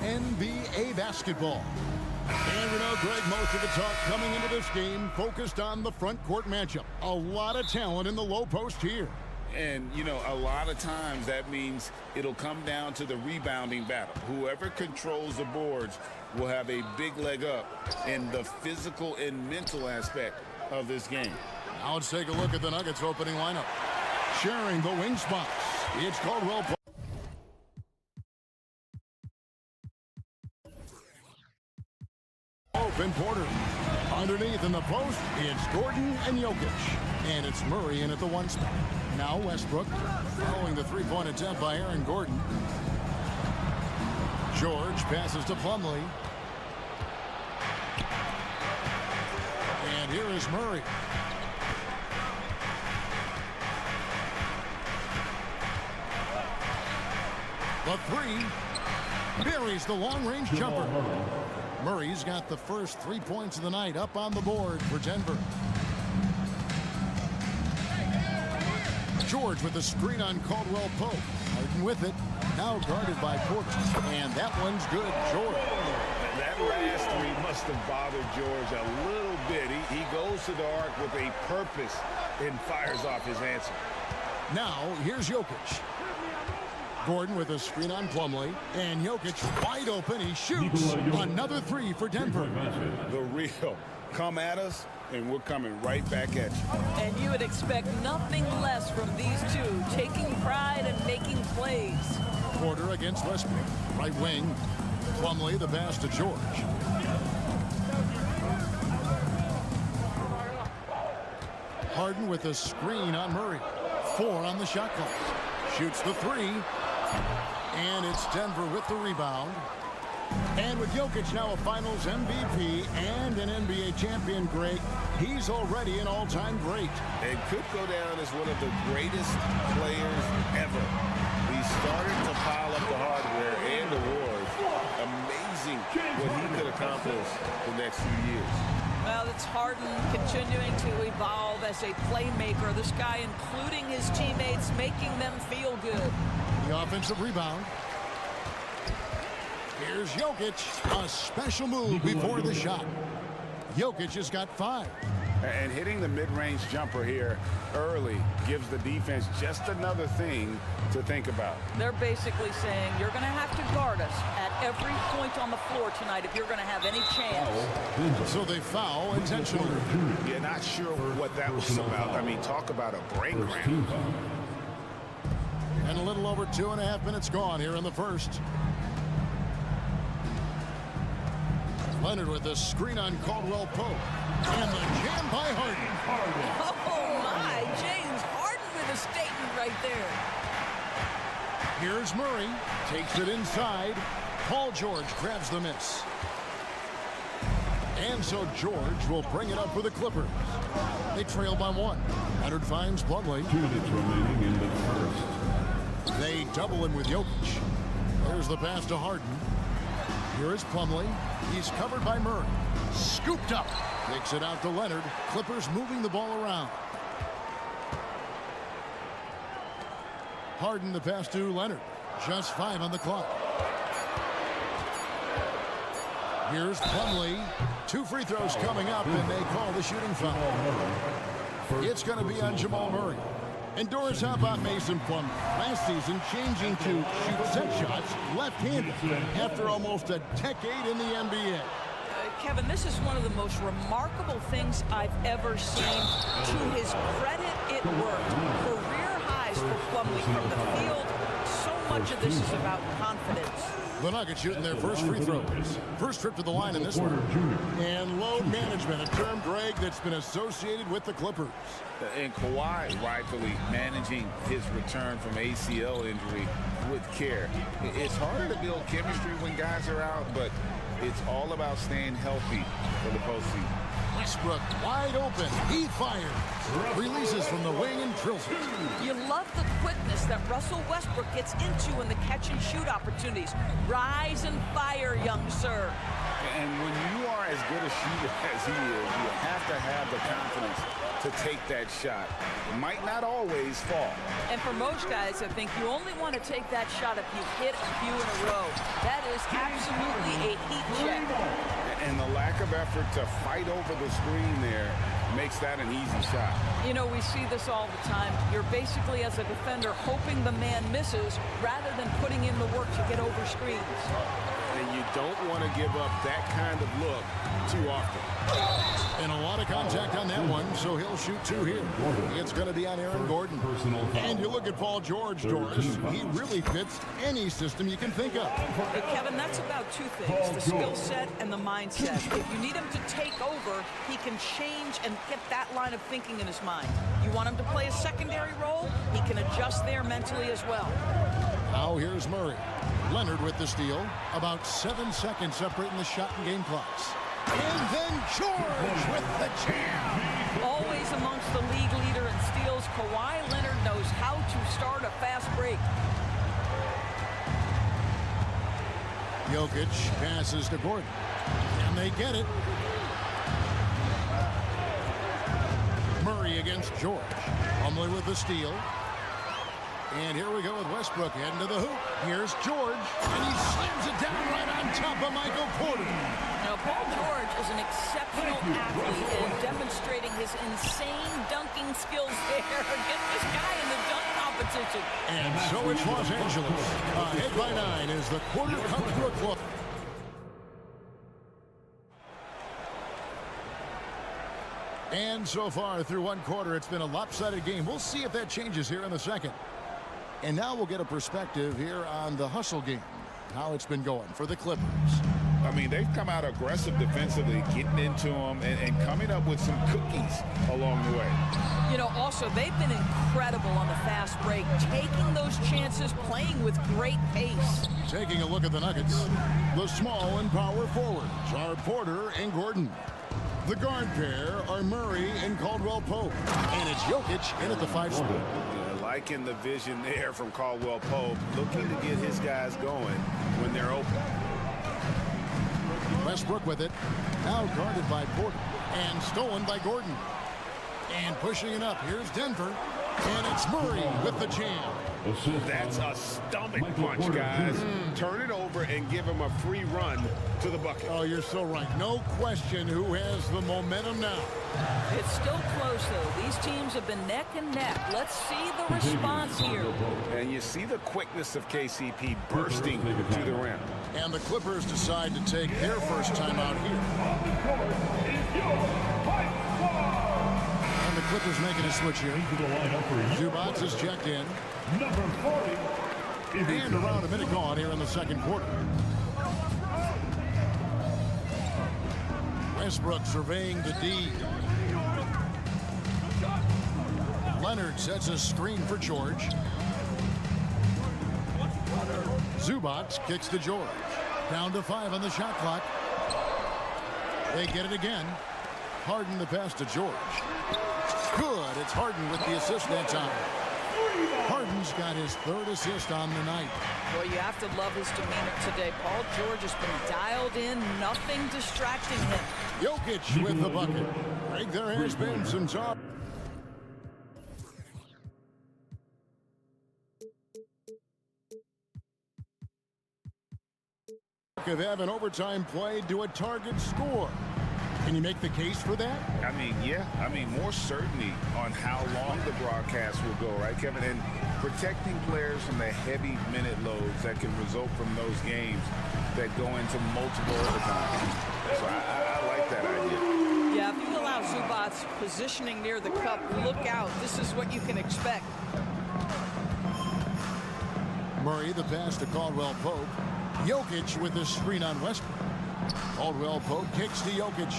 NBA basketball. And we know, Greg, most of the talk coming into this game focused on the front court matchup. A lot of talent in the low post here. And, you know, a lot of times that means it'll come down to the rebounding battle. Whoever controls the boards will have a big leg up in the physical and mental aspect of this game. Now let's take a look at the Nuggets opening lineup. Sharing the wing spots, it's Caldwell. Open Porter. Underneath in the post, it's Gordon and Jokic. And it's Murray in at the one spot. Now Westbrook following the three-point attempt by Aaron Gordon. George passes to Plumlee. And here is Murray. The three buries the long-range jumper. Murray's got the first 3 points of the night up on the board for Denver. George with the screen on Caldwell Pope. Harden with it. Now guarded by Porter. And that one's good. George. That last three must have bothered George a little bit. He goes to the arc with a purpose and fires off his answer. Now here's Jokic. Gordon with a screen on Plumlee. And Jokic wide open. He shoots. Another three for Denver. The real. Come at us, and we're coming right back at you. And you would expect nothing less from these two, taking pride and making plays. Porter against Westbrook. Right wing. Plumlee the pass to George. Harden with a screen on Murray. 4 on the shot clock. Shoots the three. And it's Denver with the rebound. And with Jokic now a Finals MVP and an NBA champion, Greg, he's already an all-time great. And could go down as one of the greatest players ever. He started to pile up the hardware and awards. Amazing what he could accomplish the next few years. Well, it's Harden continuing to evolve as a playmaker. This guy, including his teammates, making them feel good. The offensive rebound. Here's Jokic, a special move before the shot. Jokic has got 5. And hitting the mid-range jumper here early gives the defense just another thing to think about. They're basically saying you're going to have to guard us at every point on the floor tonight if you're going to have any chance. So they foul intentionally. Yeah, not sure what that was about. I mean, talk about a brain cramp. And a little over 2.5 minutes gone here in the first. Leonard with a screen on Caldwell Pope. And the jam by Harden. Oh, my. James Harden with a statement right there. Here's Murray. Takes it inside. Paul George grabs the miss. And so George will bring it up for the Clippers. They trail by 1. Leonard finds Plumlee. 2 minutes remaining in the first. They double him with Jokic. There's the pass to Harden. Here is Plumlee. He's covered by Murray. Scooped up. Takes it out to Leonard. Clippers moving the ball around. Harden the pass to Leonard. Just 5 on the clock. Here's Plumlee. 2 free throws coming up, and they call the shooting foul. It's going to be on Jamal Murray. And Doris, how about Mason Plumlee? Last season changing to shoot set shots left-handed after almost a decade in the NBA. Kevin, this is one of the most remarkable things I've ever seen. To his credit, it worked. Career highs for Plumlee from the field. So much of this is about confidence. The Nuggets shooting their first free throws. First trip to the line in this one. And load management, a term, Greg, that's been associated with the Clippers. And Kawhi rightfully managing his return from ACL injury with care. It's harder to build chemistry when guys are out, but it's all about staying healthy for the postseason. Westbrook wide open. He fires. Releases from the wing and drills it. You love the quickness that Russell Westbrook gets into in the catch-and-shoot opportunities. Rise and fire, young sir. And when you are as good a shooter as he is, you have to have the confidence to take that shot. It might not always fall. And for most guys, I think you only want to take that shot if you hit a few in a row. That is absolutely a heat check. And the lack of effort to fight over the screen there makes that an easy shot. You know, we see this all the time. You're basically, as a defender, hoping the man misses rather than putting in the work to get over screens. And you don't want to give up that kind of look too often. And a lot of contact on that one, so he'll shoot 2 here. It's going to be on Aaron Gordon. And you look at Paul George, Doris. He really fits any system you can think of. Hey, Kevin, that's about 2 things, the skill set and the mindset. If you need him to take over, he can change and get that line of thinking in his mind. You want him to play a secondary role, he can adjust there mentally as well. Now here's Murray. Leonard with the steal. About 7 seconds separating the shot and game clocks. And then George with the jam. Always amongst the league leader in steals, Kawhi Leonard knows how to start a fast break. Jokic passes to Gordon. And they get it. Murray against George. Plumlee with the steal. And here we go with Westbrook heading to the hoop. Here's George, and he slams it down right on top of Michael Porter. Now, Paul George is an exceptional athlete and demonstrating his insane dunking skills there. Get this guy in the dunk competition. And so it's Los Angeles. Ahead by 9 as the quarter comes to a close. And so far through 1 quarter, it's been a lopsided game. We'll see if that changes here in the second. And now we'll get a perspective here on the hustle game, how it's been going for the Clippers. I mean, they've come out aggressive defensively, getting into them and coming up with some cookies along the way. You know, also, they've been incredible on the fast break, taking those chances, playing with great pace. Taking a look at the Nuggets, the small and power forwards are Porter and Gordon. The guard pair are Murray and Caldwell Pope. And it's Jokic in at the 5 spot. Liking the vision there from Caldwell Pope, looking to get his guys going when they're open. Westbrook with it, now guarded by Porter, and stolen by Gordon. And pushing it up, here's Denver, and it's Murray with the jam. That's a stomach punch, guys. Turn it over and give him a free run to the bucket. Oh, you're so right. No question who has the momentum now. It's still close, though. These teams have been neck and neck. Let's see the response here. And you see the quickness of KCP bursting to the rim. And the Clippers decide to take their first time out here. And the Clippers making a switch here. Zubac is checked in. Number 40. And around a minute gone here in the second quarter. Westbrook surveying the D. Leonard sets a screen for George. Zubac kicks to George. Down to 5 on the shot clock. They get it again. Harden the pass to George. Good. It's Harden with the assist that time. Harden's got his 3rd assist on the night. Well, you have to love his demeanor today. Paul George has been dialed in, nothing distracting him. Jokic with the bucket. Greg, there has been some talk of having overtime played to a target score. Can you make the case for that? I mean, yeah. I mean, more certainty on how long the broadcast will go, right, Kevin? And protecting players from the heavy minute loads that can result from those games that go into multiple overtimes. So I like that idea. Yeah, if you allow Zubac positioning near the cup, look out. This is what you can expect. Murray the pass to Caldwell Pope. Jokic with the screen on Westbrook. Caldwell Pope kicks to Jokic.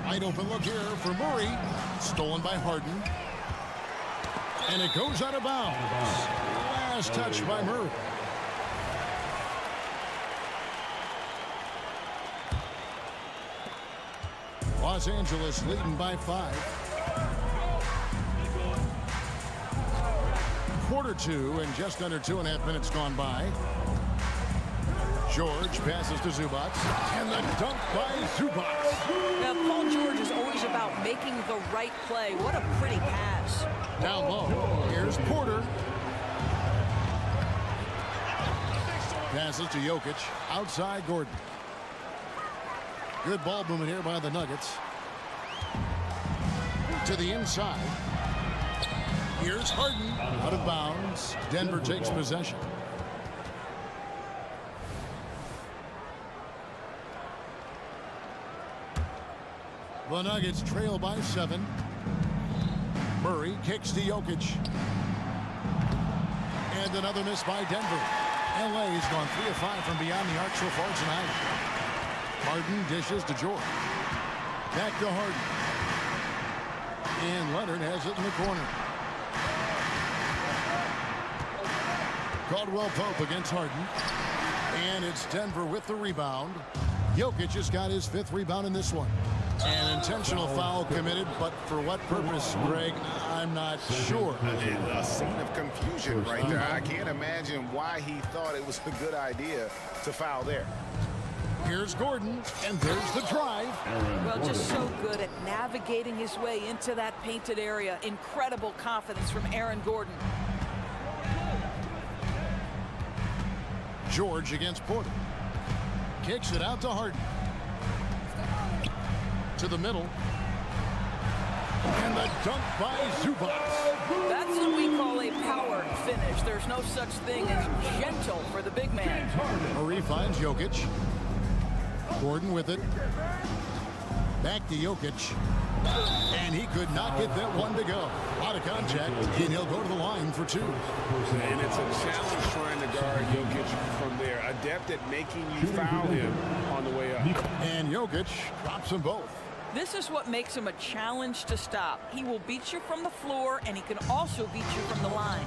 Wide open look here for Murray. Stolen by Harden. And it goes out of bounds. Last touch by Murray. Los Angeles leading by 5. Quarter 2 and just under 2.5 minutes gone by. George passes to Zubac, and the dunk by Zubac. Now, Paul George is always about making the right play. What a pretty pass. Down low, here's Porter. Passes to Jokic, outside Gordon. Good ball movement here by the Nuggets. To the inside. Here's Harden, out of bounds. Denver takes possession. The Nuggets trail by 7. Murray kicks to Jokic. And another miss by Denver. LA has gone 3 of 5 from beyond the arc so far tonight. Harden dishes to George. Back to Harden. And Leonard has it in the corner. Caldwell Pope against Harden. And it's Denver with the rebound. Jokic has got his 5th rebound in this one. An intentional foul committed, but for what purpose, Greg, I'm not sure. A scene of confusion right there. I can't imagine why he thought it was a good idea to foul there. Here's Gordon, and there's the drive. Well, just so good at navigating his way into that painted area. Incredible confidence from Aaron Gordon. George against Porter. Kicks it out to Harden. To the middle. And the dunk by Zubac. That's what we call a powered finish. There's no such thing as gentle for the big man. Murray finds Jokic. Gordon with it. Back to Jokic. And he could not get that one to go. Out of contact, and he'll go to the line for 2. And it's a challenge trying to guard Jokic from there. Adept at making you foul him on the way up. And Jokic drops them both. This is what makes him a challenge to stop. He will beat you from the floor, and he can also beat you from the line.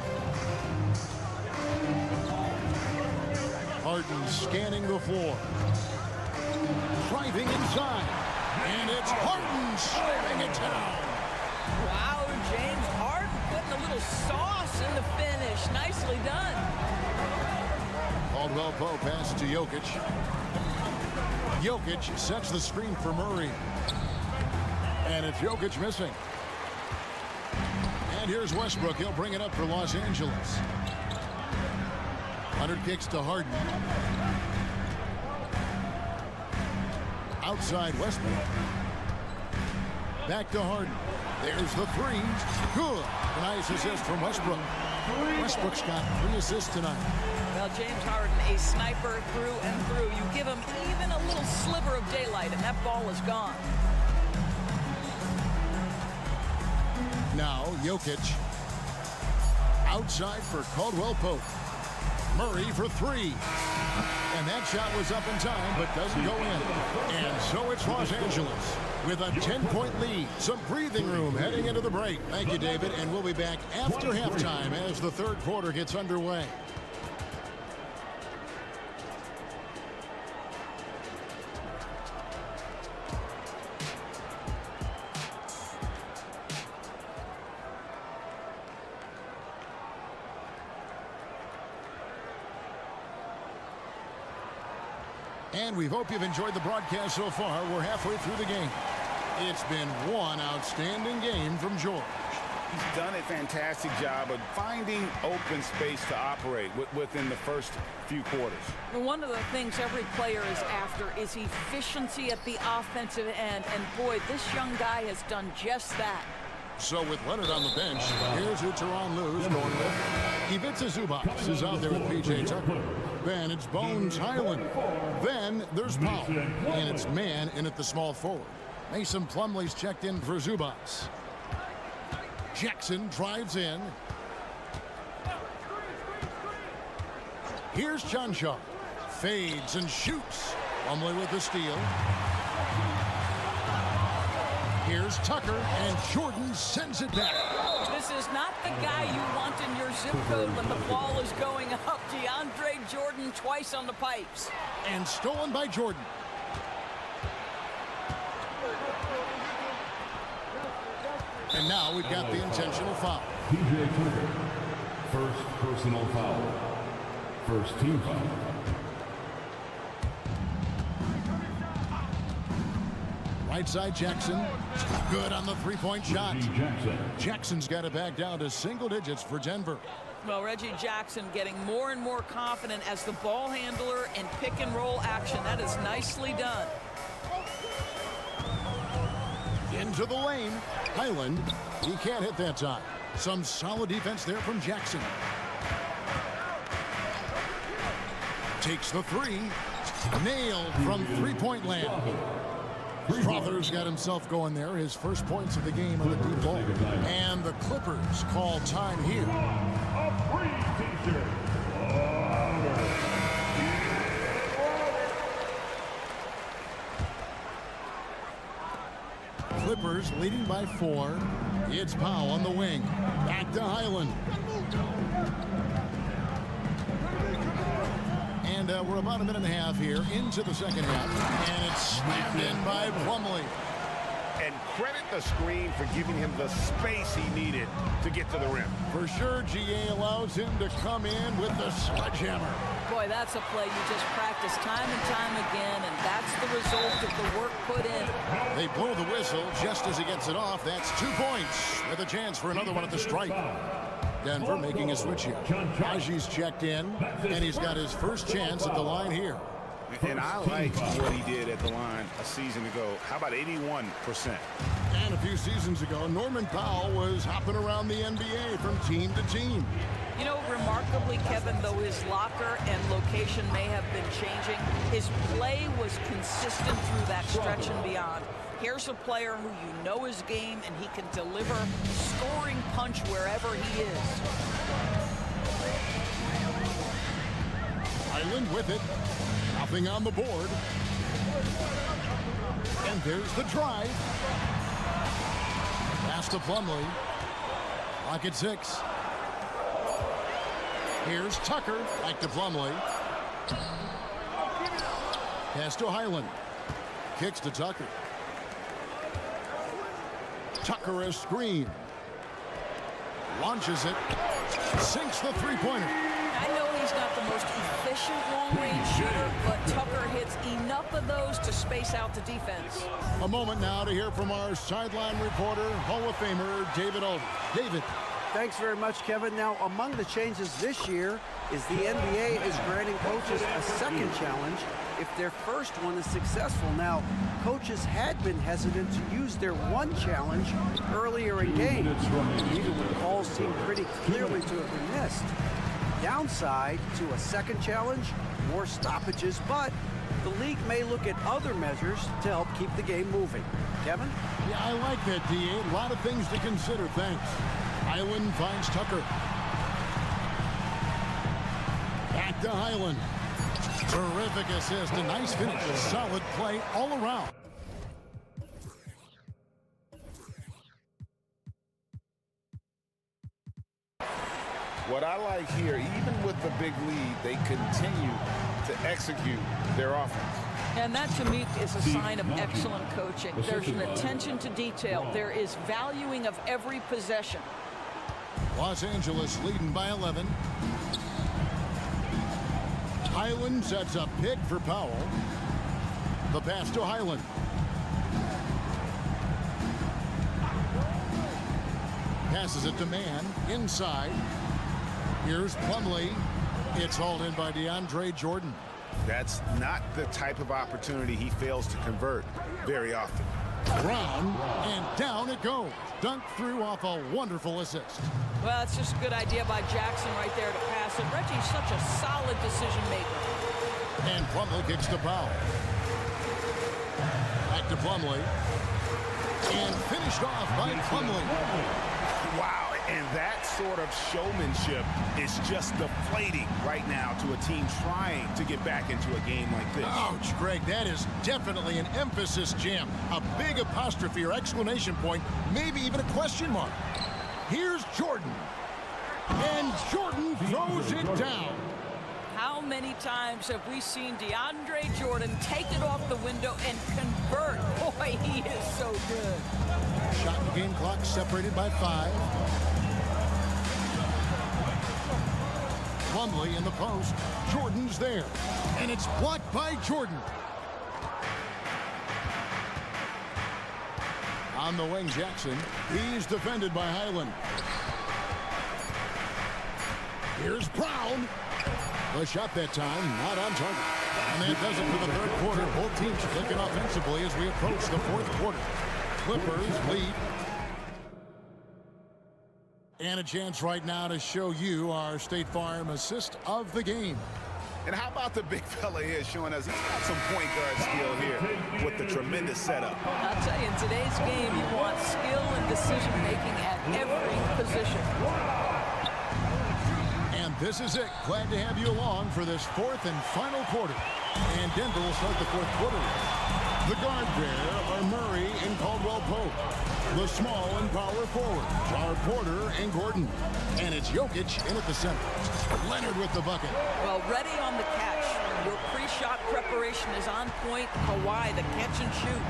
Harden scanning the floor. Driving inside. And it's Harden slamming it down. Wow, James Harden putting a little sauce in the finish. Nicely done. Caldwell Pope pass to Jokic. Jokic sets the screen for Murray. And it's Jokic missing. And here's Westbrook. He'll bring it up for Los Angeles. Leonard kicks to Harden. Outside Westbrook. Back to Harden. There's the 3. Good. A nice assist from Westbrook. Westbrook's got 3 assists tonight. Well, James Harden, a sniper through and through. You give him even a little sliver of daylight, and that ball is gone. Now, Jokic. Outside for Caldwell Pope. Murray for 3. And that shot was up in time, but doesn't go in. And so it's Los Angeles with a 10-point lead. Some breathing room heading into the break. Thank you, David. And we'll be back after halftime as the 3rd quarter gets underway. And we hope you've enjoyed the broadcast so far. We're halfway through the game. It's been one outstanding game from George. He's done a fantastic job of finding open space to operate within the first few quarters. One of the things every player is after is efficiency at the offensive end. And boy, this young guy has done just that. So with Leonard on the bench, here's who Tyronn Lue's going with. Ivica Zubac is out there with P.J. Tucker. Then it's Bones Highland. Then there's Powell. And it's man in at the small forward. Mason Plumlee's checked in for Zubac. Jackson drives in. Here's Chanshaw. Fades and shoots. Plumlee with the steal. Here's Tucker, and Jordan sends it back. This is not the guy you want in your zip code when the ball is going up. DeAndre Jordan twice on the pipes. And stolen by Jordan. And now we've got the intentional foul. PJ Tucker. First personal foul. First team foul. Right side Jackson. Good on the three-point shot. Jackson's got it back down to single digits for Denver. Well, Reggie Jackson getting more and more confident as the ball handler in pick and roll action. That is nicely done. Into the lane. Highland. He can't hit that time. Some solid defense there from Jackson. Takes the three. Nailed from three-point land. Strother's got himself going there. His first points of the game on the deep ball. And the Clippers call time here. Clippers leading by 4. It's Powell on the wing. Back to Highland. And we're about a minute and a half here into the second half. And it's slammed in by Plumlee. And credit the screen for giving him the space he needed to get to the rim. For sure, GA allows him to come in with the sledgehammer. Boy, that's a play you just practice time and time again, and that's the result of the work put in. They blow the whistle just as he gets it off. That's 2 points with a chance for another one at the stripe. Denver making a switch here. B.I.G's checked in, and he's got his first chance at the line here. And I like what he did at the line a season ago. How about 81%? And a few seasons ago, Norman Powell was hopping around the NBA from team to team. You know, remarkably, Kevin, though his locker and location may have been changing, his play was consistent through that stretch and beyond. Here's a player who you know his game, and he can deliver scoring punch wherever he is. Highland with it. Nothing on the board. And there's the drive. Pass to Plumlee. Clock at 6. Here's Tucker. Back to Plumlee. Pass to Highland. Kicks to Tucker. Tucker a screen. Launches it. Sinks the three-pointer. I know he's not the most efficient long-range shooter, but Tucker hits enough of those to space out the defense. A moment now to hear from our sideline reporter, Hall of Famer David Alden. David. Thanks very much, Kevin. Now, among the changes this year is the NBA is granting coaches a second challenge if their first one is successful. Now, coaches had been hesitant to use their one challenge earlier in games, even when calls seemed pretty clearly to have been missed. Downside to a second challenge, more stoppages, but the league may look at other measures to help keep the game moving. Kevin? Yeah, I like that, D.A. A lot of things to consider. Thanks. Highland finds Tucker. Back to Highland. Terrific assist. A nice finish. Solid play all around. What I like here, even with the big lead, they continue to execute their offense. And that, to me, is a sign of excellent coaching. There's an attention to detail. There is valuing of every possession. Los Angeles leading by 11. Highland sets up pick for Powell. The pass to Highland. Passes it to man inside. Here's Plumlee. It's hauled in by DeAndre Jordan. That's not the type of opportunity he fails to convert very often. Brown, and down it goes. Dunked through off a wonderful assist. Well, it's just a good idea by Jackson right there to pass it. Reggie's such a solid decision maker. And Plumlee kicks to Powell. Back to Plumlee. And finished off by Plumlee. Wow, and that sort of showmanship is just deflating right now to a team trying to get back into a game like this. Ouch, Greg, that is definitely an emphasis jam. A big apostrophe or exclamation point, maybe even a question mark. Here's Jordan. And Jordan throws it down. How many times have we seen DeAndre Jordan take it off the window and convert? Boy, he is so good. Shot and game clock separated by 5. Plumlee in the post. Jordan's there. And it's blocked by Jordan. On the wing, Jackson. He's defended by Highland. Here's Brown. The shot that time, not on target. And that does it for the third quarter. Both teams clicking offensively as we approach the fourth quarter. Clippers lead. And a chance right now to show you our State Farm assist of the game. And how about the big fella here showing us he's got some point guard skill here with the tremendous setup. I'll tell you, in today's game, you want skill and decision-making at every position. And this is it. Glad to have you along for this fourth and final quarter. And Denver will start the fourth quarter. The guard there are Murray and Caldwell Pope. The small and power forwards are Porter and Gordon. And it's Jokic in at the center. Leonard with the bucket. Well, ready on the catch. Your pre-shot preparation is on point. Kawhi, the catch and shoot.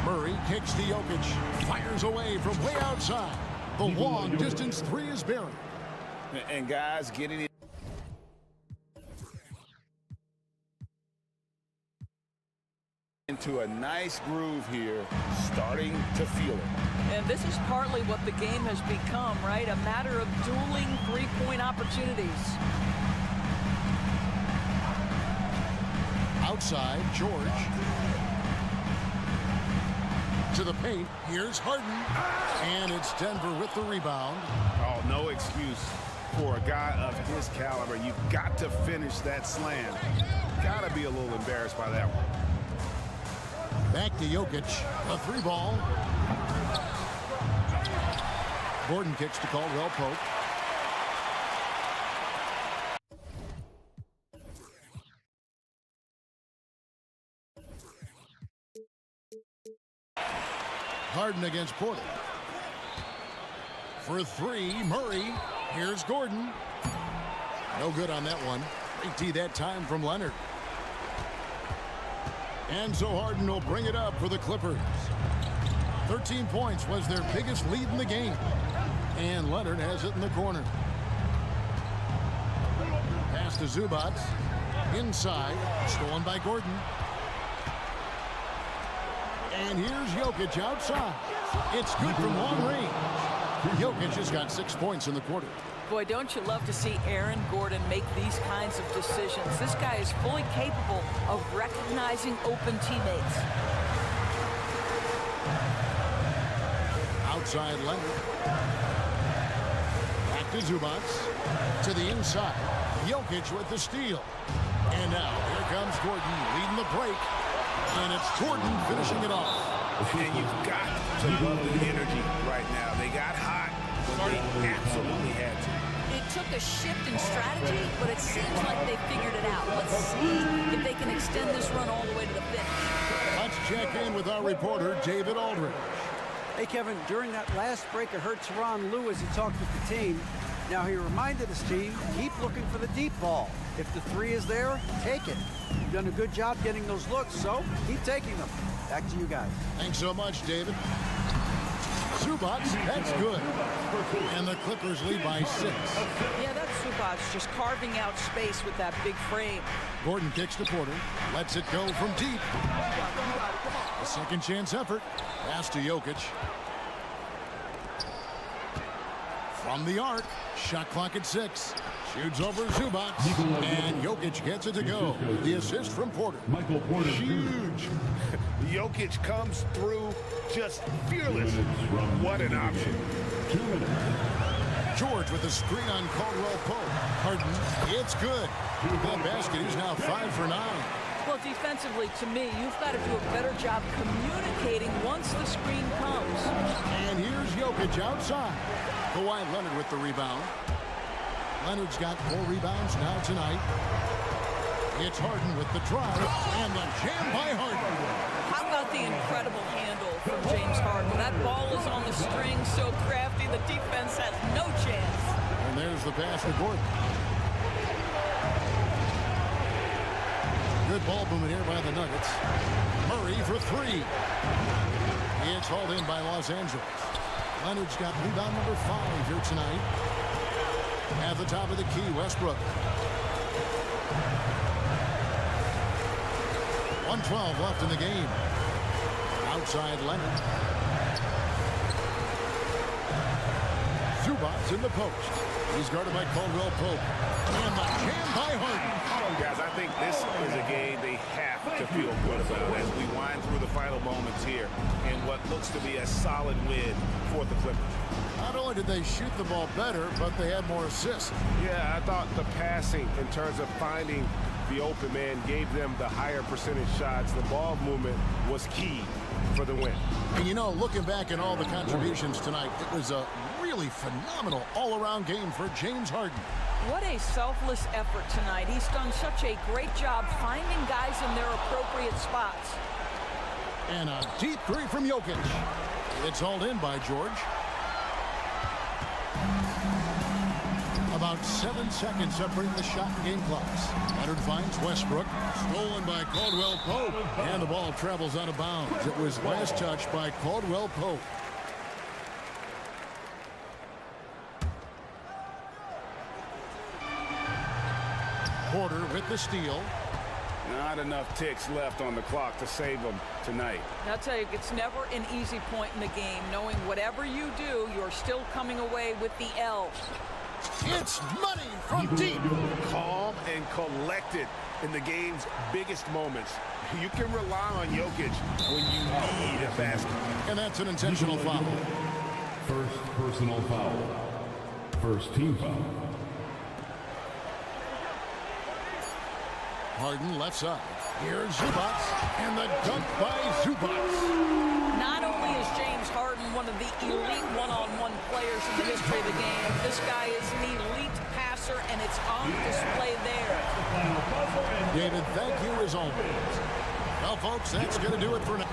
Murray kicks to Jokic. Fires away from way outside. The long distance three is buried. And guys getting it. Into a nice groove here, starting to feel it. And this is partly what the game has become, right? A matter of dueling three-point opportunities. Outside, George. To the paint, here's Harden. And it's Denver with the rebound. Oh, no excuse for a guy of his caliber. You've got to finish that slam. Got to be a little embarrassed by that one. Back to Jokic, a three ball. Gordon kicks to Caldwell Pope. Harden against Porter. For three, Murray. Here's Gordon. No good on that one. Great D that time from Leonard. And so Harden will bring it up for the Clippers. 13 points was their biggest lead in the game. And Leonard has it in the corner. Pass to Zubac. Inside. Stolen by Gordon. And here's Jokic outside. It's good from long range. Jokic has got 6 points in the quarter. Boy, don't you love to see Aaron Gordon make these kinds of decisions. This guy is fully capable of recognizing open teammates. Outside Leonard. Back to Zubac. To the inside. Jokic with the steal. And now here comes Gordon leading the break. And it's Gordon finishing it off. And you've got to love the energy right now. They got hot, but they absolutely had to. It took a shift in strategy, but it seems like they figured it out. Let's see if they can extend this run all the way to the finish. Let's check in with our reporter, David Aldridge. Hey, Kevin, during that last break, I heard Tyronn Lue as he talked with the team. Now, he reminded his team, keep looking for the deep ball. If the three is there, take it. You've done a good job getting those looks, so keep taking them. Back to you guys. Thanks so much, David. Zubac, that's good. And the Clippers lead by 6. Yeah, that's Zubac just carving out space with that big frame. Gordon kicks to Porter. Lets it go from deep. A second chance effort. Pass to Jokic. From the arc. Shot clock at 6. Shoots over Zubac. And Jokic gets it to go. The assist from Porter. Michael Porter. Huge. Jokic comes through just fearless. What an option. 2 minutes. George with the screen on Caldwell Pope. Harden, it's good. That basket is now 5 for 9. Well, defensively, to me, you've got to do a better job communicating once the screen comes. And here's Jokic outside. Kawhi Leonard with the rebound. Leonard's got 4 rebounds now tonight. It's Harden with the drive and the jam by Harden. How about the incredible handle from James Harden? That ball is on the string, so crafty, the defense has no chance. And there's the pass to Gordon. Good ball movement here by the Nuggets. Murray for three. It's hauled in by Los Angeles. Leonard's got rebound number 5 here tonight. At the top of the key, Westbrook. 1:12 left in the game. Outside Leonard. Zubac's in the post. He's guarded by Caldwell Pope. And the jam by Harden. Guys, I think this is a game they have to feel good about as we wind through the final moments here in what looks to be a solid win for the Clippers. Not only did they shoot the ball better, but they had more assists. Yeah, I thought the passing in terms of finding the open man gave them the higher percentage shots. The ball movement was key for the win. And you know, looking back at all the contributions tonight, it was a really phenomenal all-around game for James Harden. What a selfless effort tonight. He's done such a great job finding guys in their appropriate spots. And a deep three from Jokic. It's hauled in by George. About 7 seconds separating the shot and game clocks. Leonard finds Westbrook. Stolen by Caldwell Pope. And the ball travels out of bounds. It was last touched by Caldwell Pope. Porter with the steal. Not enough ticks left on the clock to save them tonight. I'll tell you, it's never an easy point in the game, knowing whatever you do, you're still coming away with the L. It's money from deep. Calm and collected in the game's biggest moments. You can rely on Jokic when you need a basket. And that's an intentional foul. First personal foul. First team foul. Harden left side. Here's Zubac, and the dunk by Zubac. Not only is James Harden one of the elite one-on-one players in the history of the game, this guy is an elite passer, and it's on display there. David, thank you as always. Well, folks, that's going to do it for now.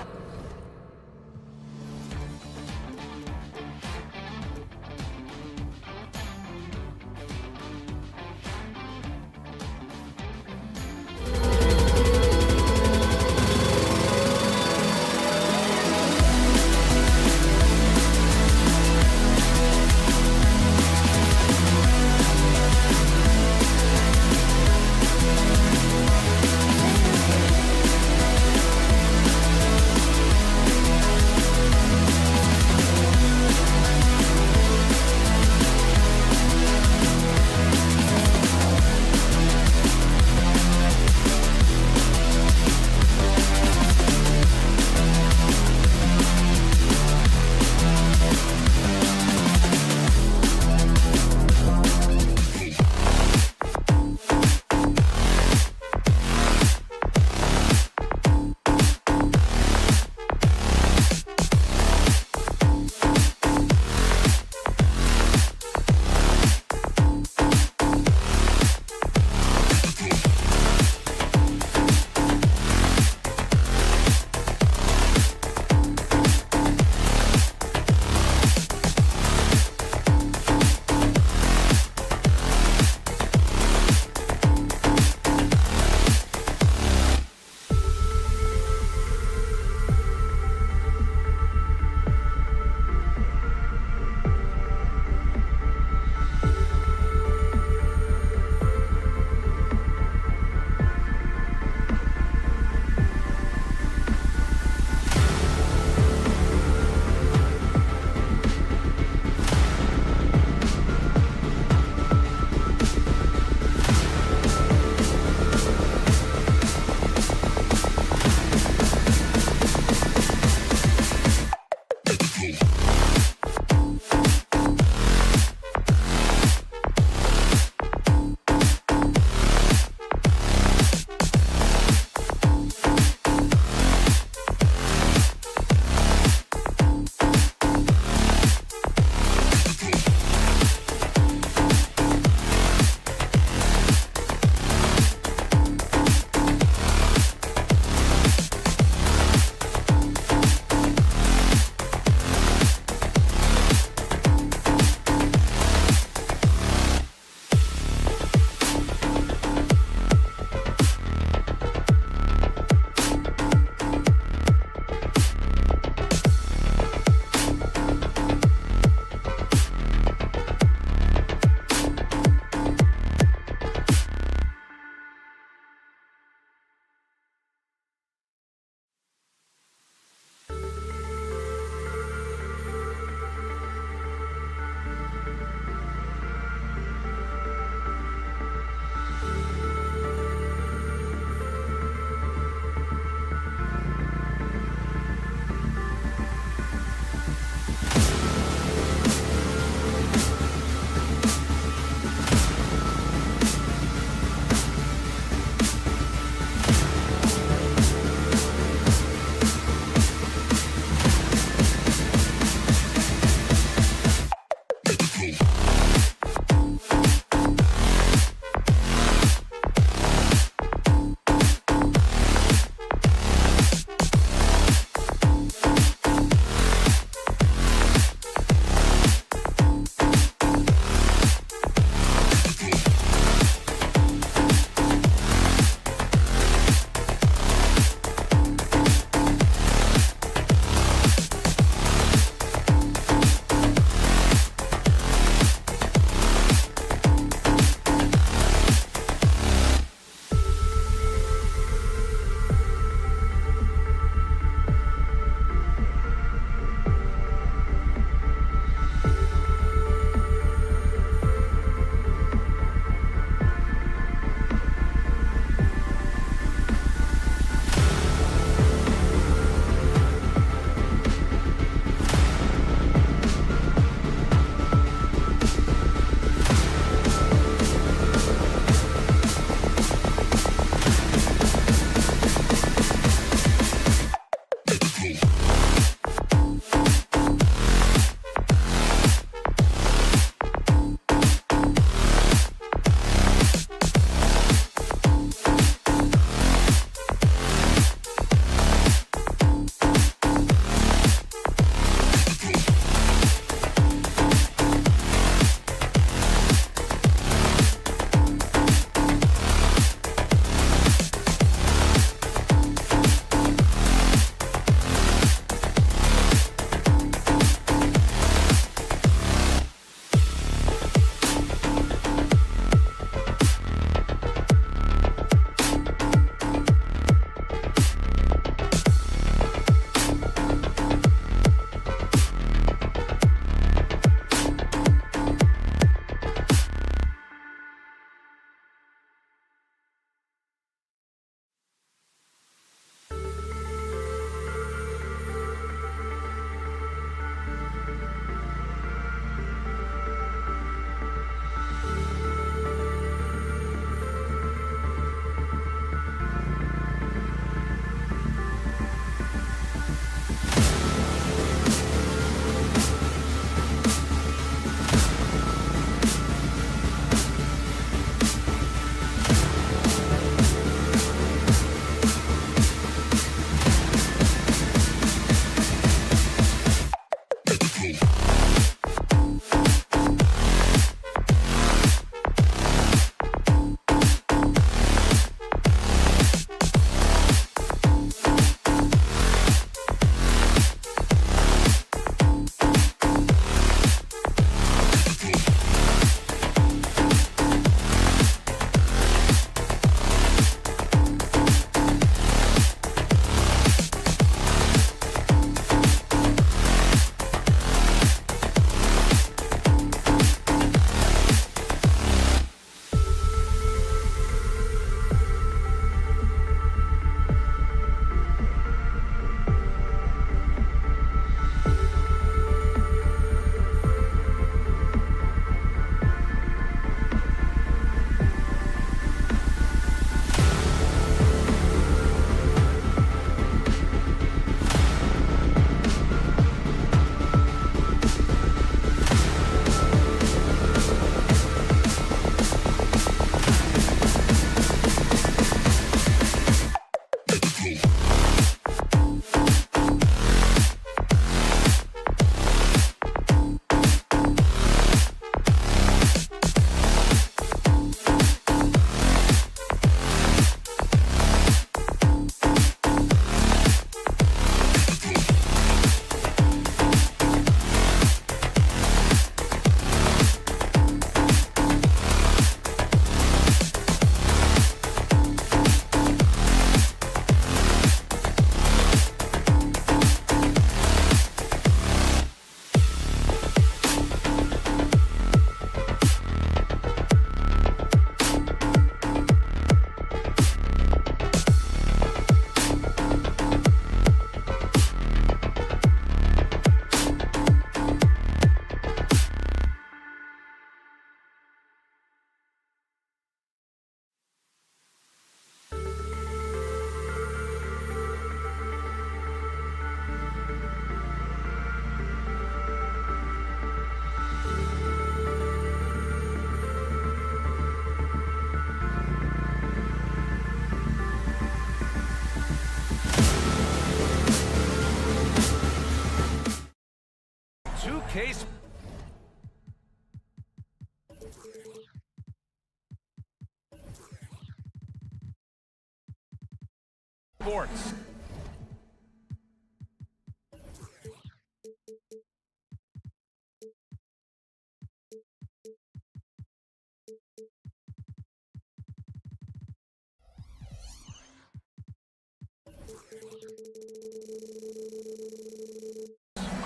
Sports.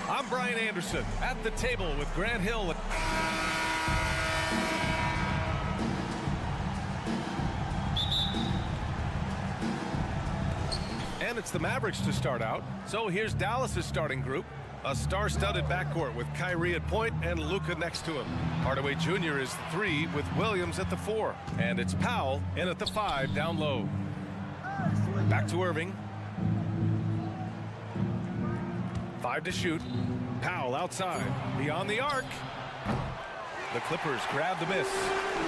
I'm Brian Anderson at the table with Grant Hill. And it's the Mavericks to start out. So here's Dallas's starting group. A star-studded backcourt with Kyrie at point and Luka next to him. Hardaway Jr. is the 3 with Williams at the 4. And it's Powell in at the 5 down low. Back to Irving. 5 to shoot. Powell outside. Beyond the arc. The Clippers grab the miss.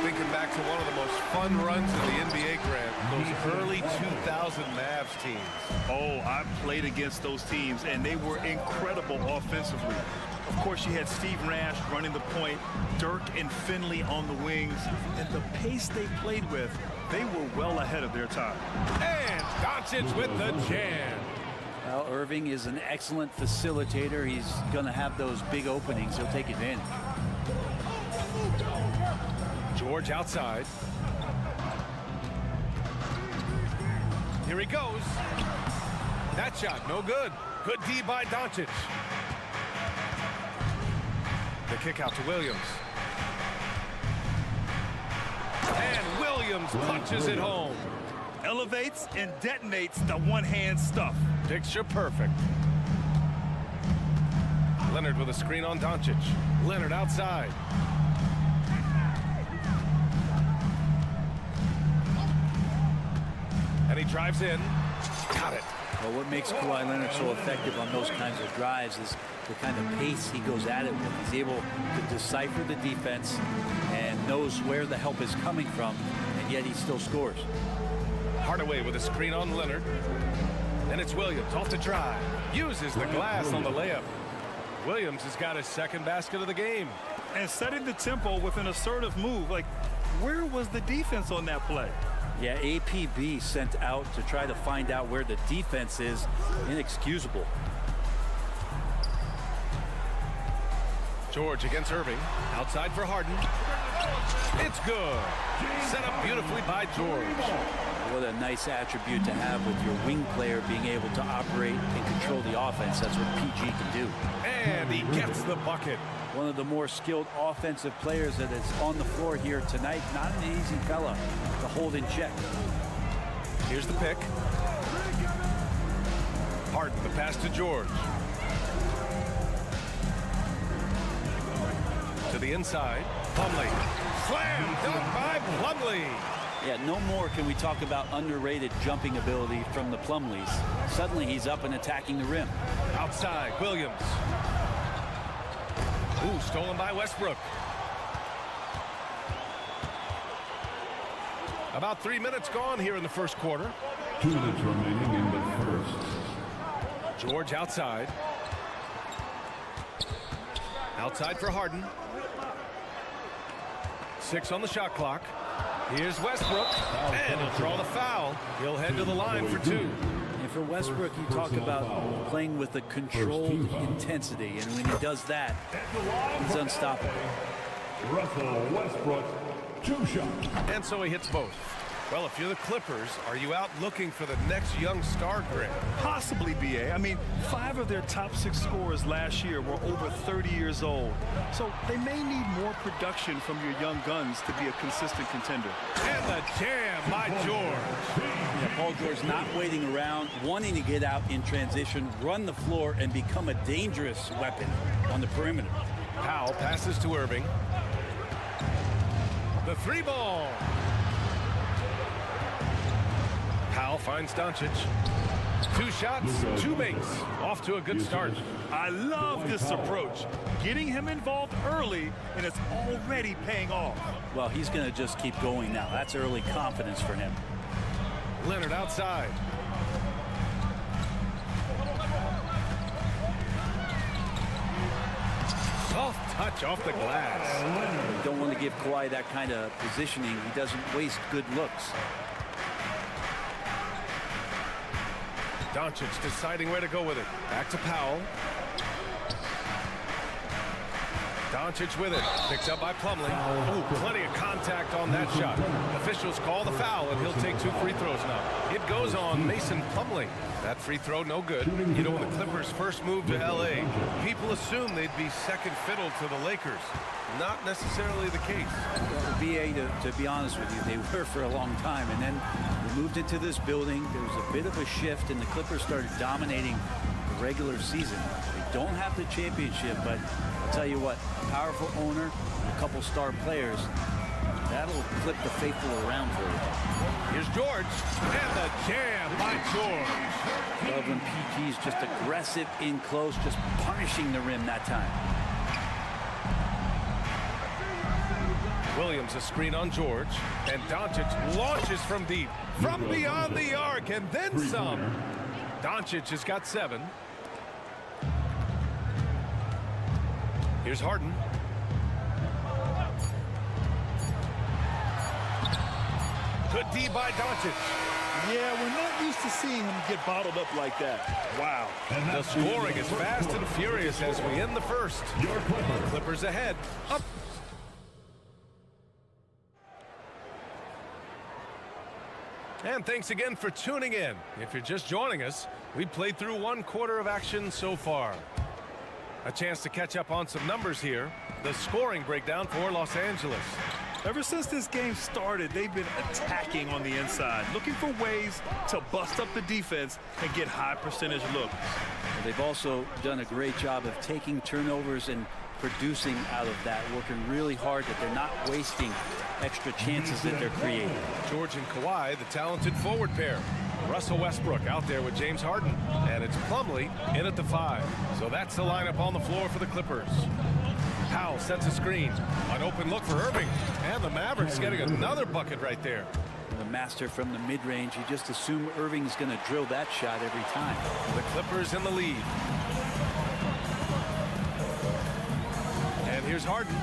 Thinking back to one of the most fun runs in the NBA, Grant. Those early 2000 Mavs teams. Oh, I played against those teams, and they were incredible offensively. Of course, you had Steve Nash running the point, Dirk and Finley on the wings, and the pace they played with, they were well ahead of their time. And Doncic with the jam. Well, Irving is an excellent facilitator. He's going to have those big openings. He'll take advantage. George outside. Here he goes. That shot, no good. Good D by Doncic. The kick out to Williams. And Williams punches it home. Elevates and detonates the one-hand stuff. Picture perfect. Leonard with a screen on Doncic. Leonard outside. And he drives in. Got it. Well, what makes Kawhi Leonard so effective on those kinds of drives is the kind of pace he goes at it with. He's able to decipher the defense and knows where the help is coming from, and yet he still scores. Hardaway with a screen on Leonard. And it's Williams off to drive. Uses the glass on the layup. Williams has got his second basket of the game. And setting the tempo with an assertive move. Like, where was the defense on that play? Yeah, APB sent out to try to find out where the defense is. Inexcusable. George against Irving. Outside for Harden. It's good. Set up beautifully by George. What a nice attribute to have with your wing player being able to operate and control the offense. That's what PG can do. And he gets the bucket. One of the more skilled offensive players that is on the floor here tonight. Not an easy fella to hold in check. Here's the pick. Harden, the pass to George. To the inside. Plumlee. Slam dunk by Plumlee. Yeah, no more can we talk about underrated jumping ability from the Plumlees. Suddenly he's up and attacking the rim. Outside, Williams. Ooh, stolen by Westbrook. About 3 minutes gone here in the first quarter. 2 minutes remaining in the first. George outside. Outside for Harden. 6 on the shot clock. Here's Westbrook, and he'll draw the foul. He'll head to the line for 2. And for Westbrook, you talk about playing with a controlled intensity, and when he does that, he's unstoppable. Russell Westbrook, 2 shots. And so he hits both. Well, if you're the Clippers, are you out looking for the next young star, Grant? Possibly, B.A. I mean, 5 of their top 6 scorers last year were over 30 years old. So they may need more production from your young guns to be a consistent contender. And the jam by George. Yeah, Paul George not waiting around, wanting to get out in transition, run the floor, and become a dangerous weapon on the perimeter. Powell passes to Irving. The 3-ball. Powell finds Doncic. 2 shots, 2 makes. Off to a good start. I love this approach. Getting him involved early, and it's already paying off. Well, he's going to just keep going now. That's early confidence for him. Leonard outside. Soft touch off the glass. You don't want to give Kawhi that kind of positioning. He doesn't waste good looks. Doncic deciding where to go with it. Back to Powell. Doncic with it. Picked up by Plumlee. Oh, plenty of contact on that shot. Officials call the foul, and he'll take 2 free throws now. It goes on Mason Plumlee. That free throw, no good. You know, when the Clippers first moved to L.A., people assumed they'd be second fiddle to the Lakers. Not necessarily the case. Well, B.A., to be honest with you, they were for a long time. And then we moved into this building. There was a bit of a shift, and the Clippers started dominating the regular season. They don't have the championship, but I'll tell you what, powerful owner, a couple star players, that'll flip the faithful around for you. Here's George, and the jam by George. Love when PG's just aggressive in close, just punishing the rim that time. Williams a screen on George, and Doncic launches from deep, from beyond the arc, and then some. Doncic has got 7. Here's Harden. Good D by Doncic. Yeah, we're not used to seeing him get bottled up like that. Wow. The scoring is fast and furious as we end the first. Clippers ahead. Up. And thanks again for tuning in. If you're just joining us, we've played through 1 quarter of action so far. A chance to catch up on some numbers here. The scoring breakdown for Los Angeles. Ever since this game started, they've been attacking on the inside, looking for ways to bust up the defense and get high percentage looks. Well, they've also done a great job of taking turnovers and producing out of that, working really hard that they're not wasting extra chances that they're creating. George and Kawhi, the talented forward pair. Russell Westbrook out there with James Harden. And it's Plumlee in at the 5. So that's the lineup on the floor for the Clippers. Powell sets a screen. An open look for Irving. And the Mavericks getting another bucket right there. The master from the mid-range. You just assume Irving's going to drill that shot every time. The Clippers in the lead. And here's Harden.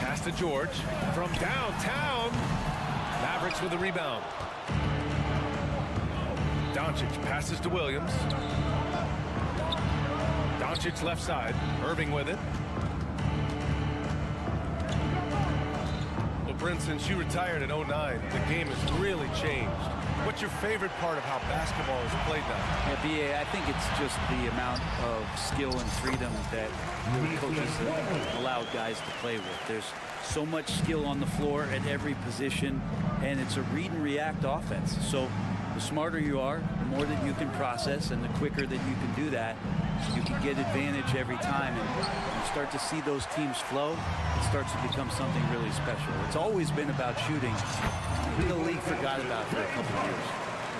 Pass to George from downtown. Mavericks with the rebound. Doncic passes to Williams. Doncic left side. Irving with it. Well, Brent, since you retired in 09, the game has really changed. What's your favorite part of how basketball is played now? Yeah, B.A., I think it's just the amount of skill and freedom that the coaches have allowed guys to play with. There's so much skill on the floor at every position, and it's a read and react offense. So the smarter you are, the more that you can process, and the quicker that you can do that, you can get advantage every time. And you start to see those teams flow, it starts to become something really special. It's always been about shooting. Maybe the league forgot about it for a couple of years.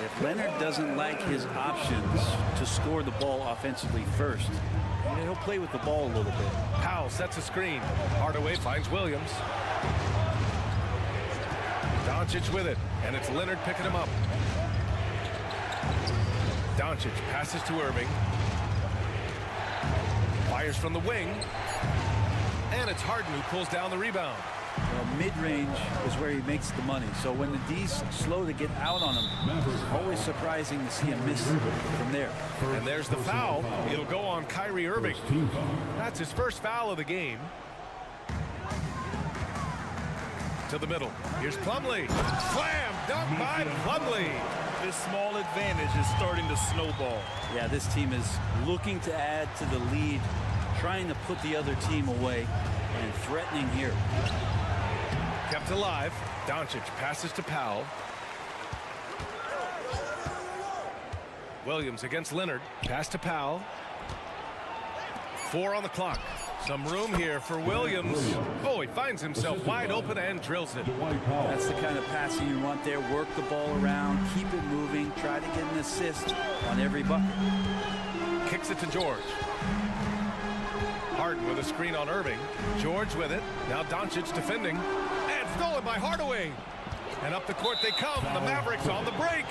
If Leonard doesn't like his options to score the ball offensively first, he'll play with the ball a little bit. Powell sets a screen. Hardaway finds Williams. Doncic with it, and it's Leonard picking him up. Doncic passes to Irving. Fires from the wing. And it's Harden who pulls down the rebound. Well, mid-range is where he makes the money. So when the D's slow to get out on him, it's always surprising to see him miss from there. And there's the foul. It'll go on Kyrie Irving. That's his first foul of the game. To the middle. Here's Plumlee. Slam dunk by Plumlee. This small advantage is starting to snowball. Yeah, this team is looking to add to the lead, trying to put the other team away, and threatening here. Kept alive. Doncic passes to Powell. Williams against Leonard. Pass to Powell. 4 on the clock. Some room here for Williams. Oh, he finds himself wide open and drills it. That's the kind of passing you want there. Work the ball around, keep it moving, try to get an assist on every bucket. Kicks it to George. Harden with a screen on Irving. George with it. Now Doncic defending. And stolen by Hardaway. And up the court they come. The Mavericks on the break.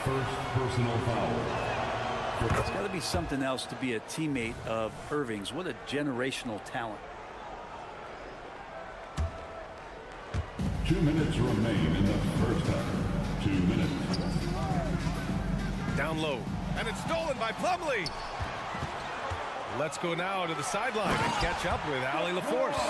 First personal foul. It's got to be something else to be a teammate of Irving's. What a generational talent. 2 minutes remain in the first half. 2 minutes. Down low. And it's stolen by Plumlee. Let's go now to the sideline and catch up with Allie LaForce.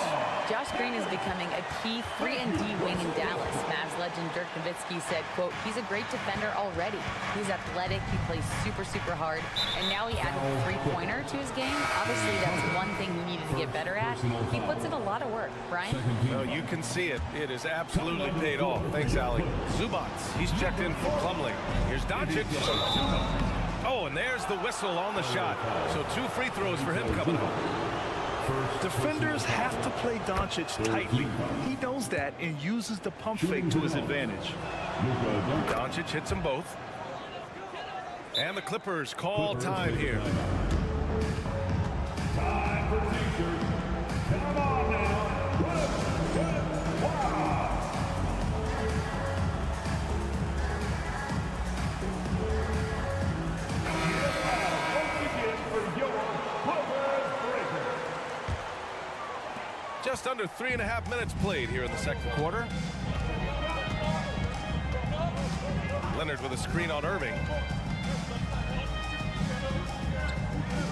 Josh Green is becoming a key 3-and-D wing in Dallas. Mavs legend Dirk Nowitzki said, quote, he's a great defender already. He's athletic, he plays super, super hard, and now he added a three-pointer to his game. Obviously, that's one thing he needed to get better at. He puts in a lot of work. Brian? No, you can see it. It is absolutely paid off. Thanks, Allie. Zubats, he's checked in for Plumlee. Here's Doncic. Oh, and there's the whistle on the shot. So 2 free throws for him coming up. Defenders have to play Doncic tightly. He knows that and uses the pump fake to his advantage. Doncic hits them both. And the Clippers call time here. Time for teachers. Come on now. Just under 3.5 minutes played here in the second quarter. Leonard with a screen on Irving.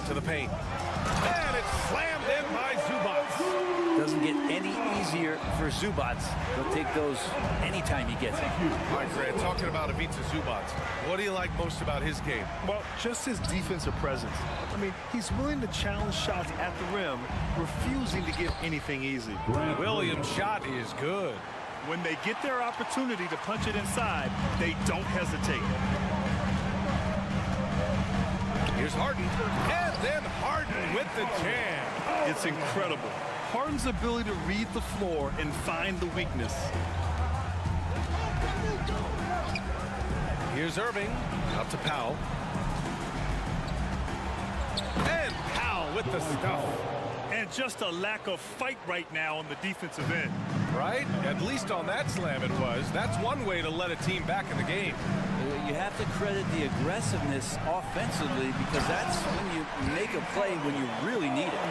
To the paint. And it's slammed in by Zubats. Doesn't get any easier for Zubats. He'll take those anytime he gets it. All right, Grant, talking about Ivica Zubats, what do you like most about his game? Well, just his defensive presence. I mean, he's willing to challenge shots at the rim, refusing to give anything easy. Williams' shot is good. When they get their opportunity to punch it inside, they don't hesitate. Here's Harden, and then Harden with the jam. It's incredible. Harden's ability to read the floor and find the weakness. Here's Irving, out to Powell. And Powell with the stuff. And just a lack of fight right now on the defensive end. Right? At least on that slam it was. That's one way to let a team back in the game. You have to credit the aggressiveness offensively because that's when you make a play when you really need it.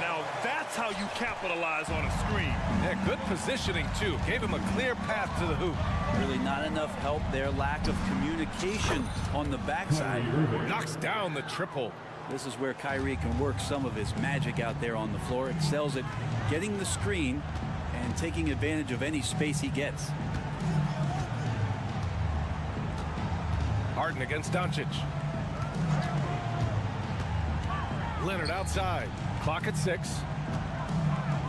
Now that's how you capitalize on a screen. Yeah, good positioning too. Gave him a clear path to the hoop. Really not enough help there. Lack of communication on the backside. Knocks down the triple. This is where Kyrie can work some of his magic out there on the floor. Excels at getting the screen and taking advantage of any space he gets. Harden against Doncic. Leonard outside. Clock at 6.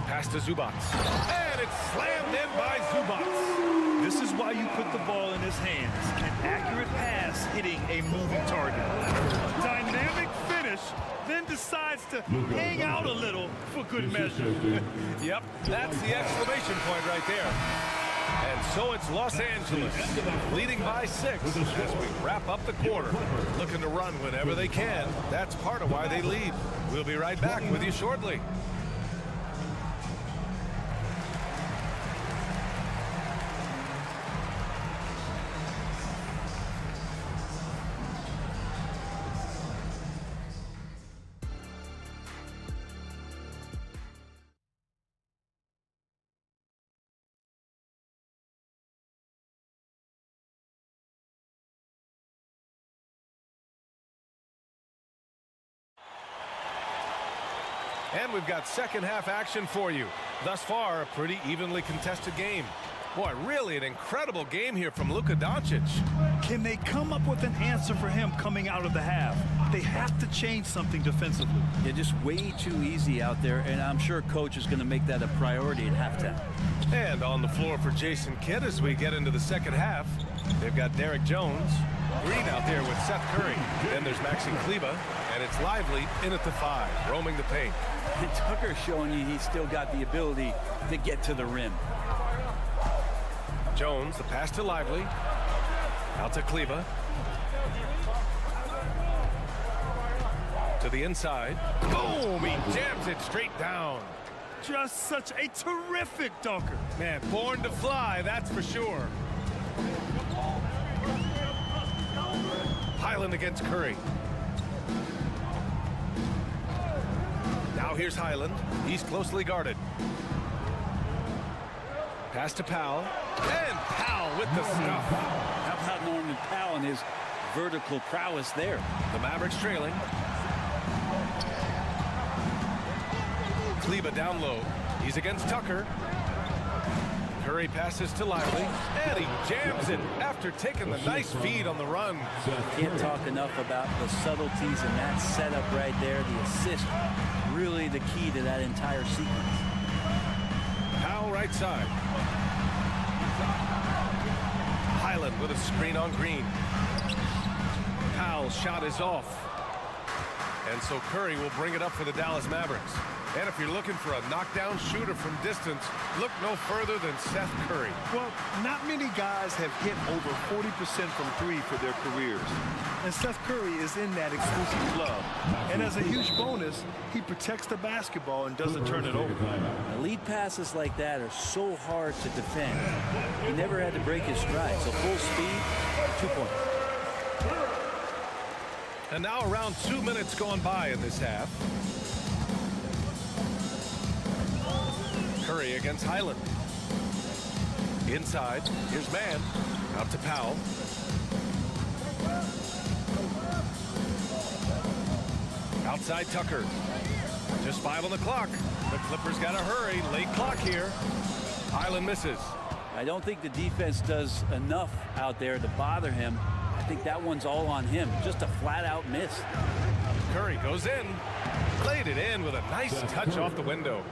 Pass to Zubats. And it's slammed in by Zubats. This is why you put the ball in his hands. An accurate pass hitting a moving target. A dynamic finish, then decides to hang out a little for good measure. Yep, that's the exclamation point right there. And so it's Los Angeles leading by 6 as we wrap up the quarter. Looking to run whenever they can. That's part of why they lead. We'll be right back with you shortly. And we've got second half action for you. Thus far, a pretty evenly contested game. Boy, really an incredible game here from Luka Doncic. Can they come up with an answer for him coming out of the half? They have to change something defensively. They're just way too easy out there, and I'm sure coach is going to make that a priority at halftime. And on the floor for Jason Kidd as we get into the second half, they've got Derek Jones, Green out there with Seth Curry. Then there's Maxi Kleber, and it's Lively in at the 5, roaming the paint. And Tucker's showing you he's still got the ability to get to the rim. Jones, the pass to Lively. Out to Kleber. To the inside. Boom! He jams it straight down. Just such a terrific dunker. Man, born to fly, that's for sure. Highland against Curry. Now here's Highland. He's closely guarded. Pass to Powell. And Powell with the stuff. How about Norman Powell and his vertical prowess there. The Mavericks trailing. Kleber down low. He's against Tucker. Curry passes to Lively, and he jams it after taking the nice feed on the run. Can't talk enough about the subtleties in that setup right there. The assist, really the key to that entire sequence. Powell right side. Highland with a screen on Green. Powell's shot is off. And so Curry will bring it up for the Dallas Mavericks. And if you're looking for a knockdown shooter from distance, look no further than Seth Curry. Well, not many guys have hit over 40% from three for their careers. And Seth Curry is in that exclusive club. And as a huge bonus, he protects the basketball and doesn't turn it over. Lead passes like that are so hard to defend. He never had to break his stride. So full speed, 2 points. And now around 2 minutes gone by in this half. Curry against Highland. Inside, here's Mann. Out to Powell. Outside Tucker. Just 5 on the clock. The Clippers got to hurry. Late clock here. Highland misses. I don't think the defense does enough out there to bother him. I think that one's all on him. Just a flat-out miss. Curry goes in. Laid it in with a nice touch off the window.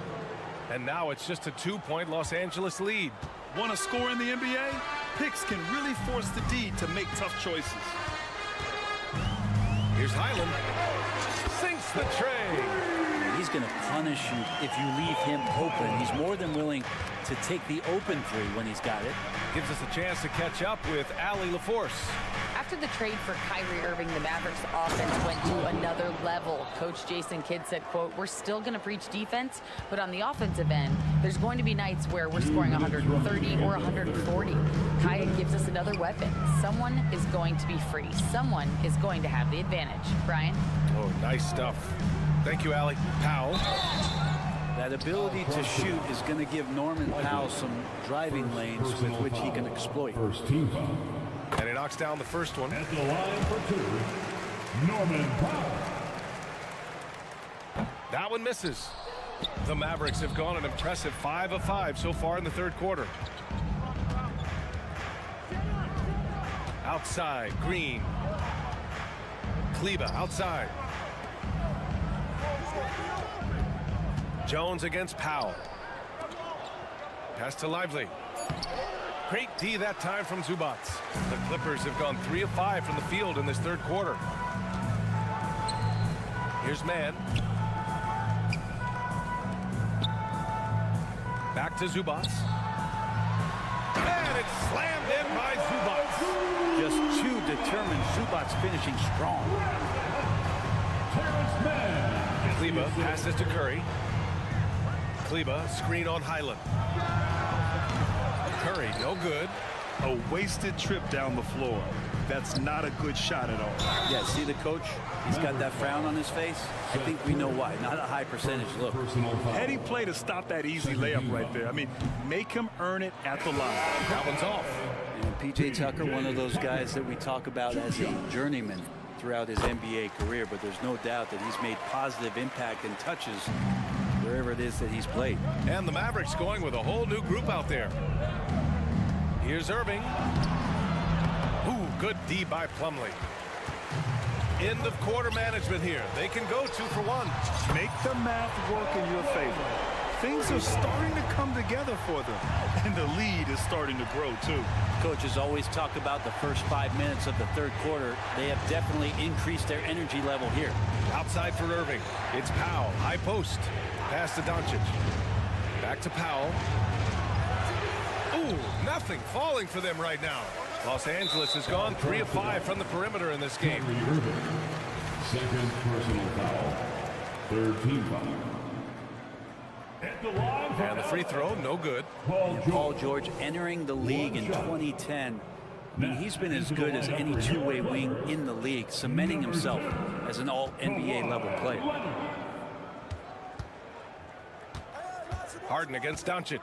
And now it's just a 2-point Los Angeles lead. Want to score in the NBA? Picks can really force the D to make tough choices. Here's Highland. Sinks the tray. He's going to punish you if you leave him open. He's more than willing to take the open three when he's got it. Gives us a chance to catch up with Allie LaForce. After the trade for Kyrie Irving, the Mavericks offense went to another level. Coach Jason Kidd said, quote, "We're still going to preach defense, but on the offensive end, there's going to be nights where we're scoring 130 or 140. Kaya gives us another weapon. Someone is going to be free. Someone is going to have the advantage." Brian? Oh, nice stuff. Thank you, Allie. Powell. That ability to shoot is going to give Norman Powell some driving lanes with which he can exploit. First team foul. And he knocks down the first one. At the line for 2, Norman Powell. That one misses. The Mavericks have gone an impressive 5 of 5 so far in the third quarter. Outside, Green. Kleber outside. Jones against Powell. Pass to Lively. Great D that time from Zubac. The Clippers have gone 3 of 5 from the field in this third quarter. Here's Mann. Back to Zubac. And it's slammed in by Zubac. Just too determined. Zubac finishing strong. Kleber passes to Curry. Kleber, screen on Highland. Curry, no good. A wasted trip down the floor. That's not a good shot at all. Yeah, see the coach? He's got that frown on his face. I think we know why. Not a high percentage look. Heady play to stop that easy layup right there. I mean, make him earn it at the line. That one's off. And P.J. Tucker, one of those guys that we talk about as a journeyman throughout his NBA career, but there's no doubt that he's made positive impact and touches wherever it is that he's played. And the Mavericks going with a whole new group out there. Here's Irving. Ooh, good D by Plumlee. End of quarter management here. They can go 2 for 1. Make the math work in your favor. Things are starting to come together for them. And the lead is starting to grow, too. Coaches always talk about the first 5 minutes of the third quarter. They have definitely increased their energy level here. Outside for Irving. It's Powell. High post. Pass to Doncic. Back to Powell. Ooh, nothing falling for them right now. Los Angeles has gone 3 of 5 from the perimeter in this game. Second personal foul. Third team foul. And the free throw, no good. Paul George entering the league in 2010. I mean, he's been as good as any two-way wing in the league, cementing himself as an all-NBA level player. Harden against Doncic.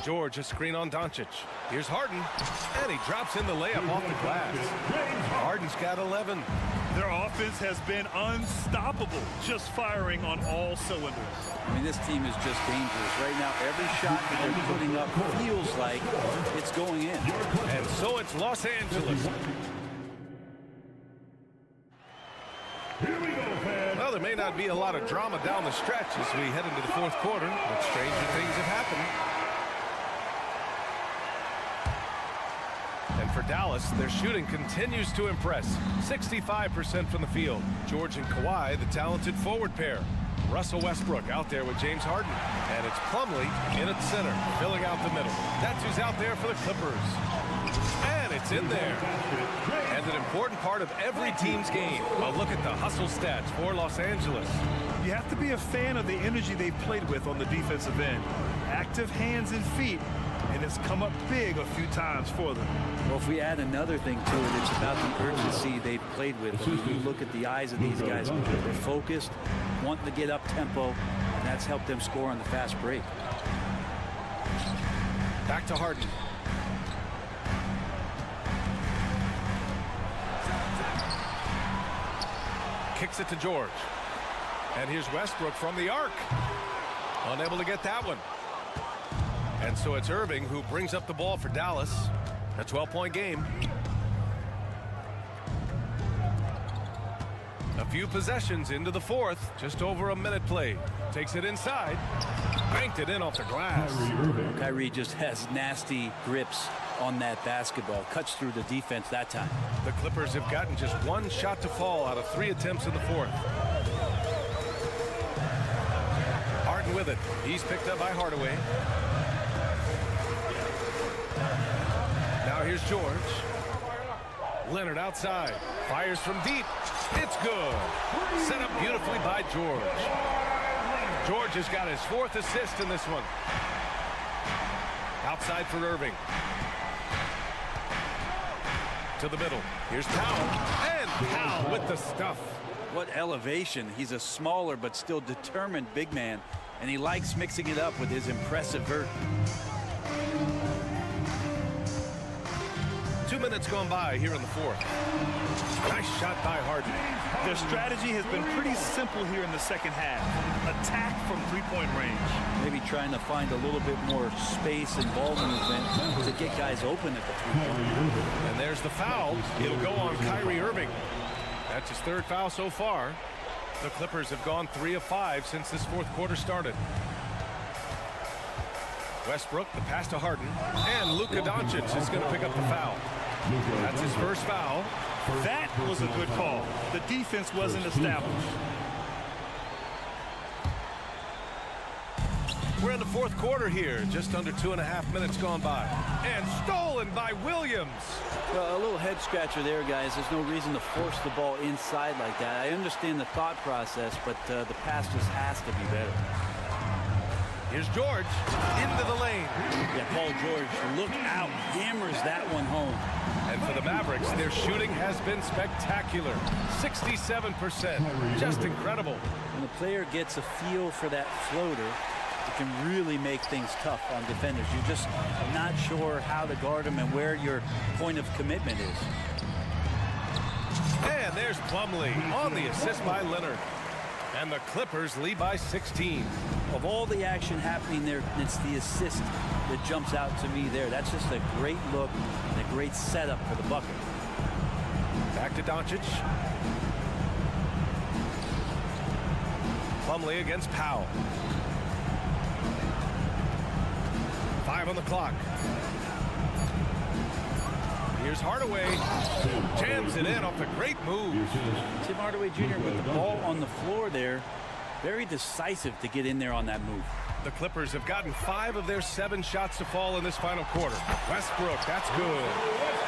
George, a screen on Doncic. Here's Harden, and he drops in the layup off the glass. Harden's got 11. Their offense has been unstoppable, just firing on all cylinders. I mean, this team is just dangerous. Right now, every shot that they're putting up feels like it's going in. And so it's Los Angeles. Well, there may not be a lot of drama down the stretch as we head into the fourth quarter, but stranger things have happened. And for Dallas, their shooting continues to impress. 65% from the field. George and Kawhi, the talented forward pair. Russell Westbrook out there with James Harden. And it's Plumlee in at center, filling out the middle. That's who's out there for the Clippers. And it's in there. And an important part of every team's game. A look at the hustle stats for Los Angeles. You have to be a fan of the energy they've played with on the defensive end. Active hands and feet, and it's come up big a few times for them. Well, if we add another thing to it, it's about the urgency they've played with. I mean, you look at the eyes of these guys. They're focused, wanting to get up tempo, and that's helped them score on the fast break. Back to Harden. Kicks it to George. And here's Westbrook from the arc. Unable to get that one. And so it's Irving who brings up the ball for Dallas. A 12-point game. A few possessions into the fourth. Just over a minute played. Takes it inside. Banked it in off the glass. Kyrie just has nasty grips on that basketball. Cuts through the defense that time. The Clippers have gotten just one shot to fall out of 3 attempts in the fourth. Harden with it. He's picked up by Hardaway. Now here's George. Leonard outside. Fires from deep. It's good. Set up beautifully by George. George has got his 4th assist in this one. Outside for Irving. To the middle. Here's Powell. And Powell with the stuff. What elevation. He's a smaller but still determined big man. And he likes mixing it up with his impressive vert. 2 minutes gone by here in the fourth. Nice shot by Harden. Their strategy has been pretty simple here in the second half. Attack from three-point range. Maybe trying to find a little bit more space and ball movement to get guys open at the three-point. And there's the foul. It'll go on Kyrie Irving. That's his 3rd foul so far. The Clippers have gone 3 of 5 since this fourth quarter started. Westbrook, the pass to Harden. And Luka Doncic is going to pick up the foul. That's his 1st foul. That was a good call. The defense wasn't established. We're in the fourth quarter here. Just under 2.5 minutes gone by. And stolen by Williams. Well, a little head scratcher there, guys. There's no reason to force the ball inside like that. I understand the thought process, but the pass just has to be better. Here's George into the lane. Yeah, Paul George, look out, hammers that one home. And for the Mavericks, their shooting has been spectacular. 67%, just incredible. When a player gets a feel for that floater, it can really make things tough on defenders. You're just not sure how to guard them and where your point of commitment is. And there's Plumlee on the assist by Leonard. And the Clippers lead by 16. Of all the action happening there, it's the assist that jumps out to me there. That's just a great look and a great setup for the bucket. Back to Doncic. Plumlee against Powell. 5 on the clock. Here's Hardaway. Jams it in off a great move. Tim Hardaway Jr. with the ball on the floor there. Very decisive to get in there on that move. The Clippers have gotten 5 of their 7 shots to fall in this final quarter. Westbrook, that's good.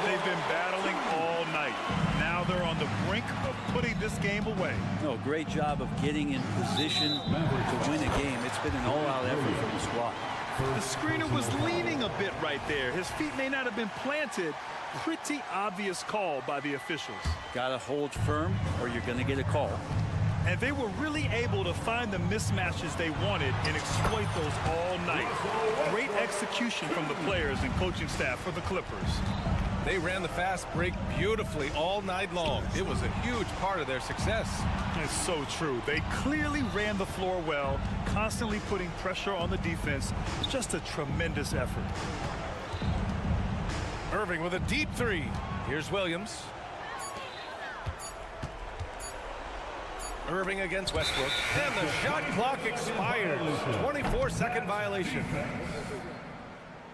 They've been battling all night. Now they're on the brink of putting this game away. No, great job of getting in position to win a game. It's been an all-out effort from the squad. The screener was leaning a bit right there. His feet may not have been planted. Pretty obvious call by the officials. Got to hold firm or you're going to get a call. And they were really able to find the mismatches they wanted and exploit those all night. Great execution from the players and coaching staff for the Clippers. They ran the fast break beautifully all night long. It was a huge part of their success. It's so true. They clearly ran the floor well, constantly putting pressure on the defense. Just a tremendous effort. Irving with a deep three. Here's Williams. Irving against Westbrook. And the shot clock expires. 24-second violation.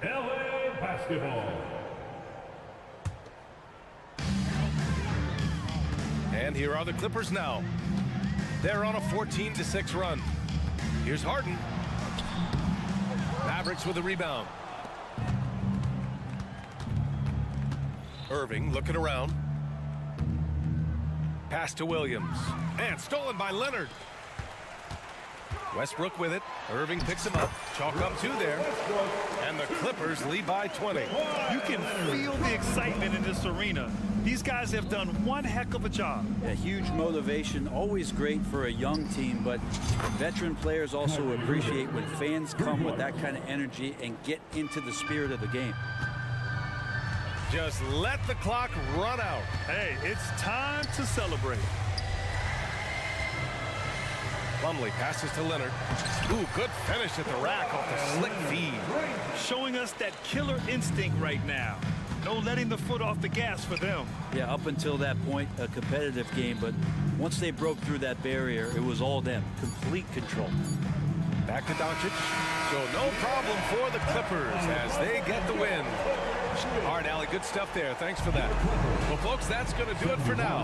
LA basketball. And here are the Clippers now. They're on a 14-6 run. Here's Harden. Mavericks with a rebound. Irving looking around. Pass to Williams. And stolen by Leonard. Westbrook with it. Irving picks him up. Chalk up 2 there. And the Clippers lead by 20. You can feel the excitement in this arena. These guys have done one heck of a job. A huge motivation, always great for a young team, but veteran players also appreciate when fans come with that kind of energy and get into the spirit of the game. Just let the clock run out. Hey, it's time to celebrate. Plumlee passes to Leonard. Ooh, good finish at the rack off the slick feed. Showing us that killer instinct right now. No letting the foot off the gas for them. Yeah, up until that point, a competitive game, but once they broke through that barrier, it was all them. Complete control. Back to Doncic. So no problem for the Clippers as they get the win. All right, Allie, good stuff there. Thanks for that. Well, folks, that's going to do it for now.